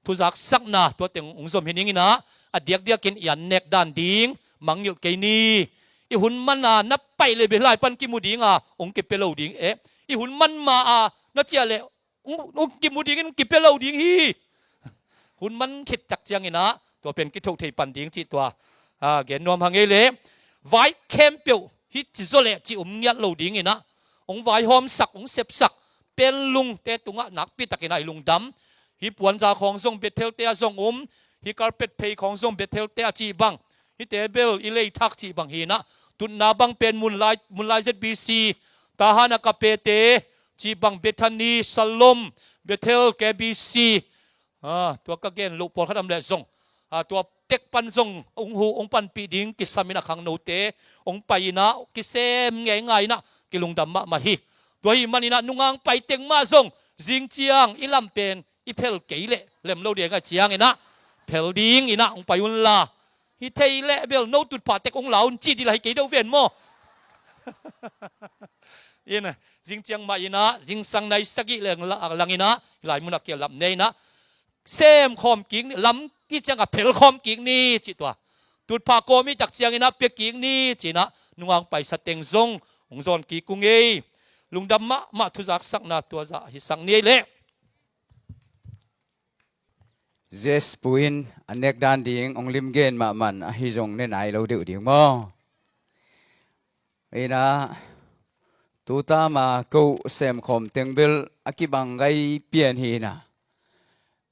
ทุจักสักนาตัวเต็งองสมเห็นอย่างนี้นะอเดียกกินยันเนกด้านดิ่งมังยุกเกนีอีหุ่นมันนับไปเลยเบลายปันกิมูดิ่งองเก็บเปล่าดิ่งอีหุ่นมันมานัดเจียเลยองกิมูดิ่งเก็บเปล่าดิ่งฮีหุ่นมันคิดจักเจียงนี่นะตัวเป็นกิทุกเทปันดิ่งจิตัวเกณฑ์นวมหังเอเลยไว้เข้มเปียวฮิจิโซเลจิยัดเหล่าดิ่งนี่นะองไว้หอมสักองเสพสักเป็นลุงเตตุงะนักปิตะกินไอลุงดำฮิปวนจาของทรงเบเทลเตียทรงฮิการเป็ดเพย์ของทรงเบเทลเตียจีบังฮิเตเบลอิเลทักจีบังฮีนะตุนนาบังเป็นมุนไลเซบีซีตาฮานะกาเปเตจีบังเบธานีสลมเบเทลแกบีซีตัวกะเกนลูกปอลขัดดำเลซงตัวเต็กปันซงองหูองปันปีดิ่งกิสามินะขังโนเตองไปนะกิเซมง่ายนะกิลุงดำมาฮีตัวฮีมันนะนุ่งอังไปเต็งมาซงจิงเจียงอิลำเป็นอิเพลเกยเล่เล่มโลเดียกเจียงนะเพลดิ่งนะองไปยุนลาฮิเทยเล่เบลโนตุดผาเต็กองเหลาจีดีไรเกยเดาเวียนโมยินะจิงเจียงมาอินะจิงสังในสกิเลงลังอินะหลายมุนักเกี่ยวกับเนยนะ เซมคอมกิ่งลำกี่จังกับเพลคอมกิ่งนี่จิตตัวตุดพาโกมีจักเจียงนะเปียกิ่งนี่จีนะนุ่งไปสเต็งซงองซอนกีกุงเอลุงดำมาทุจักสักนาตัวจะหิสังนี่เละเจสปุยนอันเนกดานดิ่งองลิมเกนมามันฮิจงเนนายเราเดือดดิ่งมั้งไอ้นะตูตามากูเซมคอมเต็งเบลอากิบังไงเปลี่ยนฮีนะ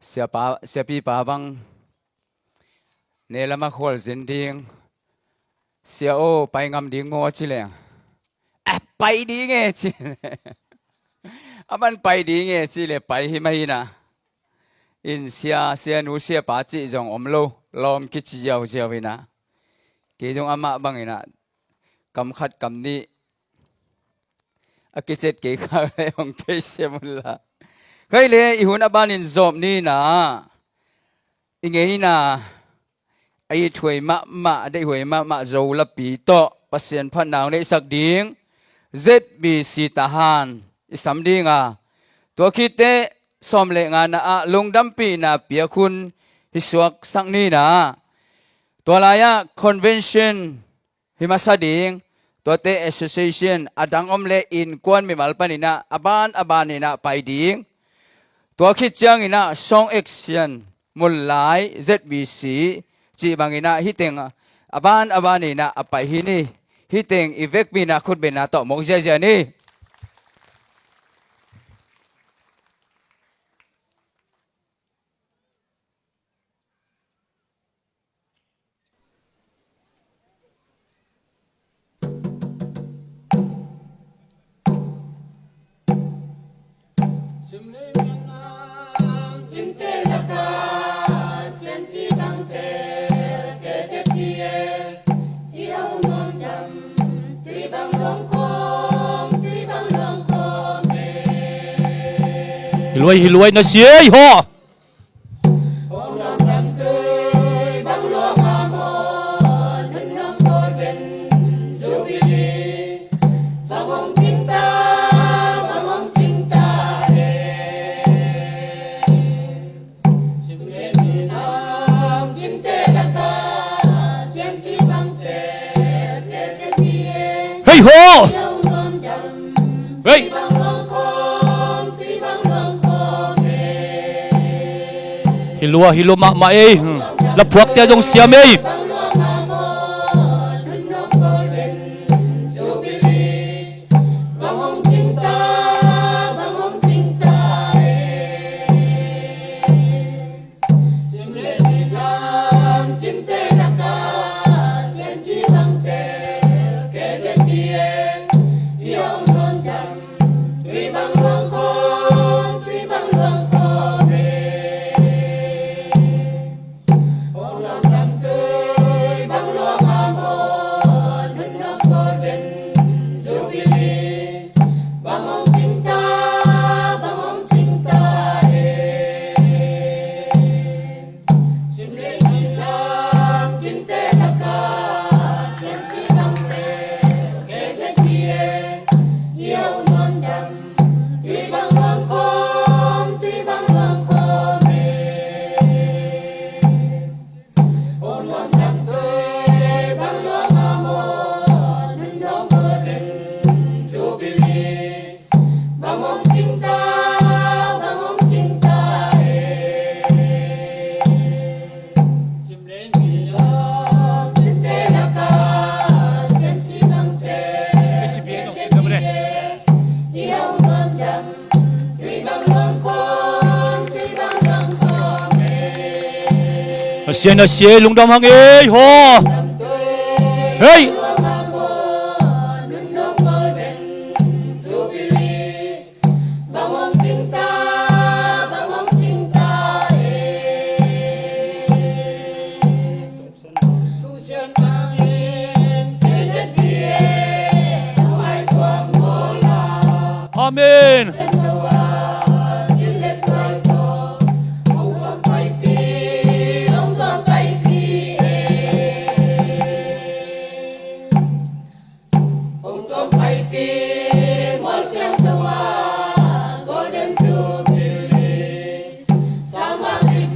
เสียปีป่าบังเนลมาขวลจินดิ่งเสียโอไปงำดิ่งงัวชิเลงไปดีไงชิมันไปดีไงชิเลไปฮิมาฮีนะอินเสียนูเสียป่าจีจงอมโลลอมกิจเจ้าวินะเกี่ยจงอามาบังอินะกำขัดกำนี้อากิเจ็ดเกี่ยข้าวเลยองเทเสมุลละเคยเลยอีหุ่นอบ้านินจบนี่นะอิงเงี้ยนะไอ้ถวยมาได้ถวยมาโจลปีโตปัสเซียนพันนาวในสักดิ่งเจ็ดบีสีทหารอิสามดิ่งตัวคิดเตสอมเลงานะลงดัมปีนะเปียคุณฮิสวกสังนี่นะตัวลายะคอนเวนชั่นฮิมาสดิงตัวเตแอสโซเชชันอดังอมเลอินกวนมีมัลปานินะอบานนี่นะไปดิงตัวคิดจังอินะซองเอ็กชันมุลไล ZBC จีบังอินะฮิตเองอบานนี่นะไปฮินี่ฮิตเองอีเวกปีนะคุดเบนะต่อมงเจเจนี่ฮิลวยนะเสียฮอเฮ้ยฮอเฮ้ยฮิลัวมาเอแล้วพวกเดียวจงเสียเมย์เสียนะเสียลุงดำหังเอ้ยฮอเฮ้ยอาเมน Golden Jubilee, Samali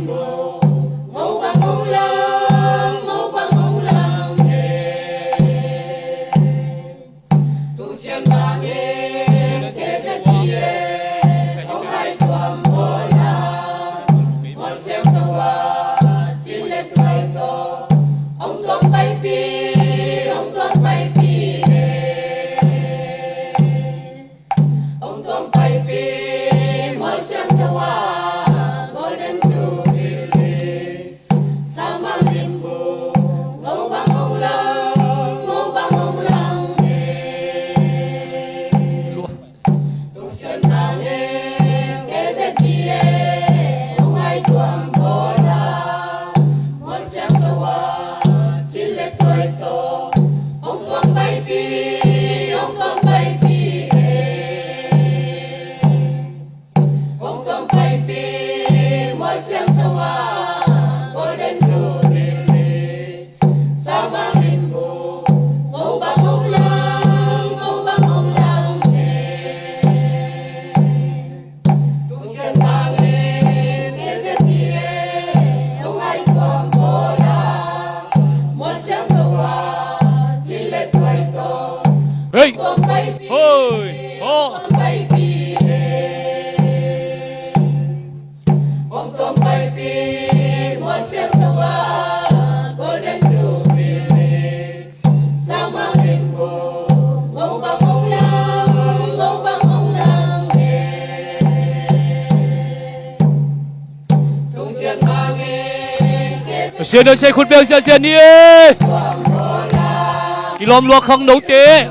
Oh. Xin được xe khuôn bèo xe đi Kỳ lòm luộc không nấu tế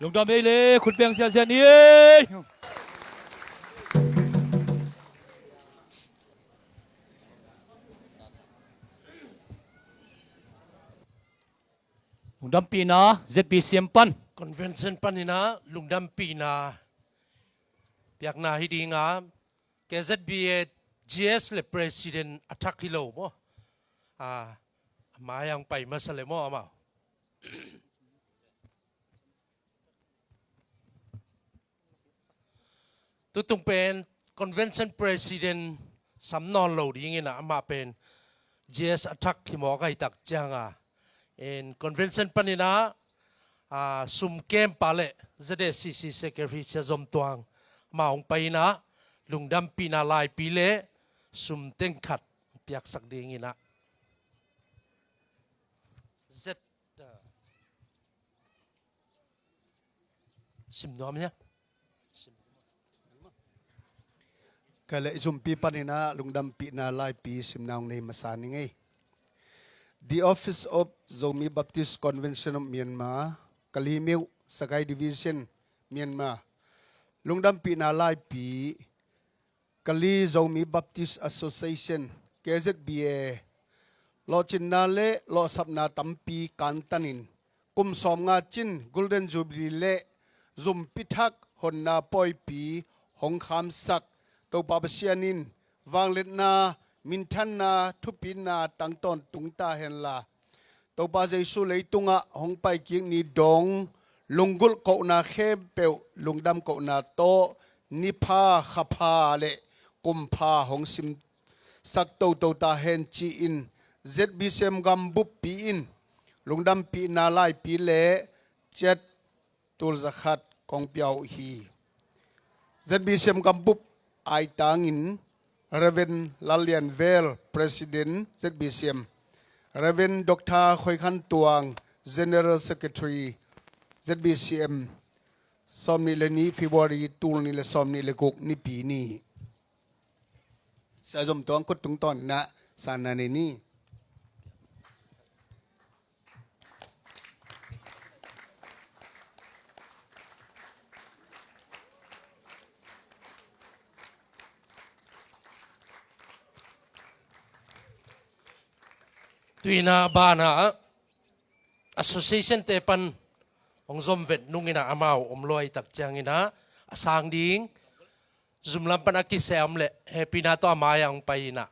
Lùng đam bê lê khuôn bèo xe đi Lùng đam pi na ZP Siempan Convention panina lungdam pina piak na hidinga KZBA GS le president athakilo mo mayang pai masale mo ama tutung pen convention president samnon lo dingina ama pen GS athak himo kai tak changa in convention panina sum kem pale zade CC secretary chazom tuang maung paina lungdam pina lai pile sum teng khat piak sak dingina z sim nom nya kale zum pi panina lungdam pina lai pi sim naung nei masani ngai the office of Zomi Baptist Convention of Myanmar Kalimiu Sakai Division Myanmar Lungdam Pina Lai Pi Kali Zomi Baptist Association KZBA Lo Chinale Lo Sapna Tampi Kantanin Kum Som Nga Chin Golden Jubilee Le Zum Pithak Honna Poi Pi Hong Kham Sak To Babasianin Wanglet Na Mintan Na Thupin Na Tangton Tungta Hen La Tàu ba dây su lấy tung ạ hong pai kiếng ni dong lungul cậu na khem peo lungdam cậu na to ni pha khapha le kum pha hong sim sak tàu tàu ta hen chi in ZBCM gam bup pi in lungdam pi na lai pi le chet tul zakhat kong piao hi ZBCM gam bup ai tang in Reverend Lalian Vel President ZBCM Reverend Dr. Khoi Khan Tuang, General Secretary, ZBCM, Somni le ni February tul ni le somni le kok ni pi ni. Sa jom tuang kut tung ton na sana ni. Tuina bana association tepan ong zomvet nungina amao omloi tak changina asang ding zumlam pan akisem le happy na to amayang paina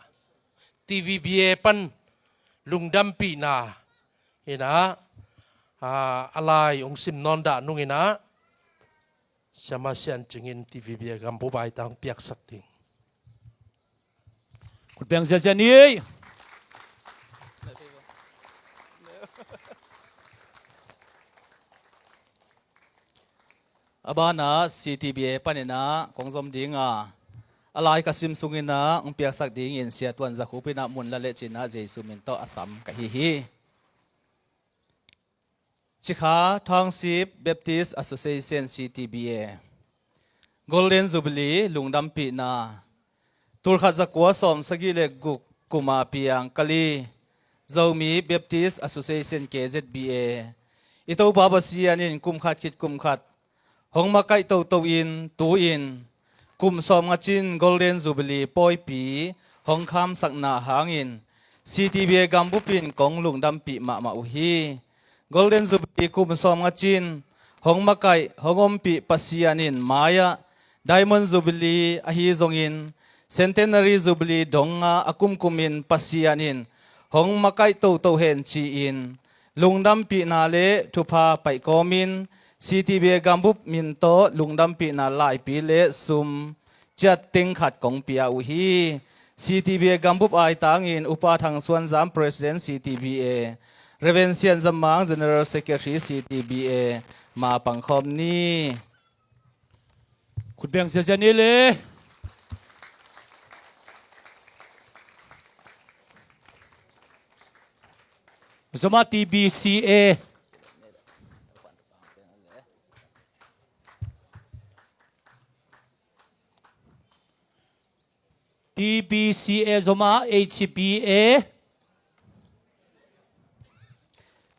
TVBA pan lungdam pina ina alai ong simnon da nungina sama sian chingin TVBA gampu bai tang piak sak ding Kutang sia ni Abana CTBA panina kongzom dinga alai kasim sungina ang piak sak ding in sia tuan zakupina mun la le china jesu min to asam ka hi Chikha Township Baptist Association CTBA Golden Jubilee lungdam pi na turkha zakwa som sagi le guk kuma piang kali Zomi Baptist Association KZBA ito babasianin kumkhat kit kumkhat Hong makai tau tau in tu in kum som nga chin Golden Jubilee poi pi Hong kham sakna hangin CTBA gambupin kong lungdam pi ma uhi Golden Jubilee kum som nga chin Hong makai hongom pi pasianin maya Diamond Jubilee ahi zongin Centenary Jubilee dong akum kumin pasianin hong makai to hen chi in lungdam pi na le thupa pai komin CTB gambup min to lungdam pi na lai pi le sum chat ting khat kong pia u hi CTB gambup ai tangin upa thang suan jam president CTBA Reverend Sian Zamang General Secretary CTBA ma pangkhom ni คุณเบียงเสียใจนี่เลยสมา TBCA TBCA สมา HBA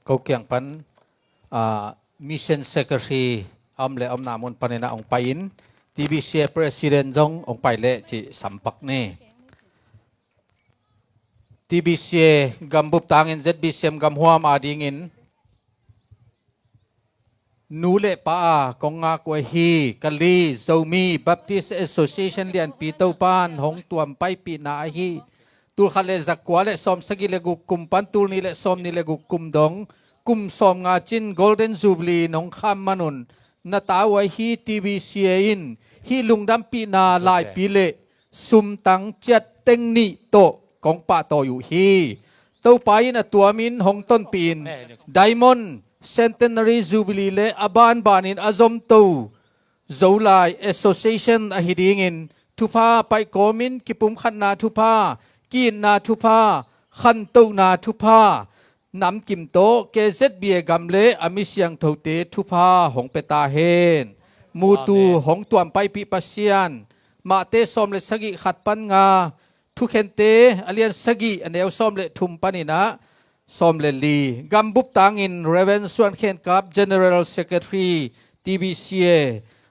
เขาเกี่ยงปันMission Secretary อำเลอำนามุนปันนาองไปอิน TBCA President จงองไปเลจิสัมปักนี่ TBCA กัมบุบตางอิน ZBCM กัมหัวมาดิงินนูเลป้ากงงากวยฮีกะลีโซมี Baptist Association เลียนปีเต้าปานหงตัวมไปปีนาฮีตูขะเลจักกัวเลซอมสกิเลกุกุมปันตูนี่เลซอมนี่เลกุกุมดงกุมซอมงาจิน Golden Jubilee นงคำมนุนนาตาวฮี TBCA อินฮีลุงดำปีนาลายปีเลซุมตังจัดเต็งนี่โตของป้าโตอยู่ฮีเต้าไปนะตัวมินหงต้นปีนไดมอนด์ Centenary Jubilee เลอบานบานินอซอมโตโซลาย Association อหิดิงินทุพาไปโกมินกิปุมขันนาทุพากินนาทุพาขันโตนาทุพานำกิมโตเกเซตเบียกำเลอมิเสียงโทเตทุพาหงเปตาเฮนมูตูหงตวมไปปีปัสเซียนมาเตสอมเลสกิขัดปันงาทุเคนเตอเลียนสกิอันเอวสอมเลทุมปันินะสอมเลลีกัมบุบตังอินเรเวนส่วนเคนกับ General Secretary TBCA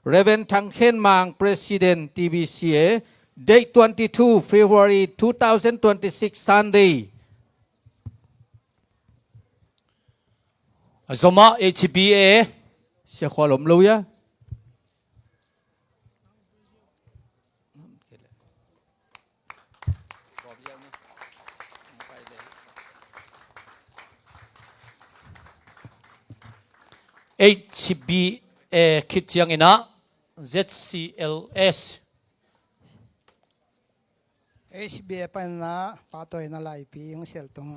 เรเวนทังเคนมัง President TBCA Date 22 February 2026 Sunday สมา HBA เสียขวาลมลุยะHBA คิดยังไงนะ ZCLS HBA ปันนะป้าตัวนั่นไล่ปีของเซลตง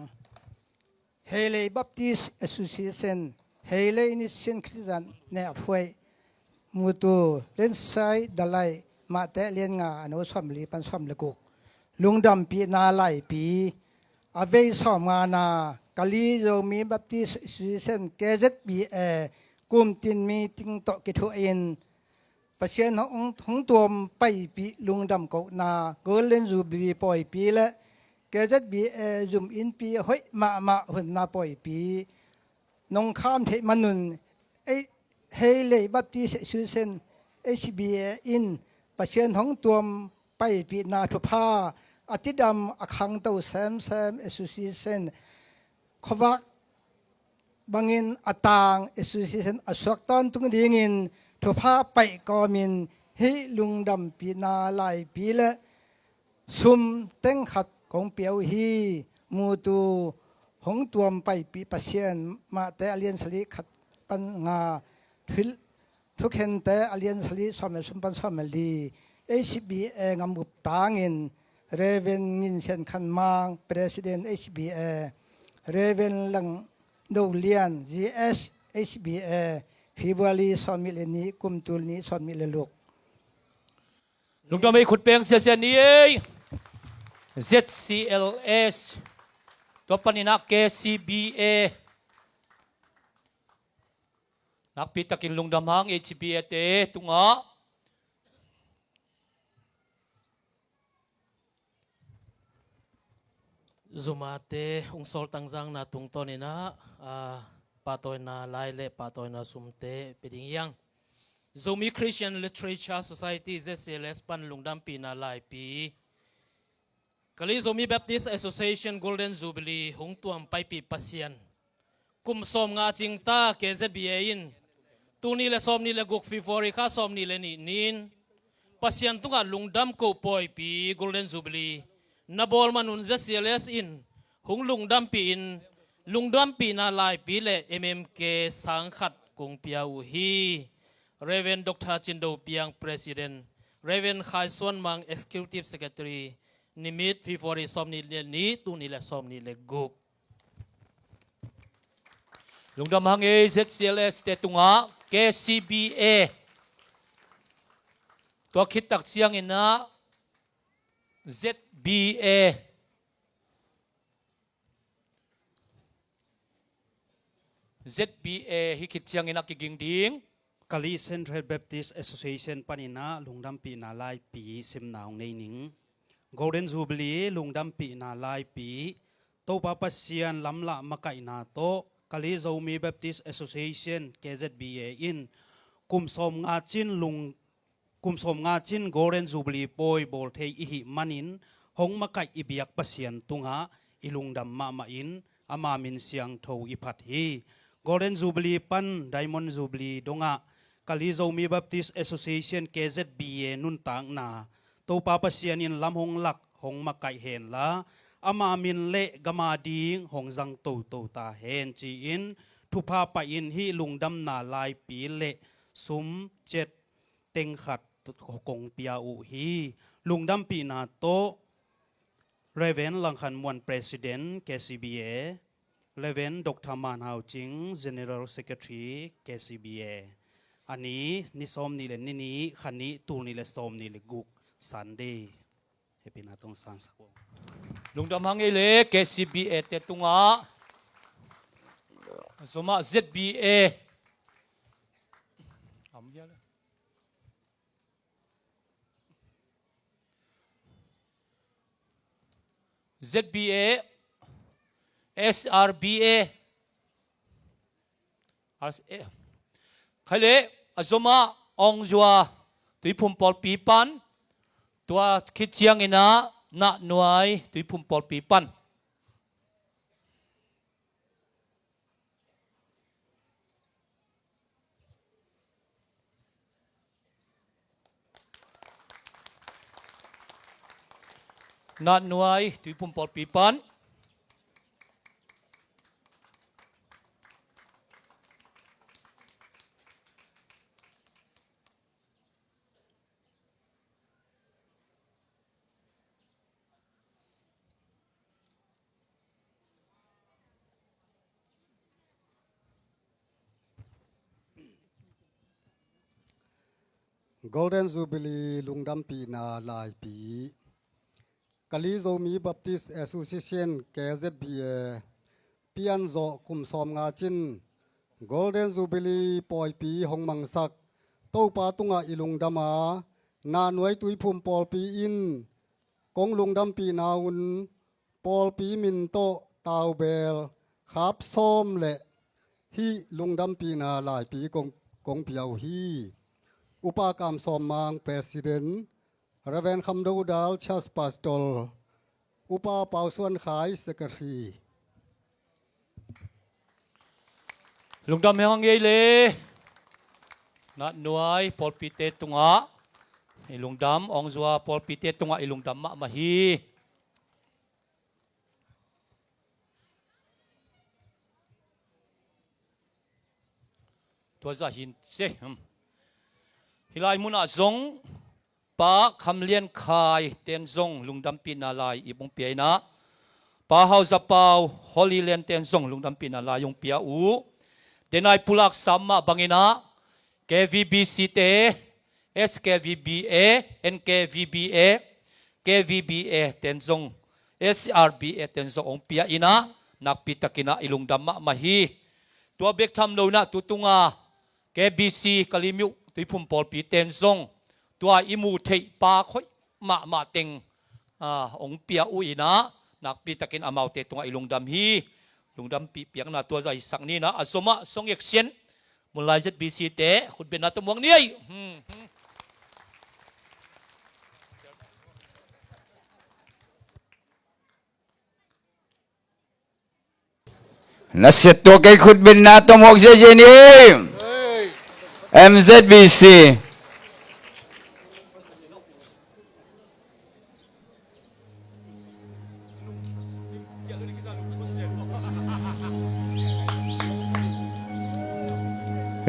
Hele Baptist Association Hele Initiation Christian เนี่ยฟวยมูตูเล่นไซดลายมาแต่เลียนงาอนุสมรีปันสมเลกุกลุงดำปีนาไล่ปีอาเวสอมงานากาลีโยมี Baptist Association KZBA กุมตินมีติงโตกิทุเอ็นประเชียนของตัวไปปีลุงดำกนาเกิดเล่นจูบีปล่อยปีและเกิดบีจุมอินปีเฮ้ยมาหุ่นนาปล่อยปีนงข้ามเทมนุนเฮเลยบัพติสชูเซนHBA อินประเชียนของตัวไปปีนาทุพาอติดำอคังเต้าแซมAssociationขวักบางอินอตาง Association อสวกตอนตุงดีงินทุพาไปกอมินให้ลุงดำปีนาหลายปีและซุมเต็งขัดของเปียวฮีมูตูหงตัวมไปปีปัสเซียนมาแต่อเลียนสลีขัดปัญงาทุกเห็นแต่อเลียนสลีสมัยสุมปันสมัยลีHBA งำบุบตางินเรเวนงินเชนขันมาง President HBA เรเวนหลังดูเลียน GS HBA ฟิบวารีสอนมิเลนีกุมตูลนี้สอนมิเลลูกลุงดำไม่ขุดเปียงเสียนี้ZCLS ตัวปนินัก KCBA นักพิทักษ์ลุงดำหาง HBA เตตุงะซูมาเตองซอลตังจังนาตุงตอนี่นะปาตอยนาไลเลปาตอยนาซุมเตเป็นยัง Zomi Christian Literature Society ZCLS ปันลุงดำปีนาไลปีกะลีโซมี Baptist Association Golden Jubilee หงตัวมไปปีปัสเซียนกุมสมงาจิงตา KZBA อินตูนี่และสมนี่และกุกฟีฟอริค่าสมนี่และนี่นินป pasyan tunga lungdam ko poi pi golden jubilee na bol manun za CLS in hung lungdam pi in lungdam pi na lai pi le MMK sangkhat kung piau hi Reverend Dr. Chindo Piang President Reverend Khai Suan Mang Executive Secretary nimit Fifori somni le ni tu ni le somni le guk lungdam hange ZCLS te tunga KCBAตัวคิดตักเสียงอินนะ ZBAฮิคิดเสียงอินนักกิงดิ้ง Kali Central Baptist Association panina lungdam pi na lai pi sim naung nei ning Golden Jubilee lungdam pi na lai pi to pa pasian lamla makai na to Kali Zomi Baptist Association KZBA in kum som nga chin Golden Jubilee poi bol thei ihi manin hong makai ibiak pasian tunga ilungdam ma in ama min siang tho iphat hi Golden Jubilee pan Diamond Jubilee donga Kali Zomi Baptist Association KZBA nun tang na to pa pasian in lam hong lak hong makai hen la ama min le gama ding hong jang to ta hen chi in thu pa pa in hi lungdam na lai pi le sum jet teng khatกงเปียอุฮีลุงดำปีนาโตเรเวนลังคันมวน President KCBA เรเวนดรมานฮาวจิง General Secretary KCBA อันนี้นิสอมนี่เลยนี่ขันนี้ตูนี่เลยสอมนี่เลยกุกซันเดย์ให้เป็นอาตงสังสักลุงดำหังเอเล่ KCBA เตตุงะสมะ ZBA ZBA SRBA ใครเล่อสมาองจัวตุยพุ่มปอลปีปันตัวคิดเชียงอินะนักหน่วยตุยพุ่มปอลปีปันนัดหน่วยตุยพุ่มปอลปีปันGolden Jubilee lungdam pi na lai pi Kali Zomi Baptist Association KZBA pian zo kum som nga chin Golden Jubilee poi pi hong mang sak to pa tunga ilungdama na nuai tui phum pol pi in kong lungdam pi na un pol pi min to tau bel khap som le hi lungdam pi na lai pi kong piao hi Upakam Somang President Reverend Khamdodal Chas Pastor Upa Pausuan Khai Secretary ลุงดำเฮงเงยเลนัดหน่วยปอลปีเตตุงะไอลุงดำองจัวปอลปีเตตุงะไอลุงดำมาฮีตัวจะหินเซ่ฮิลายมุนาซงป้าคำเลียนคายเตียนซงลุงดำปีนาลายอีบงเปียนะป้าเฮาจะเปาฮอลลีเลนเตียนซงลุงดำปีนาลายยงเปียอูเดนายปุลักสัมมาบังอินะ KVBC เต SKVBA NKVBA KVBA เตียนซง SRBA เตียนซงองเปียอินะนักปิตะกินะอิลุงดำมาฮีตัวเบกทำโลนะตุตุงา KBC กะลิมิวตุยพุ่มปอลปีเตียนซงตัวอิมูเทปาค่อยมาเต็งองเปียอุยนะนักปีตะกินอามาวเตตรงไอลุงดำฮีลุงดำปีเปียงนาตัวใจสักนี้นะอสมะทรงเอกเซียนมุลายเจ็ดบีซีเตขุดเป็นนาตัวมวงนี้นักเสียตัวแกขุดเป็นนาตัวมวงเจเจนี่ MZBC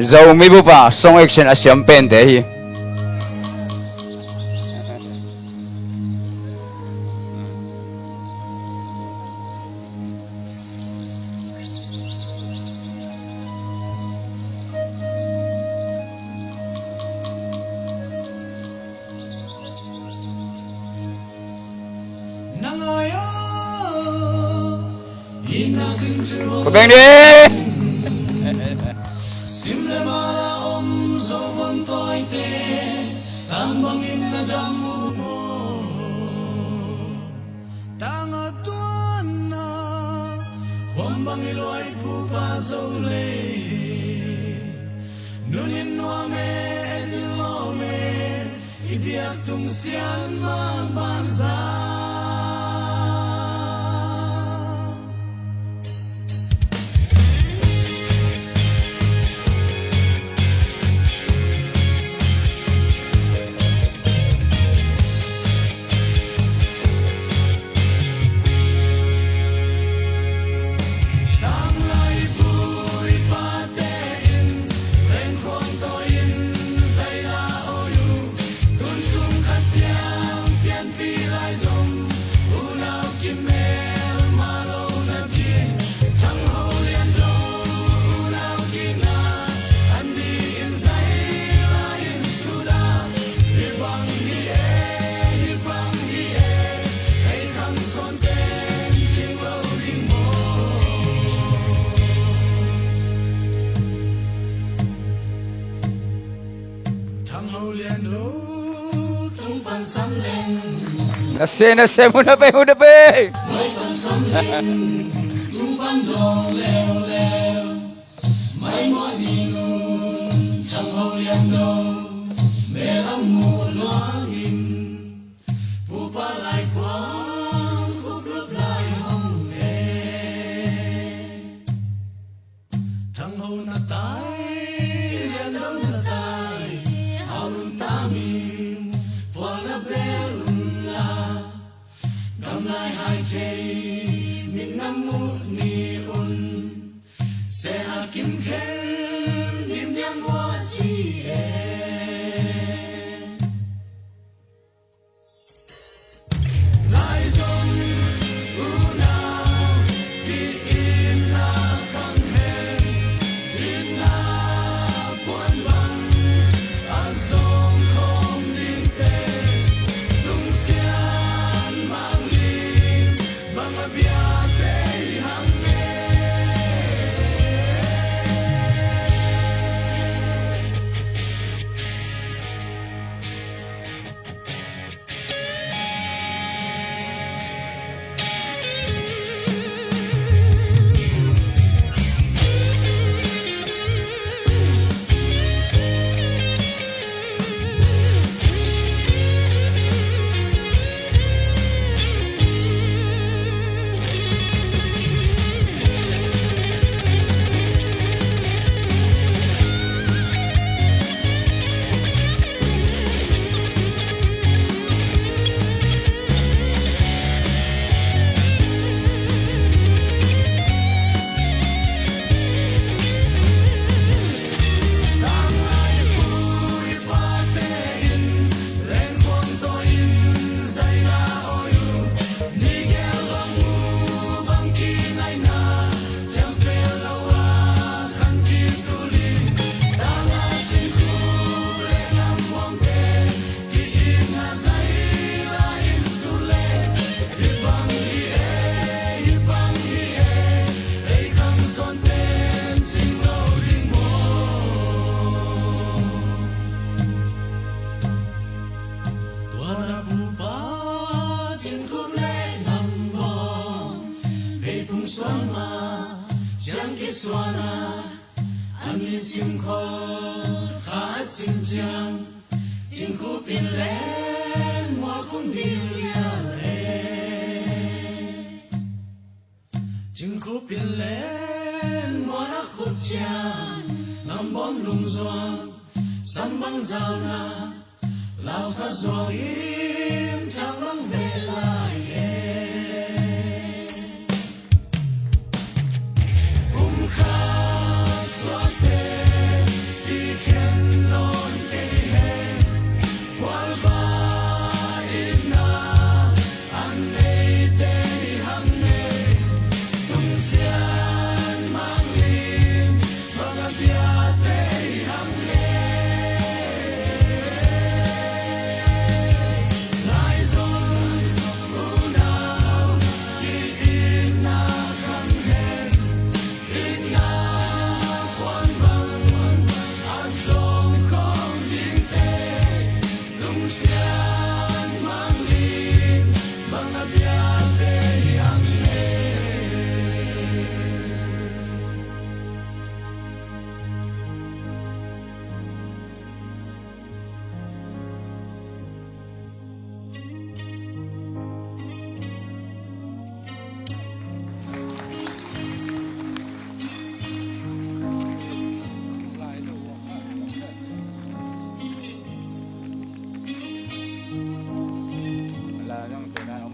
dầu mi bu ba song action asiam pen te hi có bên đi tung sian mang ban ra na se muna pe Mới con sắm lên tung ban đồ leo leo mấy mối đi luôn chẳng hậu liền đâu mẹ âm mùa loa nghìn phụ ba lại quang khúc lúc lại hồng hề chẳng hậu na tai liền đâu na tai hậu luôn ta mình qua na bè luôn la năm nay hai chê mình năm một ni un sẽ kiếm khen niềm nhang hoa chi lại dòng u nào đi in na khăng hẹn in na quan bằng ăn sông không liên tề tung xiên mang lim bằng a bia tê hằng chim kho khá chim chang chim khu pin lên mua khung đi lê chim khu pin lên mua nó khúc chang nằm bom lùng doang sắm băng rào na lao khá doang im chẳng băng về lại khá xóa tê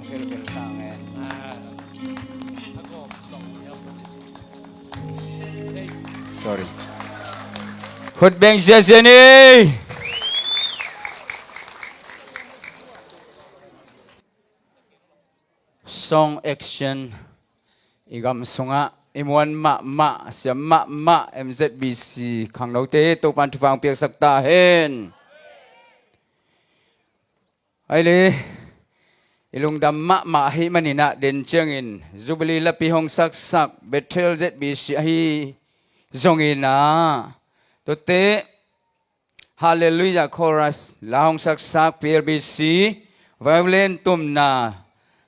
Philippines sang eh. Sorry. Khut beng sesini. Song action igam sunga imuan ma siam ma MZBC khang lo te to pan thupang piak sakta hen ai le ilung dam ma hi manina den changin Jubilee lapi hong sak Bethel ZBC hi zongina to te hallelujah chorus la hong sak PRBC violin tumna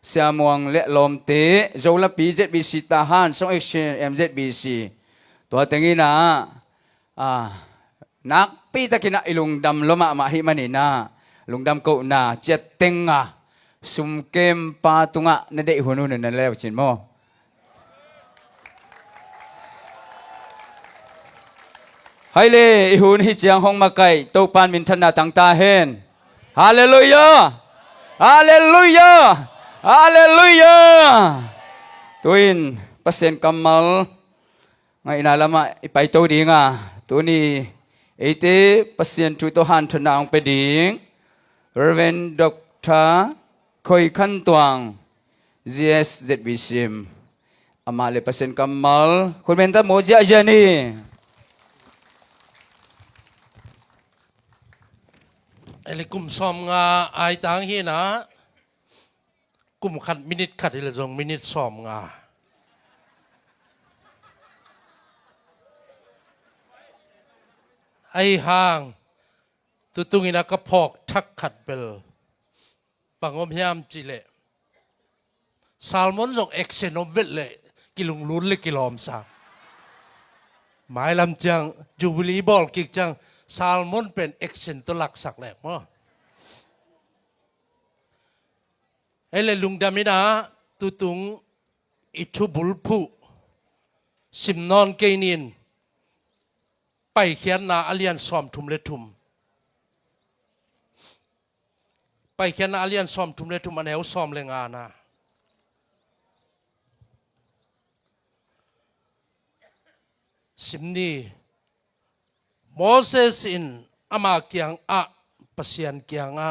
Siamuang le lom te zola PZBC tahan song action MZBC to tengina nak pi takina ilung dam loma mahi manina lungdam ko na chetenga sumkem patunga na de hunu na lew chin mo haile ihun hi chiang hong makai to pan min thana tang ta hen hallelujah hallelujah Hallelujah! Tuin pasen kamal ngai inalama ipai to dinga tuni ite pasen tu to han thana ong peding Reverend Dr. Khoi Khan Tuang GS ZBC amale pasen kamal kun menta moja jani Elikum som nga ai tang hi na kum khat minute khat ile jong minute som nga ai hang tutungina ka phok thak khat bel pangom hiam chile salmon jong action of vel le kilung lun le kilom sa mai lam chang Jubilee ball kik chang salmon pen action to lak sak le mo ele lungdamina tutung itu bulpu simnon keinin pai khian na alian som thum le thum pai khian na alian som thum le thum aneu som le nga na simni Moses in ama kyang a pasian kyang a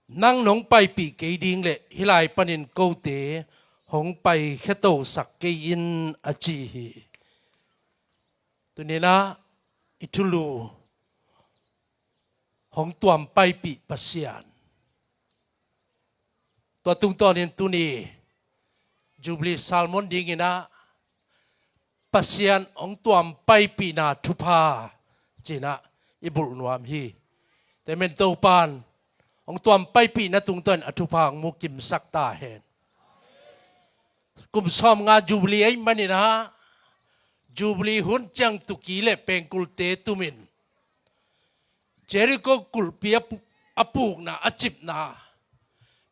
nang nong pai pi ke ding le hilai panin ko te hong pai kheto sak ke in achi hi tunina itulu hong tuam pai pi pasian to tung tonin tuni Jubilee salmon ding ina pasian ong tuam pai pi na thupa china ibul nuam hi te men to pan ong tuam pai pi na tung ton athupang mukim sakta hen kum som nga Jubilee ai manina Jubilee hun chang tuki le pengkul te tumin Jericho kulpia apuk na achip na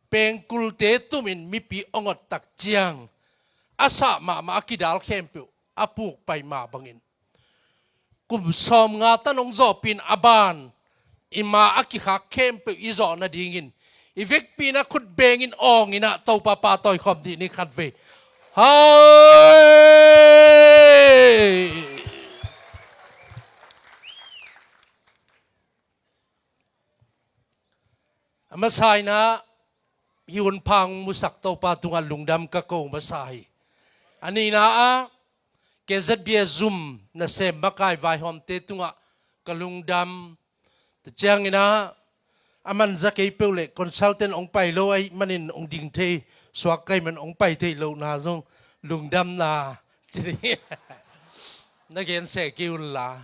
pengkul te tumin mi pi ongot tak chiang asa ma akidal khempu apuk pai ma bangin kum som nga tanong zopin aban ima aki khak kem pe izo na dingin ivek pina khut bengin ong ina to papa toy khom di ni khat ve hai amasai na hiun pang musak to pa tunga lungdam ka ko masai ani na a KZBA Zoom na se makai vai hom te tunga kalungdam chang ina aman zakai peule consultant ong pai lo ai manin ong ding the swak kai man ong pai the lo na zong lungdam na chini na gen se kiun la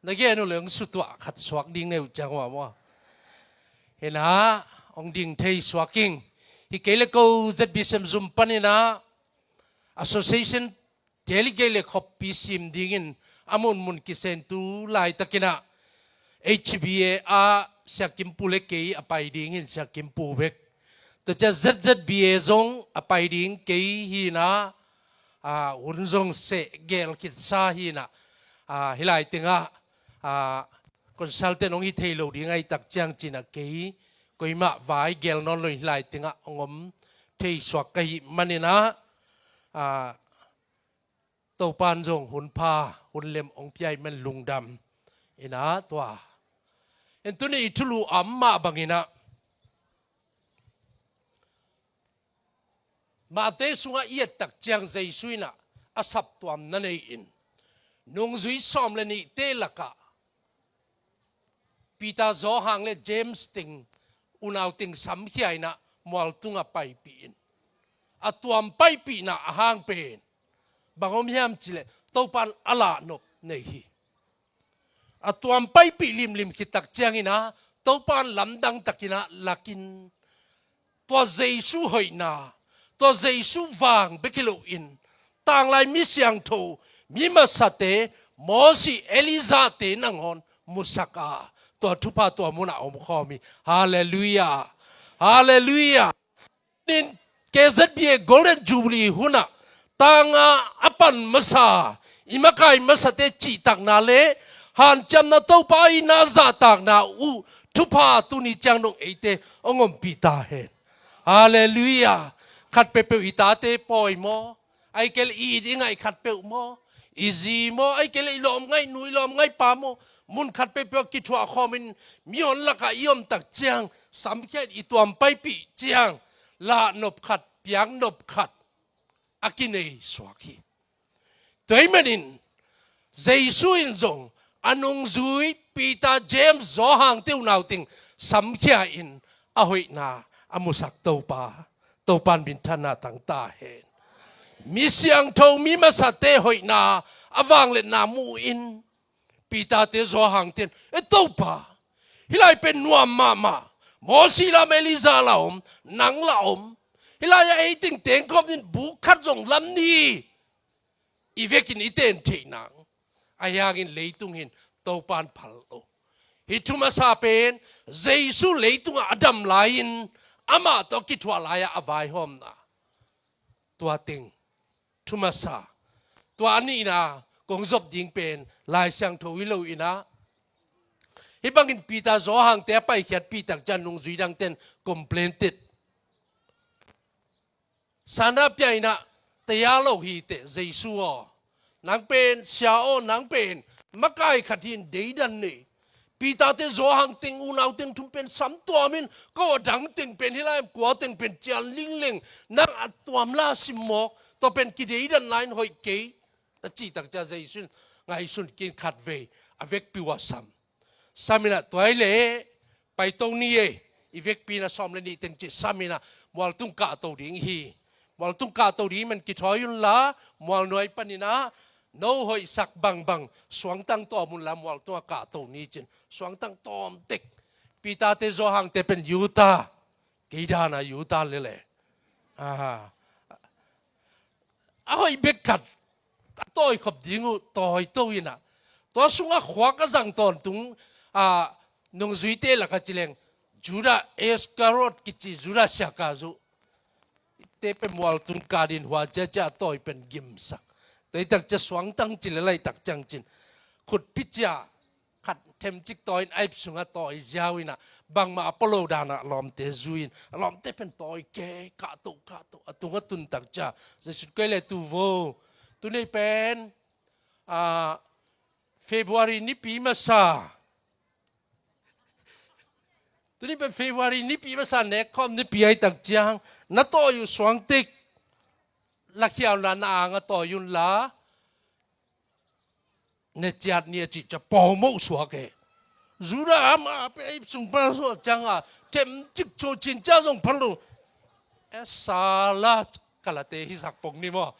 na gen no leng sutwa khat swak ding ne chang wa mo hena ong ding the swaking hi kele ko ZBC Zoom panina association delegate copy sim dingin amun mun kisen tu lai takina HBA a siakim pule kei apai ding in siakim pu bek to cha ZZBA zong apai ding kei hi na un zong se gel kit sa hi na hilai tinga consultant ong i thailo ding ai tak chang china kei กุยมะวายเกลนอนลอยไหลติงะงมเทสวกกะหิมันนี่นะตัวปานจงหุ่นพาหุ่นเล็มองค์ใหญ่มันลุงดำอินะตัวเอ็นตัวนี้ทุลูอัมมาบังอินะมาเตสุงะเอียดตักเจียงใจสุยนะอาศับตัวนั่นเองนุ่งจุยซ้อมเลนี่เตลักะปีตาโจหังเลเจมส์ติงอุณาวติงสัมเขียนะมัวตุงะไปปีนอัตัวมไปปีนะห่างเป็นบางอมยามจิเลตัวปันอลาโนเนฮีอัตัวมไปปีลิมคิดตักเจียงนะตัวปันลำดังตักินะลักินตัวเจสุหอยนาตัวเจสุวางเบกิโลอินต่างลายมิเสียงโทมิมาสเตมอสีเอลิซาเตนังฮอนมุสกาตัวทุพาตัวมุนาอมคอมีฮาเลลูยาฮาเลลูยานินเกซัดบีโกลเด้นจูบลีหุนะต่างอปันมาซาอิมากายมาสเตจิตักนาเลหันจำนาตัวไปนาซาตักนาอูทุพาตุนิจังนงเอเตองอมปีตาเฮนฮาเลลูยาขัดเปเปอิตาเตปอยโมไอเกลอีดิงไงขัดเปโมอีซีโมไอเกลลอมไงนุยลอมไงปาโมมุนขัดเปเปกิทัวคอมินมีอนลักยอมตักเจียงสามแค่อีตัวมไปปีเจียงลานบขัดเปียงนบขัดอากินเอสวากีตัวเองมันเจสุอินจงอันงจุยปีตาเจมส์โจหังเตี้ยวนาวติงสามแค่อินอาหอยนาอามุสักตัวปาตัวปันบินทนาตั้งตาเห็นมีเสียงทงมีมาสเตหอยนาอวังเลนามูอินปีตาเตโจหังเตียนตัวปาฮิไลเป็นนัวมาโมสีลาเมลิซาลาอมนังลาอมฮิไลไอติงเต็งคอมนินบุคัดจงลำนี้อีเวกินอีเตนเทนังอายากินเลยตุงหินตัวปันพัลโอฮิทุมาซาเป็นเจสุเลยตุงอดัมไลน์อามาตัวกิจวัตรลายอวัยหอมนะตัวติงทุมาซาตัวนี้นะกงจบยิงเป็นลายเสียงทวิโลอินะฮิบังกินปีตาโจหังแต่ไปเขียนปีตักจันนุงจุยดังเต็นคอมเพลนติดสานาเปียนะแต่ยาโลฮีเตเจสุอนางเป็นเชียโอนางเป็นมักไก่ขัดหินเดียดันนี่ปีตาเตโจหังติงอุณาวติงทุ่มเป็นสามตัวมินก็ดังติงเป็นที่ไรกัวติงเป็นเจียนลิงลิงนักอัดตัวมลาสิมอกตัวเป็นกิเดียดันไลน์หอยเกยแต่จีตักจะเจสุนไงสุนกินขัดเวอเวกปิวซัมสามินะตัวเล่ไปตรงนี้อีเวกปีน่ะซ้อมเลยนี่ติงจิสามินะมอลตุงกะตัวดิ่งฮีมอลตุงกะตัวดิ่งมันกิจอยยุนละมอลหน่วยปนินะโน้หอยสักบังสวงตั้งตัวมุนละมอลตัวกะตัวนี้จินสวงตั้งตอมติกปีตาเตโจหังเตเป็นยูตากีดานะยูตาเลยหอยเบกกัดตัวขบดิ่งตัวหอยตัวยินะตัวสุงะขวากระจังตอนตุงนงจุยเตลักจิเลงจูดาเอสการ์ดกิจิจูดาเสียกาจูเตเป็นมอลตุนการินหัวเจ้าตัวเป็นกิมสักแต่ตักจะสวงตั้งจิเลไลตักจังจินขุดพิจาขัดเทมจิกตัวไอสุงะตัวยาวินะบางมาอพอลโลดานะลอมเตจุยนลอมเตเป็นตัวเกะกะตุตุงะตุนตักจ้าจะสุดเกลตูโวตุนี่เป็นเฟบรุรีนี้ปีมาซาตัวนี้เป็นเฟบรุรีนี้ปีมาซาเนคคอมนี้ปีไอตักจังนัตโตอยู่สวงติกลักยาวลานอ่างต่อยุนละเนจัดเนี่ยจิจะปอมุสวกเกจูรามาไปสุงพระสุจังอ่ะเต็มจิกโจจินเจ้าทรงพระลูซาลากะละเตหิสักปงนี่มั้ง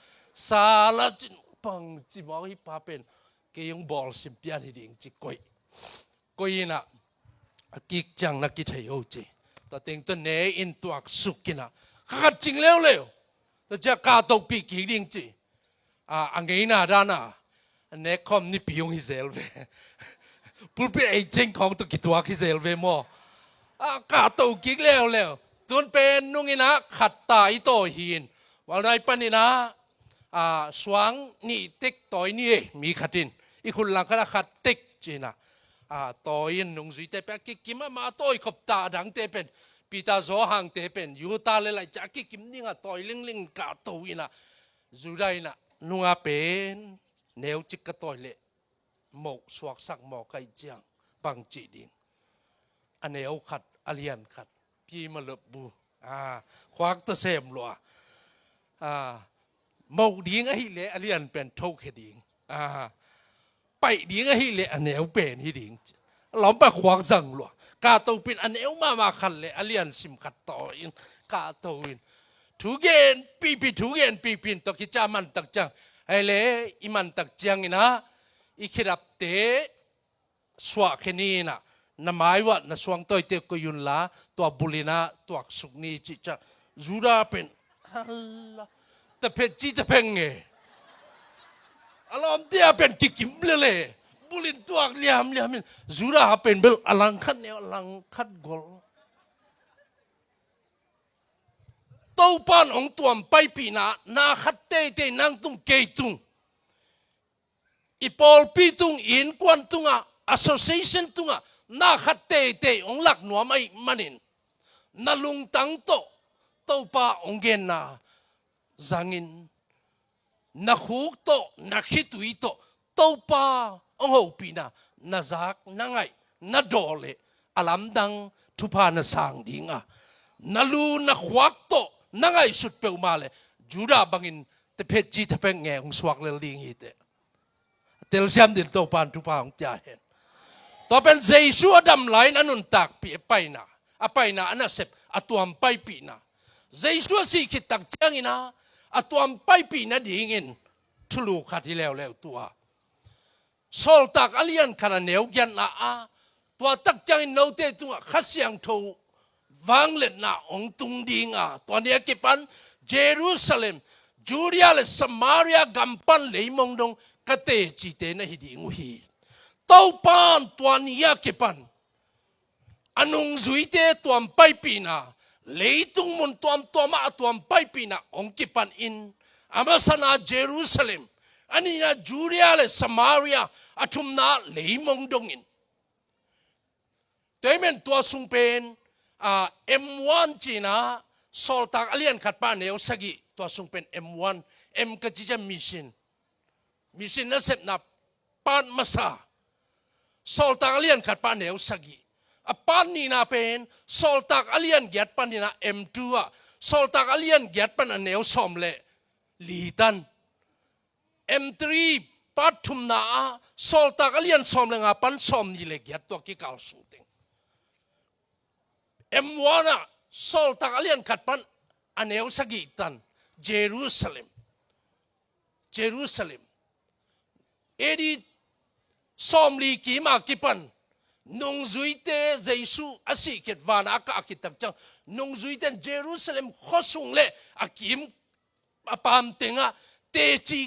ซาลาจิปังจิมอฮิปาเป็นเกยงบอลสิมพิอันฮิดิงจิกอยนะกิกจังนักกิจเหยโอจีแต่เต็งตัวเนอินตัวสุกินะขัดจริงเร็วแต่จะกาตกปีกิดิงจีอังเกน่าด้านะเนคอมนี่ปียงฮิเซลเวพูดเป็นไอ้เจงของตัวกิตัวฮิเซลเวมอกาตกกิกเร็วตัวเป็นนุ่งนะขัดตาอิโตหินวันไหนปนินะสวงนี่เต็กต่อยนี่มีขัดินอีกคนหลังก็ขัดเต็กจีนะ ตัวอินนุ่งจุยเตเป็นกิมมาตัวขบตาดังเตเป็นปีตาโซหังเตเป็นยูตาเลยจากกิมนี่งตัวลิงกาตัวอินะจุได้นะนุ่งเป็นแนวจิกกตัวเละหมกสวกสักหมอกไก่เจียงบังจีดิงอันแนวขัดอเลียนขัดพี่มาเลบูควักตะเสมลัวหมกดิ้งไอ้เละอเลียนเป็นทุกข์ดิ้งไปดิ้งไอ้เละอันแนวเป็นที่ดิ้งหลอมไปควักจังลัวกาตัวเป็นอันแนวมาขัดเละอเลียนสิมขัดต่ออินกาตัวอินทุกเย็นปีทุกเย็นปีตัวกิจามันตักจังไอ้เละอิมันตักจังอินะอีคิดับเตสวะแค่นี้นะน้ำไม้วัดน้ำสวงตัวเตก็ยุนละตัวบุลินะตัวสุกนี้จิจะจูดาเป็นฮัลโหลแต่เป็นจิจะเป็นไงอารมณ์เดียเป็นกิมเลยบุลินตัวเลี้ยมจูดาเป็นเบลอลังคัดเนี่ยอลังคัดกอลตัวปานของตัวไปปีนาคัดเตนั่งตุ้งเกยตุ้งอีพอลปีตุงอินควันตุงassociation ตุงน่าขัดเตะองหลักหนัวไม่มันินน่าลุงตังโตป้าองเกนน่าจังอินน่าขุกโตน่าคิดวิโตป้าองหูปีน่าจักน่าไงน่าโดเลอลัมดังทุพาน่าสังดิงน่าลูน่าขวักโตน่าไงสุดเปล่ามาเลยจูดาบังอินแต่เพจจีแต่เป็นไงองสวกเลลิงฮิตเตลเซียมดินโตปานทุพาของจ่าเห็นต่อเป็นเจสัวดำไหลนันุนตักปีไปนะไปนะอันนั้นเสพตัวมไปปีนะเจสัวสิคิดตักเจ้างินะตัวมไปปีนะดิ่งอินทุลูขัดที่แล้วตัวโซลตักอเลียนขนาดเหนียวยันนะตัวตักเจ้างินโนเตตัวขัดเสียงทูวางเล็ดนะองตุงดิ่งตัวนี้กิปันเยรูซาเล็มจูเดียและสมาเรียกัมปันเลยมองดงกเตจิเตนะฮิดิงฮีเต้าปานตัวนี้ยาเก็ปันอันงจุยเตตัวไปปีนาเลยตุงมุนตัวมาตัวไปปีนาองเก็ปันอินอามาสนาเยรูซาเล็มอันนี้นะจูเดียและสมาเรียอัทุมนาเลยมองดงอินแต่เมื่อตัวสุงเป็นM1 จีน่าโซลตากอเลียนขัดปานเนวสกิตัวสุงเป็น M1 M ก็จะจะมิชินนั้นเสพนับปานมาซาโซลตากอเลียนขัดปานเนวสกิปานนี่นาเป็นโซลตากอเลียนเกียรปานนี่นา M2 โซลตากอเลียนเกียรปานเนวสอมเละลีตัน M3 ปัดทุมนาโซลตากอเลียนสอมเลงปันสอมนี่เละเกียรตัวกิกาลสุงติง M1 โซลตากอเลียนขัดปันอันเนวสกิตันเยรูซาเล็มเอดีสอมลีกีมากิปันนงจุยเตเจสุอาศิเกตวานอากากิตักจังนงจุยเตเยรูซาเล็มข้อสุงเละอากิมปามเตงะเตจิ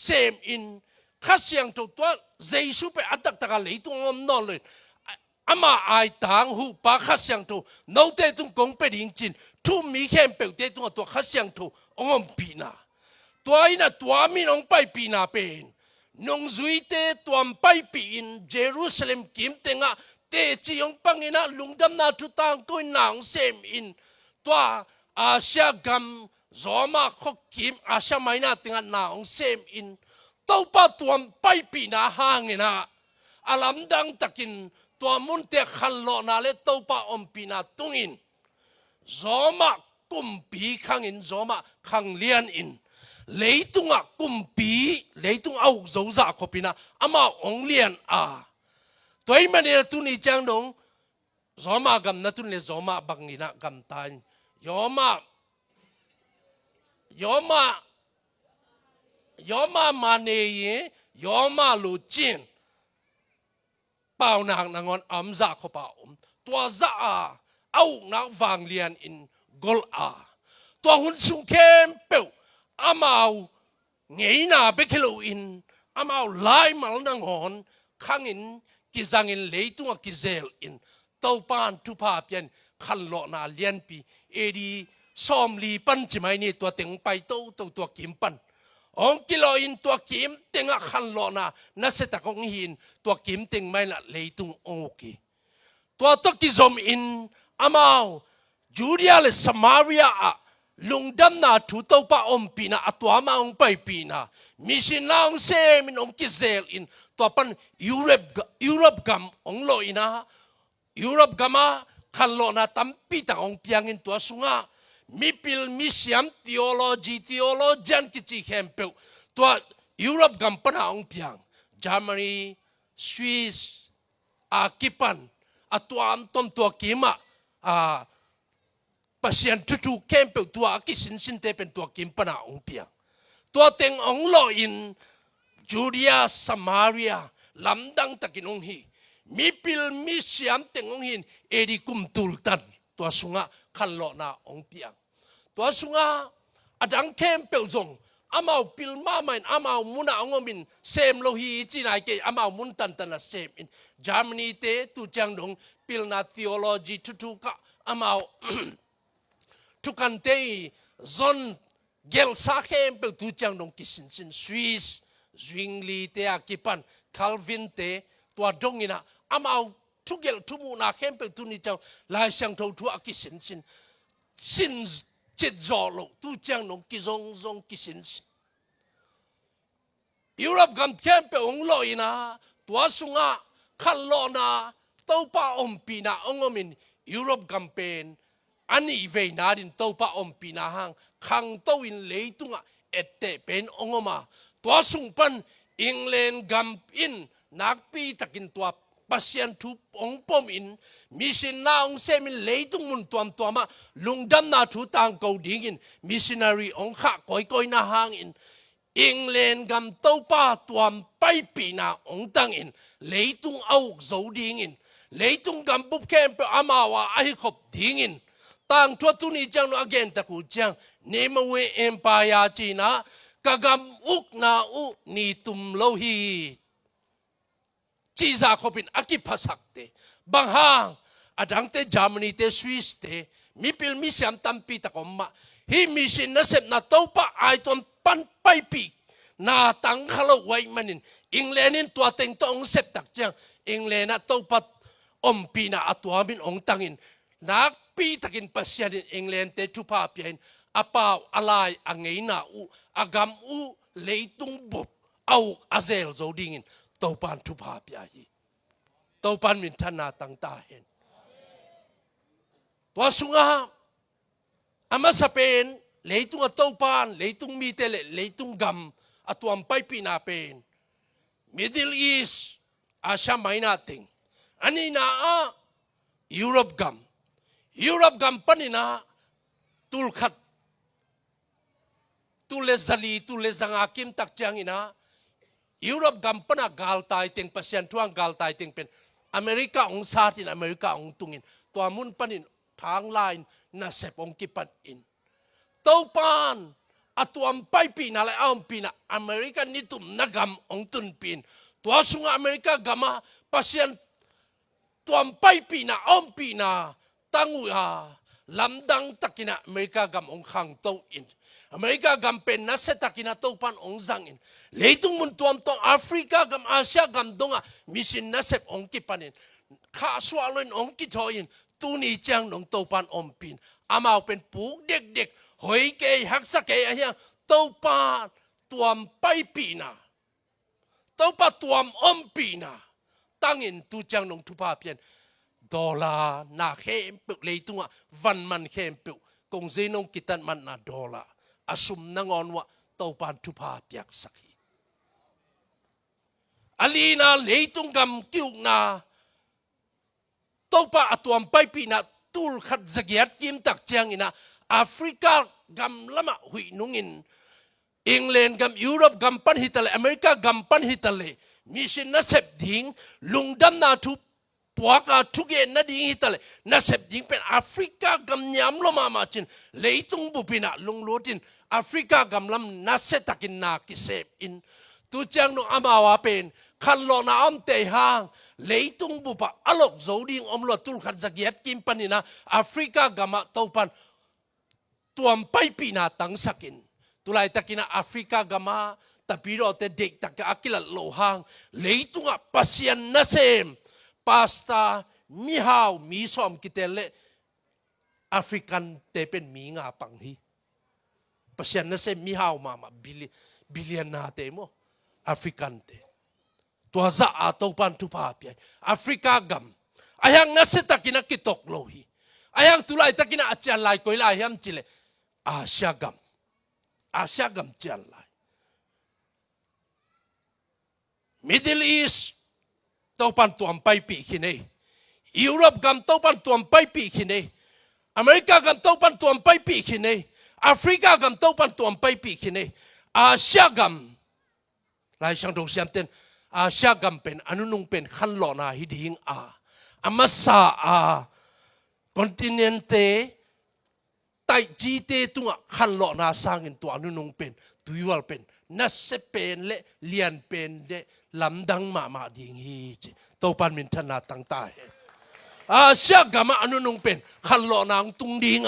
เซมอินข้าเสียงตัวเจสุไปอัตตะเลยตัวงนอนเลยอามาไอต่างหูปาข้าเสียงตัวนเอาเตตุงกงเป็ดยิงจินทุ่มมีแค่เปิดเตตุงตัวข้าเสียงตัวองปีนาตัวอินะตัวมีน้องไปปีนาเป็นนงจุยเตตัวไปปีนเยรูซาเล็มกิมเตงะเตจิยงปังอินะลุงดำนาทุตังกุยนางเซมอินตัวอาเซียกัมจอมาขกิมอาเซียไม่นาเตงะนางเซมอินตัวป้าตัวไปปีนาห่างอินะอาลัมดังตะกินตัวมุนเตขันโลนาเลตัวป้าอมปีนาตุงอินจอมากุมปีขังอินจอมาขังเลียนอินเลยตุงกุมปีเลยตุงเอาโจจ่าขบินะอามาองเลียนตัวมันเนี่ยตุนี่จังดงจอมากำนัตุนเลยจอมาบังอินะกำตายยอมามาเนยยอมาลูจินเป่านางนางอนอัมจ่าขบ่าตัวจ่าเอานักฟังเลียนอินกอลตัวหุ่นสุงเข้มเปลอามาเงยหน้าไปคิโลอินอามาไล่มาลนังหอนข้างอินกิจังอินเลยตัวกิเซลอินตัวปานทุพาเปียนขันโลนาเลียนปีเอดีซอมลีปันจิไม่นี่ตัวเต็งไปตัวกิมปัน ong kilo in tua kim tenga khan lo na se ta kong hin tua kim teng mai la leitung ongoki tua to ki zom in amao Judea le Samaria a lungdam na thu to pa om pina atwa ma ong pai pina mission na ong se min om ki zel in to pan Europe gam ong lo ina Europe gama khan lo na tampi ta ong piang in tua sunga mipil misiam theologian kichi hempeu tua Europe gam pana ong piang Germany Swiss kipan atuam tom tua kima pasian tutu kempeu tua kisin sin te pen tua kim pana ong piang tua teng ong lo in Judea Samaria lamdang takin ong hi mipil misiam teng ong hin edi kum tultan tua sunga khan lo na ong piang tua sunga adang kempeu zong amau pil mamain amau muna ongomin sem lo hi chinai ke amau mun tan tan sem in Germany te tu chang dong pil na theology tutu ka amau tukan te zon gel sa kempeu tu chang dong kisin sin Swiss Zwingli te akipan Calvin te tua dongina amau tugel tumu na kempeu tu ni chang lai sang tho tu akisin sin chết gió lộ tu chang nong ki zong kisin Europe gam kempe ong lo ina tua sunga khan lo na topa ompina ongomin Europe campaign ani ve na din topa ompina hang khang to in leitunga ette pen ongoma tua sung pan England gam in nakpi takin tua pasian thu ong pom in mission na ong semin leitung mun tuama lungdam na thu tang ko dingin missionary ong kha koi na hang in England gam topa tuam pai pina ong tang in leitung au zo dingin leitung gam bup kem pe amawa ai khop dingin tang thua tu ni chang no again ta ku chang nemawe empire china kagam uk na u ni tum lo hi chi za khopin aki phasakte banghang adang te Germany te Swiss te mipil mi siam tampi ta komma hi mission na sep na topa ai ton pan pai pi na tang khalo wai manin England in tua teng tong sep tak chang England na topa ompi na atwa min ong tangin nak pi takin pasyan in England te tupa pian apa alai angei na u agam u leitung bup au azel zo dingin topan tupa piahi topan min thana tang ta hen tua sunga ama sapen leitung topan leitung mi tele leitung gam atuam pai pina pen Middle East Asia Minor ting ani na Europe gam panina tulkhat tule zali tule zanga kim tak chang ina Europe gam pana gal tai teng pasien tuang gal tai teng pen America ong satin America ong tungin tua mun panin thang line na sepong kipat in topan atuam pai pina la am pina America nitum nagam ong tun pin tua sunga America gama pasien tuam pai pina om pina tangu lamdang takina America gam ong khang to in America gam pen na setakina topan ong zangin leitung mun tuam tong Africa gam Asia gam donga mission na sep ong kipanin kha swalon ong kitoin tuni chang nong topan ompin amao pen puk dek hoi ke haksa ke ahia topa tuam pai pina topa tuam ompina tangin tu chang nong tupa pian dola na khem puk leitunga van man khem puk kong zenong kitan man na dola asum nangon wa topan tupa piak sakhi alina leitung gam kiuk na topa atuam pai pina tul khat zagiat kim tak chang ina Africa gam lama hui nungin England gam Europe gam pan hitale America gam pan hitale mission na sep ding lungdam na thu puaka thuge na ding hitale na sep ding pen Africa gam nyam lo mama chin leitung bupina lunglotin Africa gam lam na setakin na kisep in tu chang no amawa pen khan lo na am te hang leitung bupa alok zoding omlo tul khat zagiat kim panina Africa gama topan tuam pai pina tang sakin tulai takina Afrika gama tapiro te dek tak akilat lohang leitunga pasian nasem pasta mihau misom kitele African tepen minga panghi pasian nasem mihau mama bilian nate mo African te tua za atau pantu papiai Afrika gam ayang nase takina kitok lohi ayang tulai takina acian lai koi lai ham chile Asia gam cian lai Middle East tau pan tuam pai pi kine Europe gam tau pan tuam pai pi kine America gam tau pan tuam pai pi kine Africa gam tau pan tuam pai pi kine Asia gam lai sang dong siam ten Asia gam pen anunung pen khan lo na hiding amasa kontinente tai jite tunga khan lo na sangin tu anunung pen tuiwal pen na se pen le lian pen le lamdang ma ding hi to pan min thana tang ta he Asia gama anunung pen khan lo na tung ding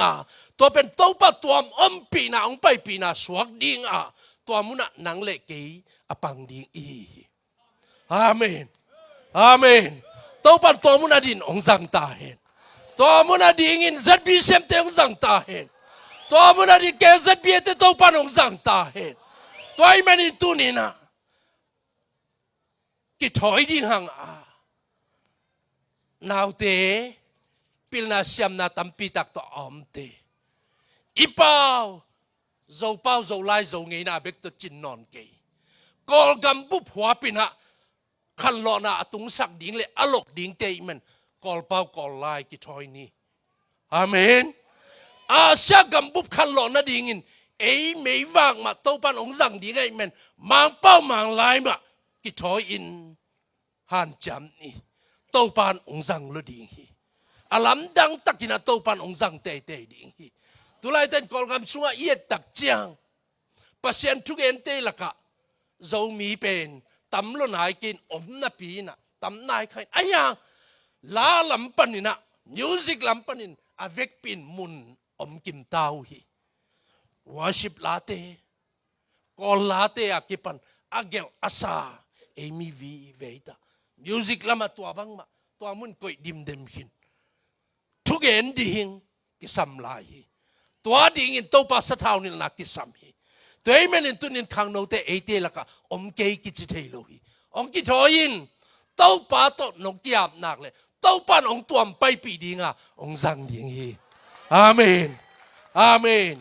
to pen to pa tuam pi na ong pai pi na suak ding to muna nang le ke apang ding Amen Amen to pan to muna din ong zang ta hen to muna dingin ZB sem te ong zang ta hen to muna di ke ZB te to pan ong zang ta hen toy mani tu ni na ki thoi ding hang nào te pil na siam na tampi tak to om te ipao zo lai zo ngei na bek to chin non ke kol gam bu phwa pin ha khan lo na atung sak ding le alok ding te men kol pau kol lai ki thoi ni amen Asia gam bu khan lo na ding in ấy mấy vàng mà tâu pan ông rằng đi ngay men mang bao mang lai mà cái thoi in hàn chấm ni tâu pan ông rằng lo đi hi alam dang takina tâu pan ông rằng tê đi hi tu lai tên con gam sunga yết tak chiang pasien thu gen tê là cả dâu mi pen tắm lo nai kin na pi na tắm nai khai ai ya la lam panina music lam panin avec pin mun kim tao hi worship late call late akipan agel asa emi vi veita music lama tua bang ma tua mun koi dim dem hin thugen ding kisam lai tua ding in to pa sa thau ni na kisam hi toy men in tunin khang no te ate laka ke ki chi thei lo hi ong ki thoin to pa to no kiap nak le to pan ong tuam pai pi dinga ong zang ding hi amen amen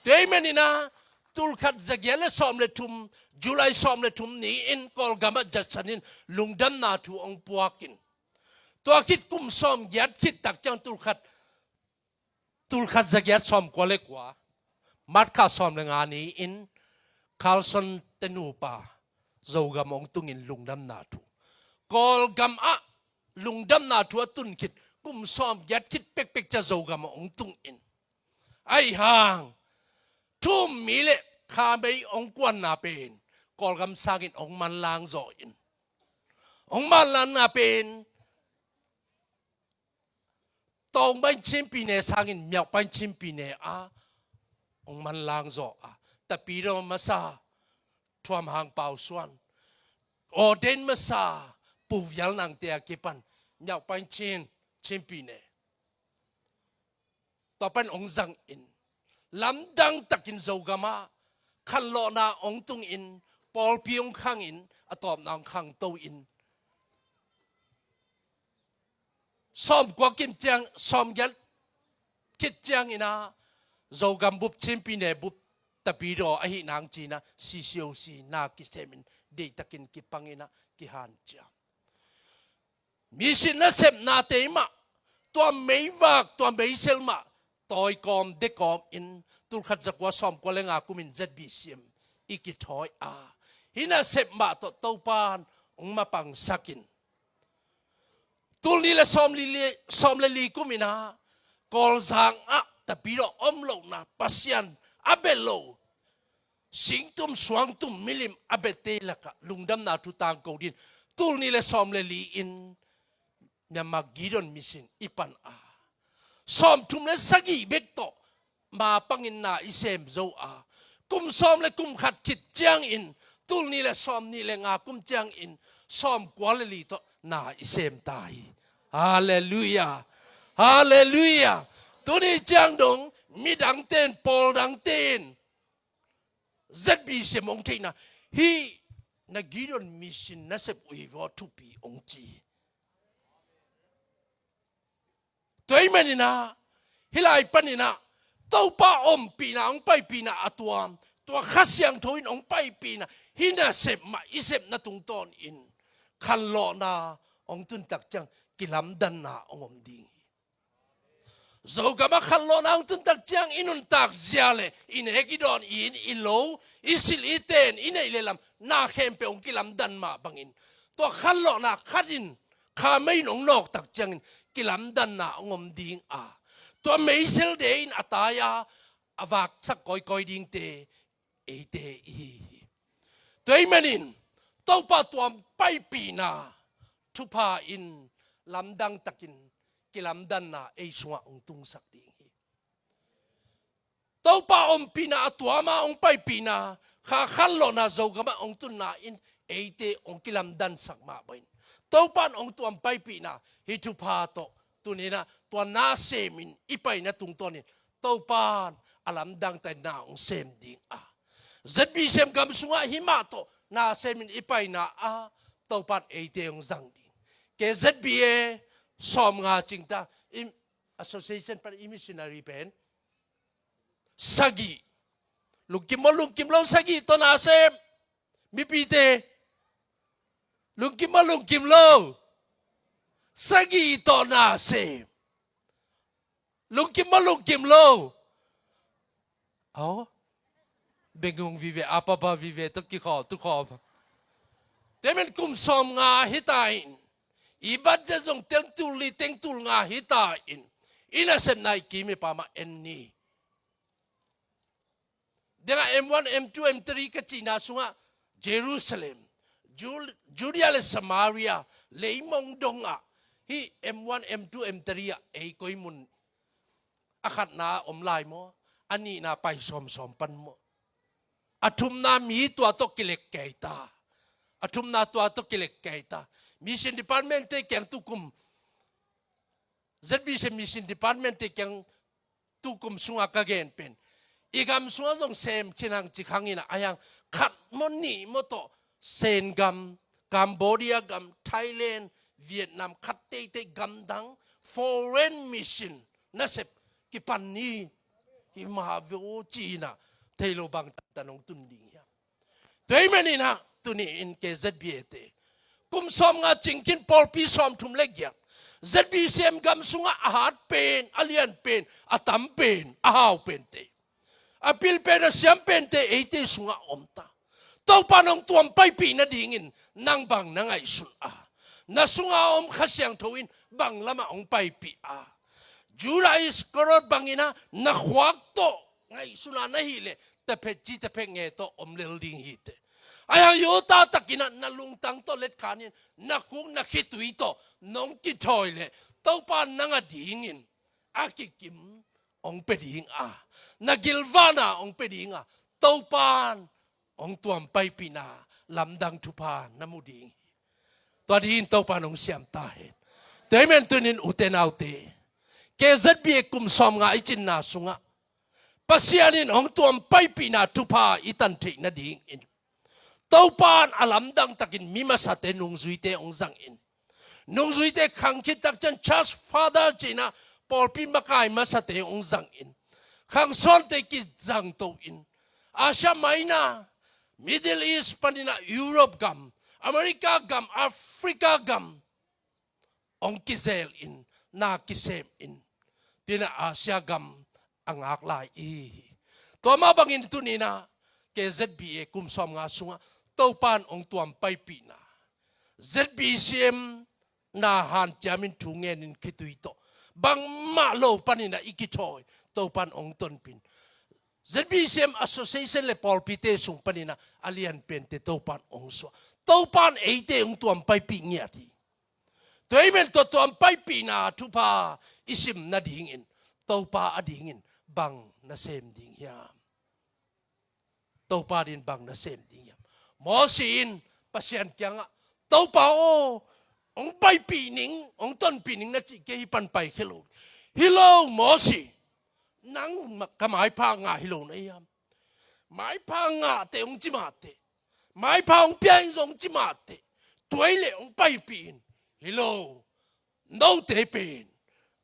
Toy menina tulkhat zagyale som le tum July som le tum ni in kol gama jatsanin lungdam na thu ong puakin to kit kum som gyat kit tak chang tulkhat zagyat som kwale kwa mat kha som le nga ni in Carlson tenupa zogam ong tungin lungdam na thu kol gam lungdam na thu atun kit kum som gyat kit pek cha zogam ong tung in ai hang Tum mile khamei ong kwan na pen kol gam sagin ong man lang zo in ong man lang na pen tong ban chim pi ne sagin miao ban chim pi ne ong man lang zo tapi ro masa tuam hang pau suan o den masa pu vyal nang te akipan miao ban chim pi ne to pan ong zang in lam dang takin zogama khan lo na ong tung in pol piong khang in atom nang khang to in som kwa kim chang som gyal kit chang ina zogam bup chimpi ne bup tapiro ahi nang china si siu si na ki semin de takin ki pangina ki han cha mission na sep na tema to mei vak to mei selma toy kom de kom in tul khat zakwa som ko lenga kumin ZBCM iki thoi hina sep ma to topan ong ma pang sakin tul ni le som le li kumina kol zang tapiro omlo na pasian abelo singtum suangtum milim abete laka lungdam na tu tang ko din tul ni le som le li in nyama gidon mission ipan som tum le sagi bekto ma pangin na isem zo กุมซ้อมและกุมขัดขิดเจียงอินตุลนี่และซ้อมนี่และงากุมเจียงอินซ้อมกวาลลีโตนาอิเซมตายฮาเลลูยาฮาเลลูยาตัวนี้เจียงดงมีดังเต้นปอลดังเต้นZB เสมองเทนะฮีนักกิจมิชชันนัสเซบวิวอทุปีองจีตัวมันนี่นะฮิลายปันนี่นะตัวป้าอมปีนะองไปปีนะอัตัวข้าเสียงทวินองไปปีนะฮินาเซบมาอิเซบนะตุงตอนอินคันโลนาองตุนตักจังกิลำดันนาองอมดีZoga makalon ang tuntak tiyang inuntak ziyale in hekidon in ilo isil iten ina ilelam na kempe ong kilamdan ma bangin to kallo na kadin kamay nong nok tak tiyang kilamdan na ong omding a to meisel de in ataya avak sak koy koy ding te ete i to imanin to pa tuam paipi na tupa in lamdang takin kilamdan na ay sunga ong tungsak dingi. Tau pa ong pina atwama ong pay pina kakalo na zogama ong tunain ete ong kilamdan sakma bain. Tau pa ong tuam pay pina hitu pato tunina tuan na semin ipay na tungtonin. Tau pa alamdang tay na ong sem ding a. Zadbi sem gam sunga himato na semin ipay na a tau pa ete ong zang ding. Kaya zadbi som nga chingta association para missionary pen sagi lungkim lo sagi to na sem mipite lungkim lo sagi to na sem lungkim lo oh bengong vive apa ba vive to ki kho tu kho temen kum som nga hitain ibat jazong tengtul nga hitain inasem nai kimi pama enni dengan M1 M2 M3 ke China sunga Jerusalem Judea le Samaria leimong donga hi M1 M2 M3 ai koi mun akhat na omlai mo ani na pai som pan mo atum na mi tua to kilek kaita atum na tua to kilek kaita Mission Department te kyang tukum ZB se Mission Department te kyang tukum sunga kagen pen igam sunga dong sem kinang chikangina ayang khat moni moto sen gam Cambodia gam Thailand Vietnam khat te gam dang foreign mission nasep kipan ni himavu China telo bang tanong tunding ya teimanina tuni in ke ZB te kum som nga chingkin polpi som thum legyak ZBCM gam sunga ahat pen alian pen atam pen ahaw pen te apil pen siam pen te ete sunga omta to panong tuam pai pi na dingin nang bang nangai sun a na sunga om khasyang thoin bang lama ong pai pi a jura is korot bangina na khwak to ngai suna na hile tapet ji tapet nge to om lel ding hite ayang yuta takina na lungtang to let kanin na kung nakitui to nong kitoile tau pa nanga dingin akikim ong peding a nagilvana ong peding a tau pan ong tuam pai pina lamdang tupa namuding to din tau pan ong siam tahen temen tunin uten autte kezat bi kum som nga ichin na sunga pasianin ong tuam pai pina tupa itan te na ding in Taupan alamdang takin mimasate nung zuite ong zangin. Nung zuite kangkit tak chan chas father china polpi makai masate ong zangin. Kang sonte ki zang to in. Asia Maina, Middle East panina Europe gam, America gam, Africa gam. Ong kizel in, na kisem in. Tina Asia gam ang aklay i. Toma bangin ito nina, ke ZBA kumsom nga sunga, taupan ong tuam pai pina. ZBCM na han jamin tungen in kituito. Bang malo panina ikitoy, taupan ong tonpin. ZBCM Association le polpite sung panina alian pente taupan ong swa. Taupan eite ong tuam pai pinyati. Tuimen to tuam pai pina tupa isim na dingin. Taupa adingin bang na sem ding yam. tàu pa din bang na sem ding yam mo sin pasien kyang tàu pa o ông bay pi ning ông ton pi ning na chi ke pan pai hello mo si nang ka mai pa nga hello na yam mai pa nga te ông chi ma te mai pa ông pian ông chi ma te tuổi le ông bay pi hello no te pen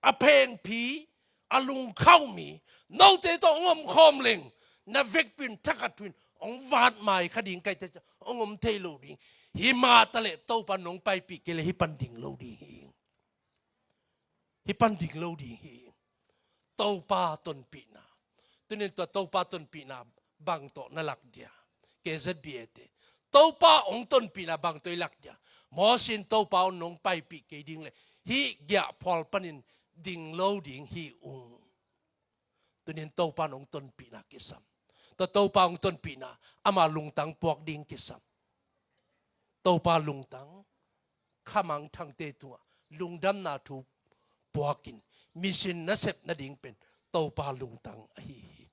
a pen pi a lung khau mi no te to ngom khom leng na vek pin takatwin ông vat mai khading kai te ông te lo ding hi ma ta le tàu pa nong pai pi ke le hi pan ding lo ding hi pan ding lo ding tàu pa ton pi na tunin to tàu pa ton pi na bang to na lak dia ke zbie te tàu pa ong ton pi na bang to lak dia mo sin tàu pa nong pai pi ke ding le hi gya phol panin ding lo ding hi ung tunin tàu pa nong ton pi na kisam to tàu pa ong ton pi na ama lungtang pok ding kisam tàu pa lungtang khamang thang te tua lungdam na thu puakin mission na sep na ding pen tàu pa lungtang ahi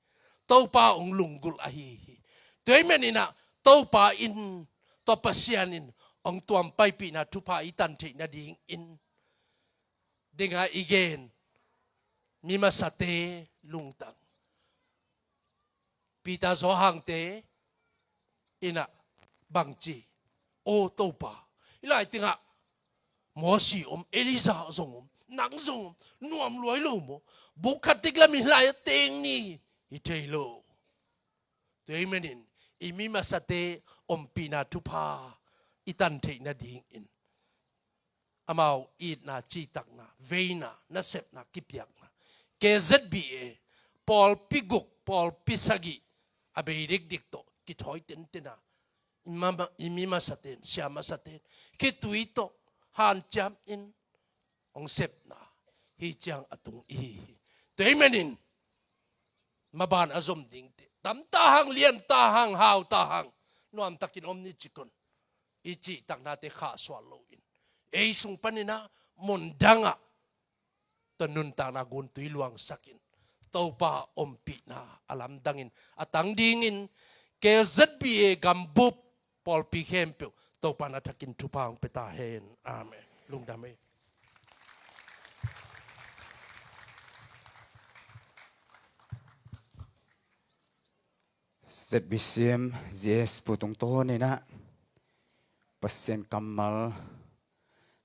tàu pa ong lunggul ahi toy menina tàu pa in to pasianin ong tuam pai pi na thu pa itan the na ding in dinga igen mi masate lungtang pita zo hang te ina bangchi ô tàu pa ilai tinga mo si Eliza zong nang zong nuam loi lo mo bukatik la mi lai teng ni itelo te menin imi masate pina tupa itan te na ding in amau it na chi tak na veina na sep na kipyak na KZBA Paul Piguk Paul Pisagi abeidik dikto kithoi ten tena imama imima saten siama saten kituito han jam in ong sep na hi chang atung i teimenin maban azom ding te tam ta hang lian ta hang hau ta hang nuam takin omni chikon ichi tak na te kha swallow in ei sung panina mondanga tanun ta na gun tui luang sakin taupa ompi na alam dangin atang dingin KZBA gambup Paul P. Kempe taupa na takin tupang petahen amen lungdame ZBCM yes putung to ni na pasien kamal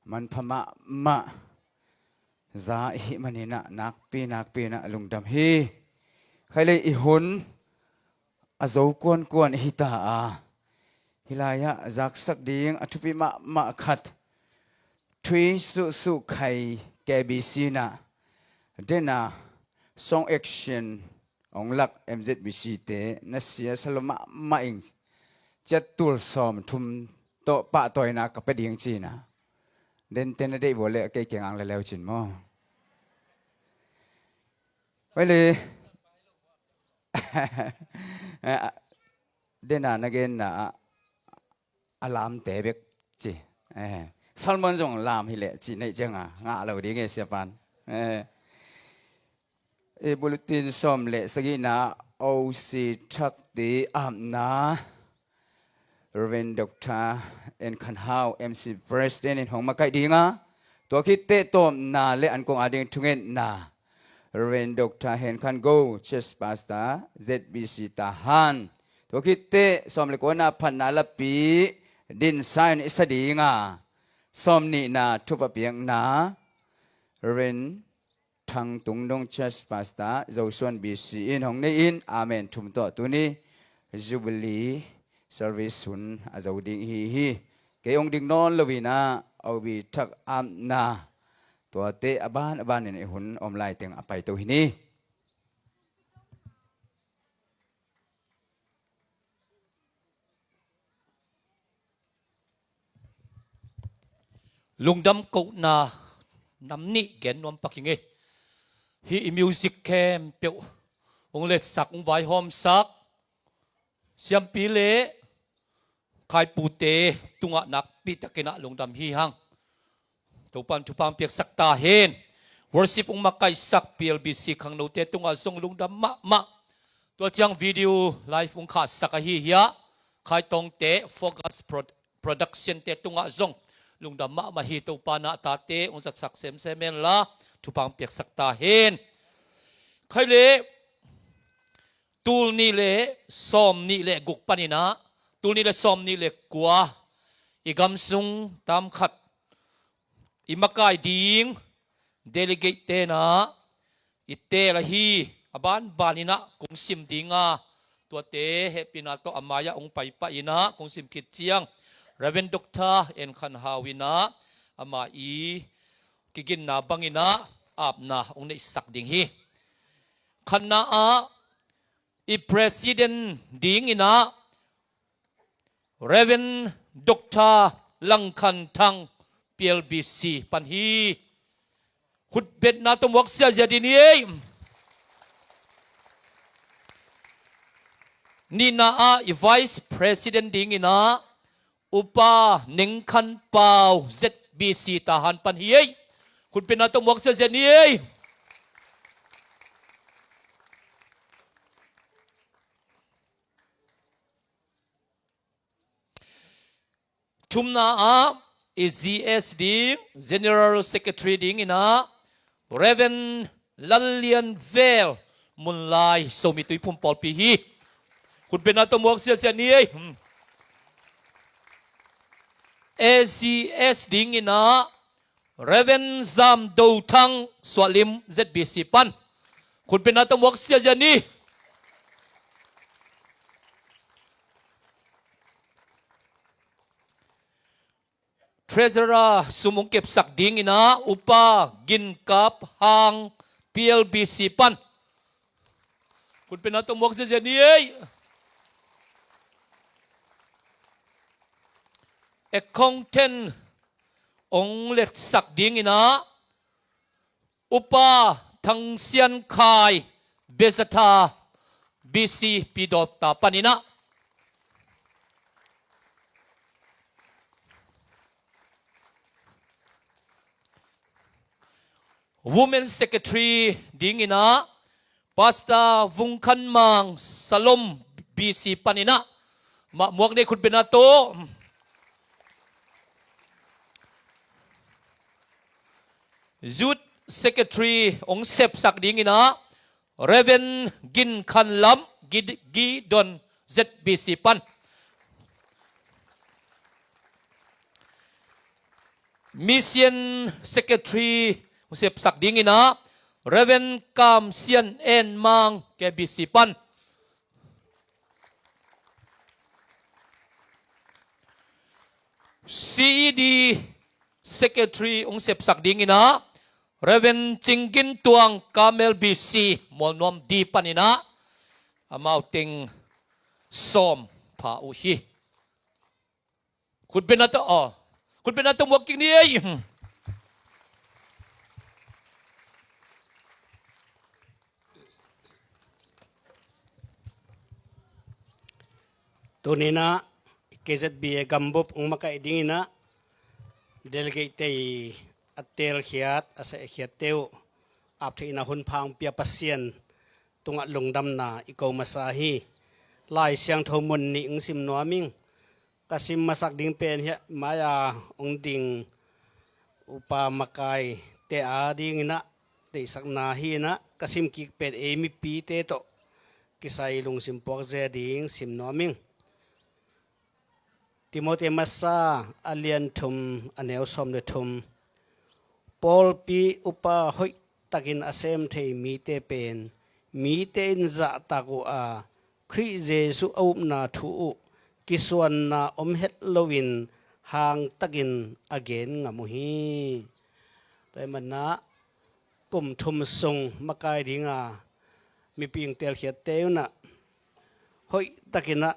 man phama ma za hi manina nakpi na lungdam hi khaile i hun azo kon hi ta a hilaya zak sak ding athupi ma khat thui su khai KBC na dena song action ong lak MZBC te na sia saloma ma ing chatul som thum to pa toina ka pe ding chi na den ten dei bole ke keng ang le lew chin mo wele dena again na alam te bek chi salmon jong lam hi le chi nei chang a nga lo ding nge sia pan e bulletin som le sagina OC thak ti amna Reverend Dr. En Khanhau MC President in Hong Makai dinga to khit te tom na le an kong ading thungen na Reverend Dr. Hen Khan Go Church Pastor ZBC Tahan to khit te som le ko na phan na la pi din sign isadinga som ni na thupa piang na Reverend Thang Tung Dong Church Pastor Zosuan BC in Hong Nei in amen thum to tuni Jubilee service hun azoding hi ke ong ding non lovina au bi thak am na to te aban ni hun om lai teng apai to hini lungdam ko na namni gen nom pakinge hi music camp pe ong let sak ong vai hom sak siam pi le khai pu te tunga nak pi takena lungdam hi hang topan tupang piak sakta hen worship ong makai sak PLBC khang no te tunga song lungdam ma ตัวจังวิดีโอไลฟ์องค์สักฮีเฮียใครตรงเตะโฟกัสโปรดักชันเตะตุงะจงลุงดำมาฮีตัวปานาตาเตะองค์สักเซมเซเมนละทุปังเปียกสักตาเห็นใครเล่ตูลนี่เล่ซอมนี่เล่กุกปานินะตูลนี่เล่ซอมนี่เล่กัวอีกำซุงตามขัดอีมักไก่ดิงเดลิเกตเตนะอิเตละฮีบ้านบานินะกงซิมดิงาตัวเตเฮปินาโตอามายาองไปปะอินะกงซิมคิดเจียงเรเวนด็อกเตอร์เอ็นคันฮาวินะอามาอีกิกินนาบังอินะอาบนาองในสักดิงฮีคันนาอีประธานดิงอินะเรเวนด็อกเตอร์ลังคันทัง PLBC ปันฮีขุดเบ็ดนาตมวักเสียจะดีนี้นี่นาอี Vice President ดิงอินะอุปาหนึ่งคันเปล่า ZBC ทหารปันฮีขุดเป็นนาตมวักเสียจะนี้ชุมนาZS ดิง General Secretary ดิงอินะเรเวนลัลเลียนเวลมุนไลสมิตุยพุมปอลปีฮีคุณเป็นนาตมวกเสียนี้ACS ดิงอินะเรเวนซามดูทังสวลิม ZBC ปันคุณเป็นนาตมวกเสียนี้Treasurer สุมุงเก็บสักดิงอินะอุปากินกับหาง PLBC ปันคุณเป็นนักตมวกเสียนี้Accountant องเล็กสักดิงอินะอุปาทังเซียนคายเบสตา BC ปีดอบตาปันอินะWomen Secretary ดิงอินะปาสตาวุงคันมังสลม BC ปันอินะมาหมวกในคุณเป็นนาโตยูด Secretary องเซปสักดิงอินะเรเวนกินคันลัมกีดอน ZBC ปันมิเซียน Secretaryเสียบสักดิงอินะเรเวนกามเซียนเอ็นมังแกบิสิปันCED Secretary องเสียบสักดิงอินะเรเวนจิงกินตวงกาเมลบิซีมอลนอมดีปันอินะอามาติงซอมพาอุฮีคุณเป็นนัตอ๋อคุณเป็นนัตมวกกิงนี้ตัวนี้นะ KZB กัมบุบองมาไก่ดิ้งนะเดลเกตอัตเตลเขียดอาศัยเขียดเตวอาบที่นาหุนพังเปียปัสเซียนตุงอัดลงดำนาอีโกมาซาฮีลายเสียงทมุนนิงซิมนัวมิงกสิมมาสักดิ้งเป็นเฮียมายาองดิ้งอุปามาไก่เตอาดิ้งนะเตสักนาฮีนะกสิมกิกเป็นเอมิปีเตโตกิไซลงซิมปอกเจดิ้งซิมนัวมิงติโมเตมัสซาอาเลียนทุมอเนลสมเดทุมปอลปีอุปาหอยตักินอาเซมเทมีเตเป็นมีเตนจะตักอาคริเจสุอุปนาทูกิสวนนาอมเฮตโลวินหางตักินอเกนงามุฮีแต่มันนะกุมทุมทรงมาไกดิงามีเพียงเตลเขียเตวนะหอยตักินะ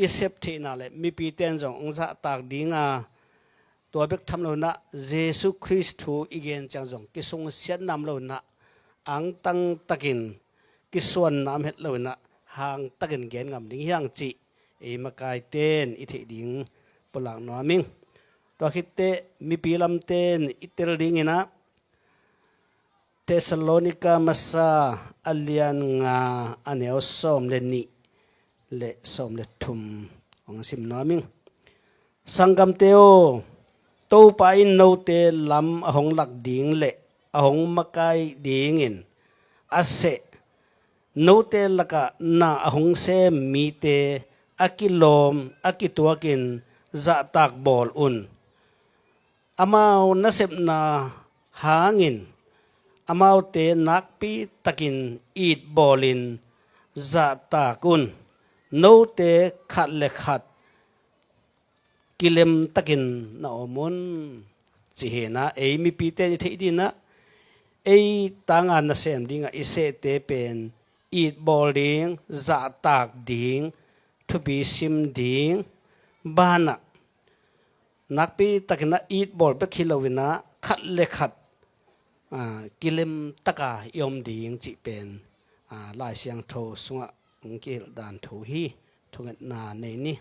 อิเซปทีนั่นแหละมีปีเตนจงองศาตากดิ้งตัวเบกทำเรานะเยซูคริสต์อีเกนจังจงกิสงเสียนนำเรานะอังตังตะกินกิส่วนนำเห็ดเรานะหางตะกินเกนงำดิ้งย่างจีเอมากายเต้นอิเทดิ้งปลังนัวมิงตัวคิดเตมีปีลำเต้นอิเตลดิ้งนะ Thessalonica masa alian nga aneo som le ni le som le thum ong sim naming sangam teo to pa in no te lam ahong lak ding le ahong makai ding in ase no te laka na ahong se mi te akilom akituakin za tak bol un amao nasep na hangin amao te nakpi takin eat bolin za takun no te khat le khat kilem takin na omon chihena ei mi pi te thei dina ei tanga na sem dinga ise te pen eat boling za tak ding to be sim ding bana nakpi takina eat bol pe khilowina khat le khat kilem taka yom ding chi pen lai siang tho sunga ngki dan thu hi thungat na nei ni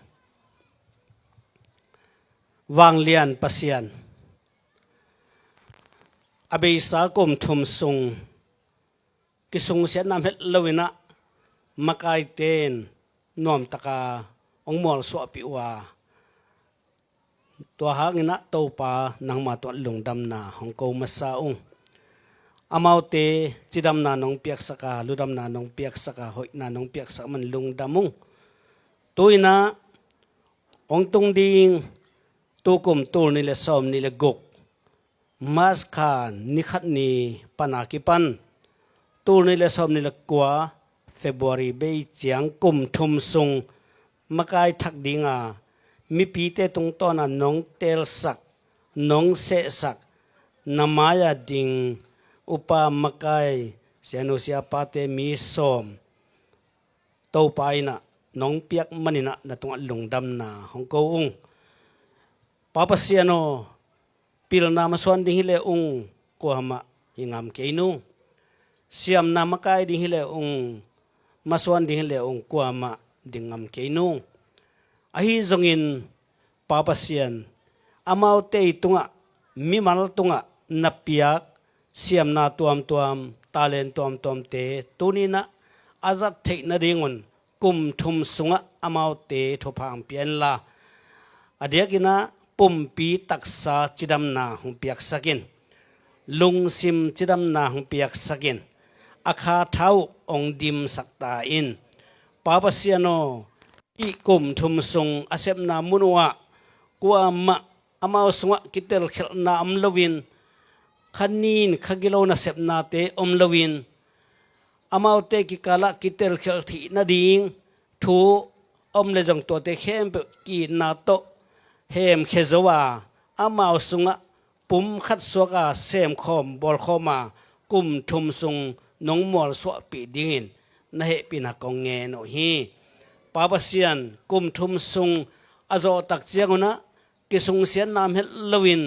wang lian pasian abei sa kom thum sung ki sung se nam het lowina makai ten nom taka ong mol so pi wa to hangina to pa nang ma to lungdam na hong ko masa ung amaute chidam na nong piak saka ludam na nong piak saka hoi na nong piak sa man lungdamung tuina ong tung ding tukum tur ni le som ni le gok mas khan ni khat ni panakipan tur ni le som ni le kwa February be chiang kum thum sung makai thak dinga mi pi te tung to na nong tel sak nong se sak namaya ding upa makai sianusia pate mi som to paina nong piak manina na tung lungdam na hong ko ung papa siano pil na maswan ding hile ung ko hama hingam keinu siam na makai ding hile ung maswan ding hile ung ko hama dingam keinu ahi zongin papa sian amau te tunga mi manal tunga na piak siam na tuam talen tuam te tunina azat thei na ringun kum thum sunga amau te thopang pian la adiakina pumpi taksa chidam na hung piak sakin lung sim chidam na hung piak sakin akha thau ong dim sakta in papa siano i kum thum sung asep na munwa kwa ma amau sunga kitel khel na amlovin khanin khagilo na sep na te omlowin amau te ki kala kitel khel thi na ding thu omle jong to te khem ki na to hem khezowa amau sunga pum khat soka sem khom bol khoma kum thum sung nong mol so pi dingin na he pina kong nge no hi papa sian kum thum sung azo tak chianguna ki sung sian nam het lowin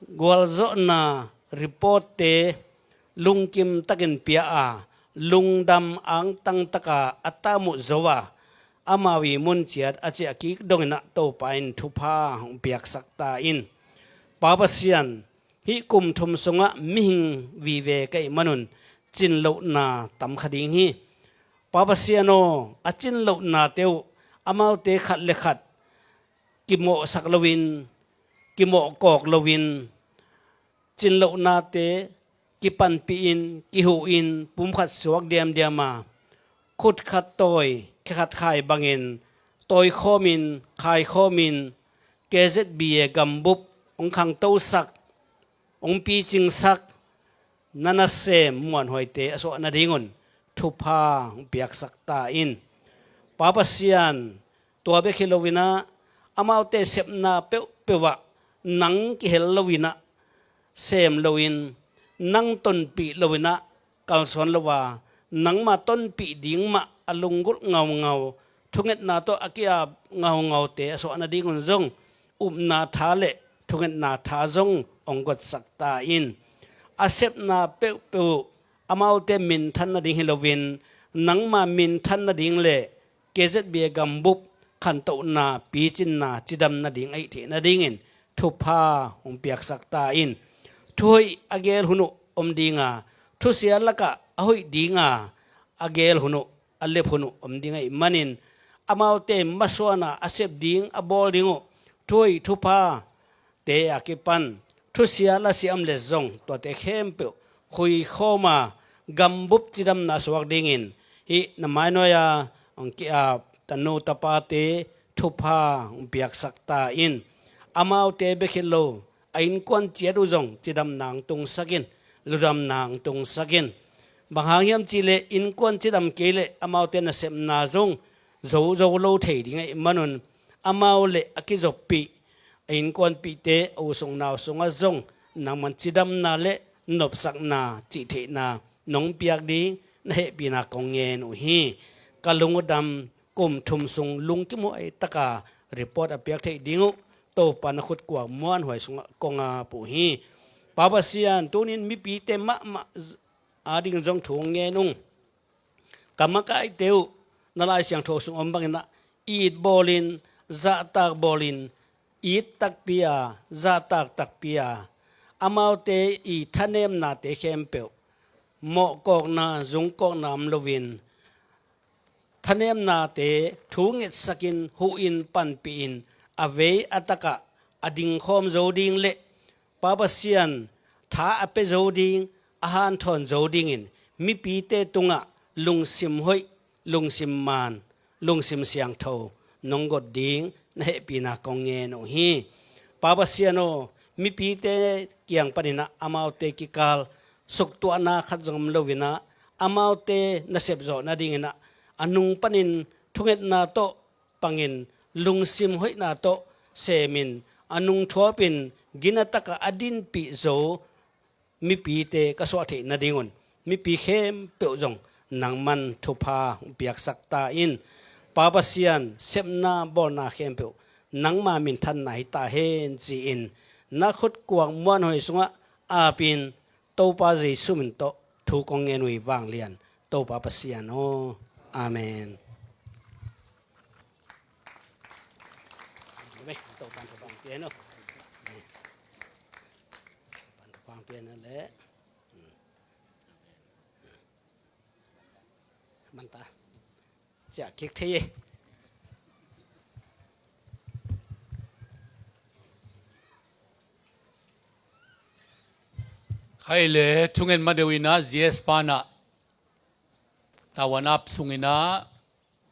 gwal zo na report te lungkim takin pia a lungdam ang tang taka atamu zowa amawi mun chiat achi aki dongina to pain thupa hong piak sakta in papa sian hi kum thum sunga mihing vive kai manun chin lo na tam khading hi papa siano achin lo na teu amau te khat le khat kimo saklowin kimo kok lowin chin lo na te kipan pi in ki hu in pum khat suak diam diama khut khat toy khat khai bangin toy khomin khai khomin KZB gambup ong khang to sak ong pi ching sak nana sem muan hoite aso na ringon thupa piak sakta in papa sian to be khilowina amaute sepna pewa nang ki helowina sem lowin nang ton pi lowina kalson lowa nang ma ton pi ding ma alungul ngau thunget na to akia ngau te aso na dingon zong na thale thunget na tha zong ongot sakta in asep na pe amaute min than na ding hilowin nang ma min than na ding le KZB gambup khan to na pi chin na chidam na ding ai the na dingin thupa hong piak sakta in thui agel hunu omdinga ทุเสียละกะอหุยดีงาอเกลหุนุอเลพหุนุอมดีงาอิมันินอามาเตมาสวนาอาเซบดิงอบอลดิงทุยทุพาเตอากิปันทุเสียละสิอัมเลซงตัวเตเข้มเปียวคุยเข้ามากำบุบจิดำนาสวักดิงินฮีนามายนอยาองกิอาตันโนตปาเตทุพาเปียกสักตาอินอามาเตเบคิโลอินควันเจียดูจงจิดำนางตุงสักินลุดำนางตุงสักินบางหางยามจิเลอินควันจิดำเกเลอามาเตนัเซมนาจงโจโจโลเทดิงไอมันนุนอามาเลอกิจบปีอินควันปีเตอุสงนาวสงอจงนางมันจิดำนาเลนบสักนาจิเทนานงเปียกดีนเหปีนากงเงินอุฮีกะลุงดำกุมทุมสุงลุงกิโมไอตะการีพอร์ตอเปียกเทดิงุโตปานขุดกว่าม้วนหวยสงกงอาปุฮีปาบเซียนตัวนี้มีปีเตมะอาดิงจงถงเงินุงกรรมกายเตวนั่นไอเสียงโทสุงอมบังนะอีดบอลินซาตักบอลินอีดตักเปียซาตักเปียอามาเตอีทันเนมนาเตเข้มเปียวหมอกกอกนาจงกอกนามลวินทันเนมนาเตทุงเอสกินหูอินปันปีอินอเวอตะกะอดิงคอมโจดิงเละปาปเซียนท้าอเปโจดิงอาหารทอนโจดิงอินมีปีเตตุงะลุงซิมหอยลุงซิมมานลุงซิมเสียงโทนงกดดิงนเหปีนากงเงนโอฮีปาปเซียนโอมีปีเตเกียงปนินะอามาเตกิกาลสุกตัวนาขัดจงมลวินะอามาเตนเสพโจนาดิงนะอนุงปนินทุเงนาโตปังินลุงซิมหอยนาโตเซมินอนุงทัวปินกินตะกะอดินปีโจมีปีเตกสวัสดินาดิงุนมีปีเข้มเปียวจงนางมันทุพาเปียกสักตาอินปาปเซียนเซมนาบอนาเข้มเปียวนางมามินทันไหนตาเฮนจีอินนักขุดกวางม้วนหอยสงะอาปินโตปาเจสุมินโตถูกองเงินวิวางเลียนโตปาปเซียนโออาเมนไม่โตปันปังเปียโนปันปังเปียนั่นแหละมันตาจะคิดที่ใครเลยทุกเงินมาเดวินะเจสปานะตาวันอับสุงินะ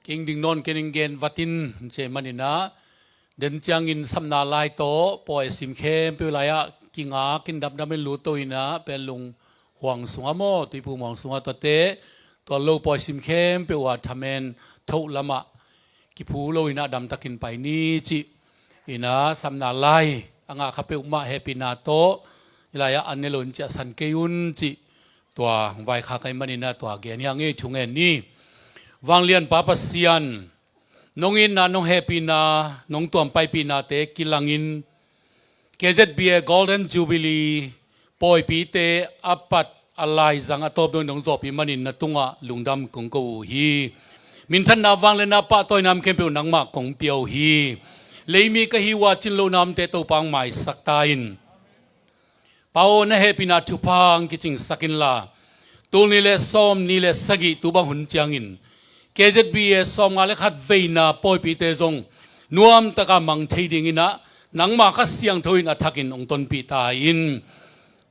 กิงดิงนนกิงเกนวัตินเจมันนินะเดินจังอินสัมนาลายโตปล่อยสิมเข้มเปลายะกิงอากินดับดับเป็นรู้ตัวอินะเป็นลุงห่วงสุงอโมตุยผู้มองสุงอตัวเตตัวโลปล่อยสิมเข้มเปว่าทำเองทุกละมะกิผู้โลอินะดำตะกินไปนี้จิอินะสัมนาลายอ่างขับเปอุมาเฮปินาโตลายอันเนลุนจะสันเกยุนจิตัวไวขาไกมันนี่นะตัวเกียนยังเงยชุงเงินนี่วังเลียนปาปเซียนน้องอินนะน้องเฮปีนาน้องตัวไปปีนาเตกิลังอินเคเซตเบีย Golden Jubilee ปอยปีเตอปัดอะไรจังอตบดงน้องจบปีมันนี่นะตุงะลุงดำกงกูฮีมินทันนาวังเลนะปะตัวนำเข้มเปียวนังมากงเปียวฮีเลยมีกะฮิวาจินโลนำเตโตปังไม่สักตาอินปาวนะเฮปินาทุพังกิจิงสักินลาตูนี่เลสอมนี่เลสกิตูบังหุนจางอินเคเจตบีเอสอมงาเลขัดเวนาปอยปีเตจงนวมตะกามังเทดิงินะนังมาคัสเสียงทวินอัทักินองตนปีตาอิน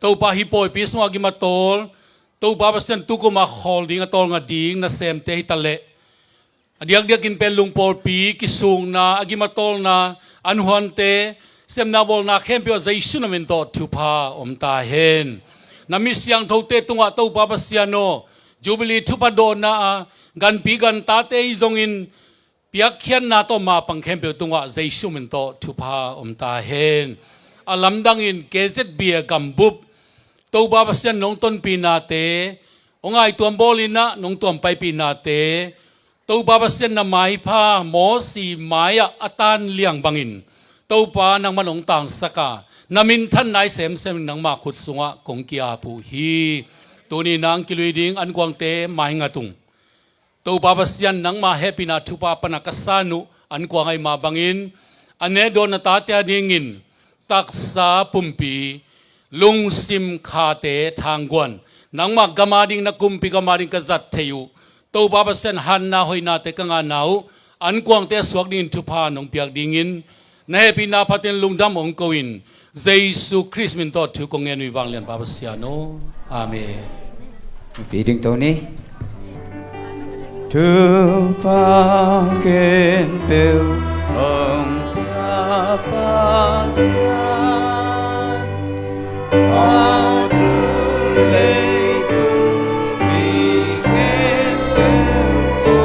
ตูปาฮิปอยปีสวากิมาโตลตูปาเปเซนตุกุมาฮอลดิงอตอลงาดิงนะเซมเตฮิตะเลเดียกเดียกินเป็นลุงปอลปีกิสุงนาอากิมาโตลนาอันฮวนเตเซมนาบอลนาเข้มเปียวใจชุนมินโตทุพาอมตาเฮนนามิเสียงทูเตตุงะตูปาปเซียโนจูบิลีทุพาโดนากันปีกันตาเตยจงอินเปียกเขียนนาโตมาปังเข้มเปียวตุงะใจชุมินโตทุพาอมตาเฮนอาลัมดังอินเกเซตเบียกัมบุบตูปาปเซียนน้องต้นปีนาเตองไอตัวบอลินะน้องตัวไปปีนาเตตูปาปเซียนนาไม้พาหมอสีไม้อัตานเลียงบังอินตัวปานังมันองต่างสกานามินท่านนายเสมนังมาขุดสงะกงกีอาปูฮีตัวนี้นางกิลุยดิงอันกวางเตไม่งาตุงตัวปาปเซียนนังมาเฮปินาทุปาปนักสานุอันกวางไอมาบังอินอันเนโดนตาเตียดิงินตักษาปุ่มปีลุงซิมคาเตทางกวน นังมักกามาดิงนักกุมปีกามาดิงกษัตริย์เทยูตัวบาปเซนหันนาหอยนาเตกังอาหนาวอันกวางเตสวกดินทุพานองเปียกดิงินในปีนาพัตินลุงดำองโกวินเยซูคริสต์มินตอดถือกงเงินวิวังเลียนบาปเสียโนอาเมนปีดึงตัวนี้Tupakin bil ang papasyan Adulay tumikin bil ko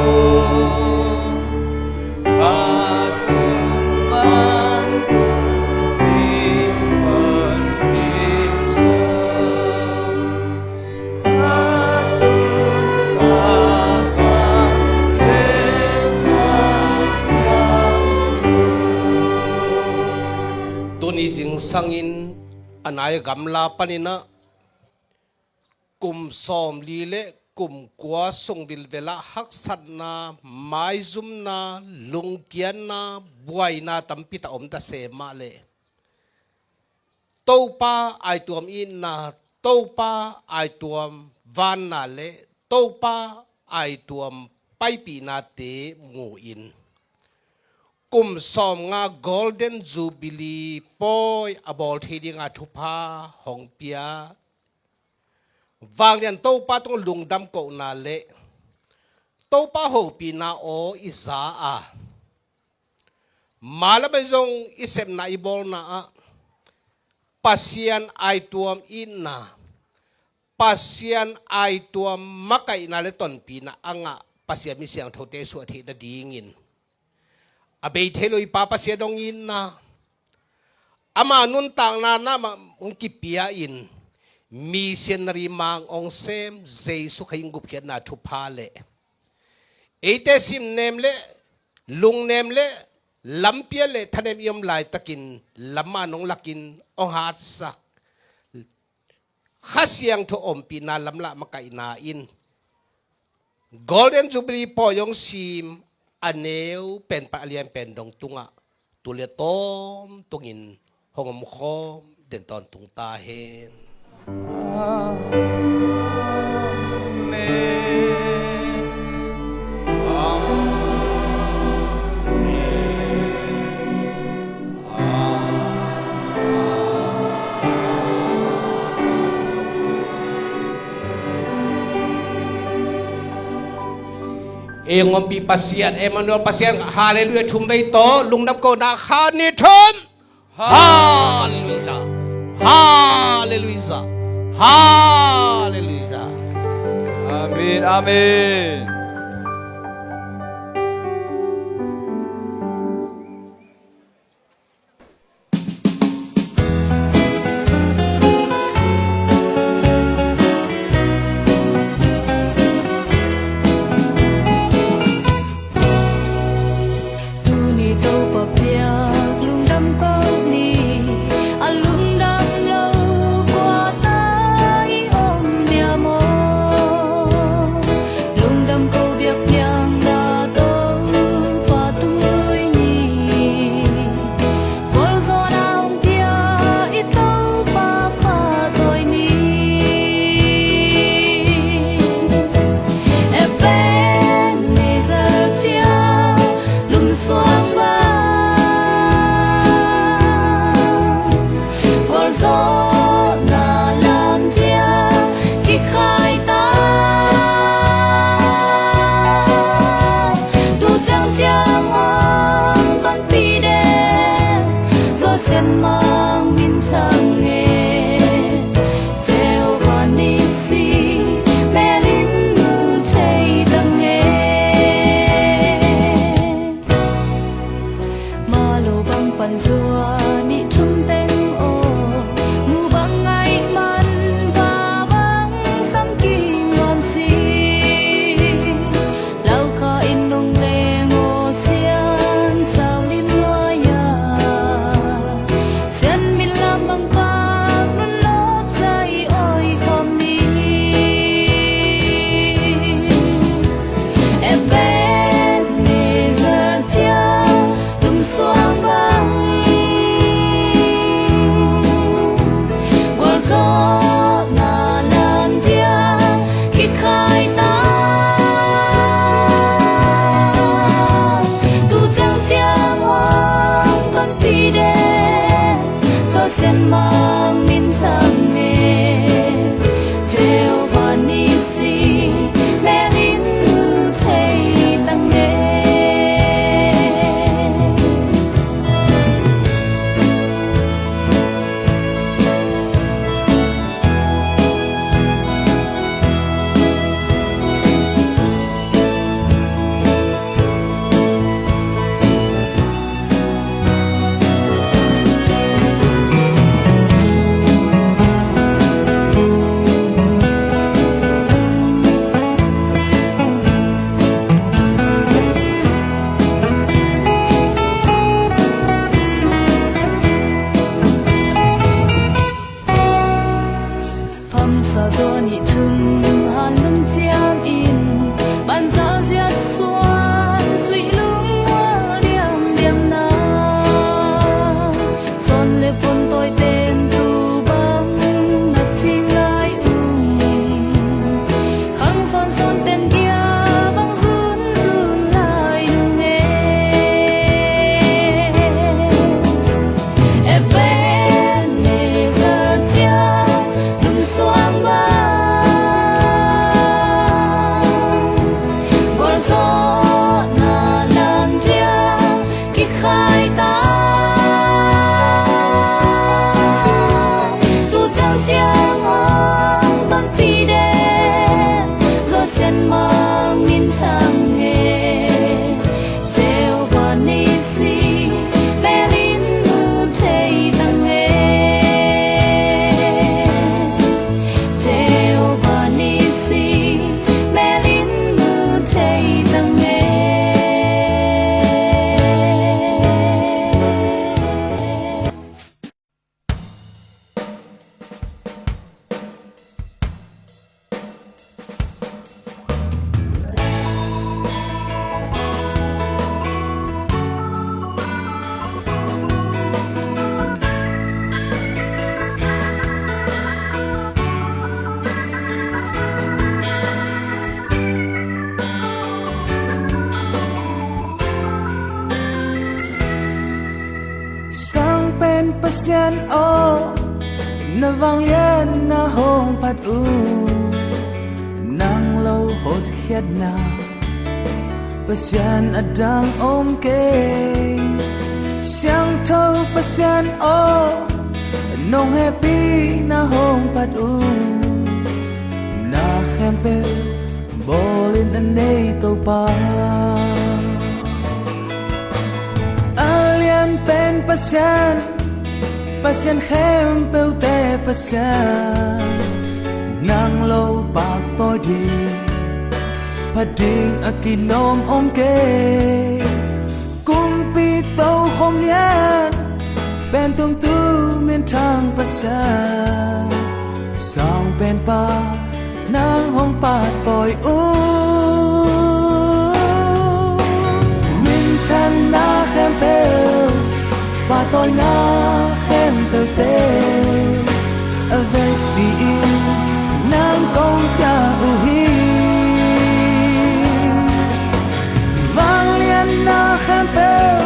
Adulman tumipan minsan Tuni jing sangin anay gamla panina kum som lile kum kwa song dilvela haksat na mai zum na lungkian na buai na tampita om ta se male topa ai tuam in na topa ai tuam van na le topa ai tuam pai pi na te ngu in kum som nga golden jubilee poi abol thedi nga thupa hong pia wang yan to pa tong lungdam ko na le to pa ho pi na o isa a malaba jong isem na ibol na a pasian ai tuam in na pasian ai tuam makai na le ton pi na anga pasian mi siang thote su thi da dingin abay theloy papasya dong in na ama nun tang na mong kipia in missionary mang ong sem jesu kayong gupyan na thupale ete sim nemle lung nemle lampia le thanem yom lai takin lamanong lakin ong hatsak khasyang to ompi na lamla makai na in golden jubilee po yung sim aneu pen pa alian pen dong tunga tuletom tungin hongom khom den ton tung ta hen Engom pi pasian Emmanuel pasian haleluya thumbai to lungnam ko na khani thum haleluya haleluya haleluya Amin amin Lung đâm sen mang min thang nghe treo hoa ni si mẹ linh nu thấy tăng nghe sa zo ni thum han lung chiam in ban zal ziat suan sui lung wa liam liam na son le pon toi ten tu bang na ching lai khang son son ten kia bang zun zun lai nu nghe e ben ne sar chia lung xoang ba gol gió na làm chia khi khai ta tu chẳng chiang hoang ton pi đen gió sen mang min thang nghe treo hoa ni si mẹ linh nu thấy tăng nghe treo hoa ni si mẹ linh nu thấy tăng nghe sang pen pasien o na vang yen na hong pat u nang lâu hốt khiết na pasien adang om ke sang thâu pasien o nong happy na hong pat u na khempe bolin anei to pa alien pen pasien pasien khem peu te pasien nang lâu bạc tôi đi pading akilom om ke kung pi tàu không yan pen tung tu miền thang pasien sang pen pa nang hong pa tôi min tan na khem peu và tôi na khem peu te avec bi nang kong cha u hi vang liên na khem peu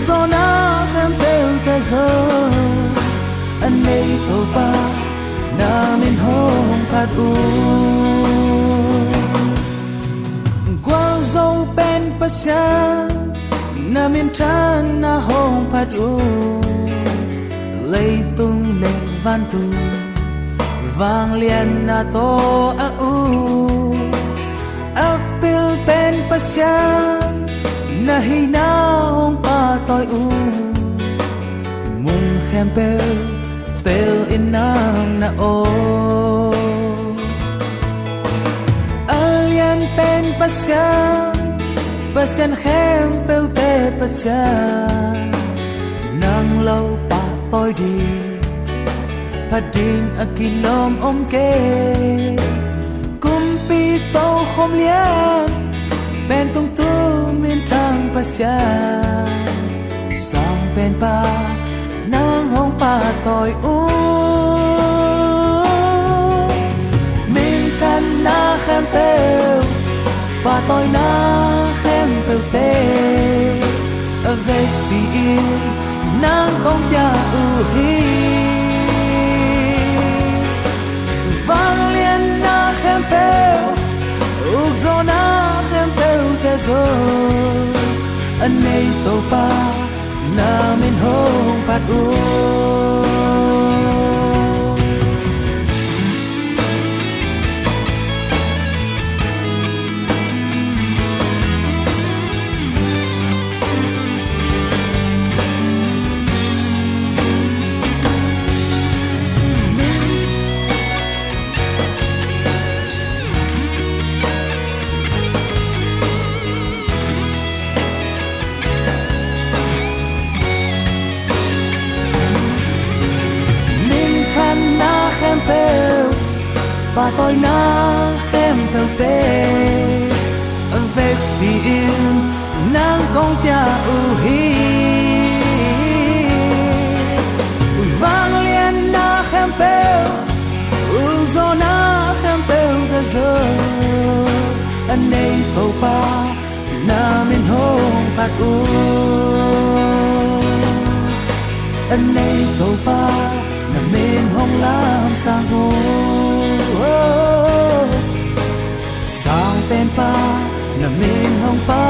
zo na khem peu te zo anh ấy câu ba na min hong pat u qua dâu pen pasien na min than na hong pat u lấy tung lệ van tu vang liền na to a u apil pen pasien na hi na hong pa toi u mung khem pel tel in nang na o alien pen pasien pasien khem pel te pasien nang lâu pa tôi đi pading akilom om ke kumpi tàu không lian pen tung tu miền thang pasien sang pen pa nang hong pa tôi miền tan na khem peu pa tôi na khem peu te avec bi nang kong ya hi vang liên na khem peo uk zo na khem peo te zo anh này tô pa na min hong pat u và tôi na khem theo tê về biển nắng công tia u hi vang liên na khem peo u zo na khem peo ta zo anh này cầu pa na min hong pat u anh này cầu pa na min hong lam sang ho sang pen pa na min hong pa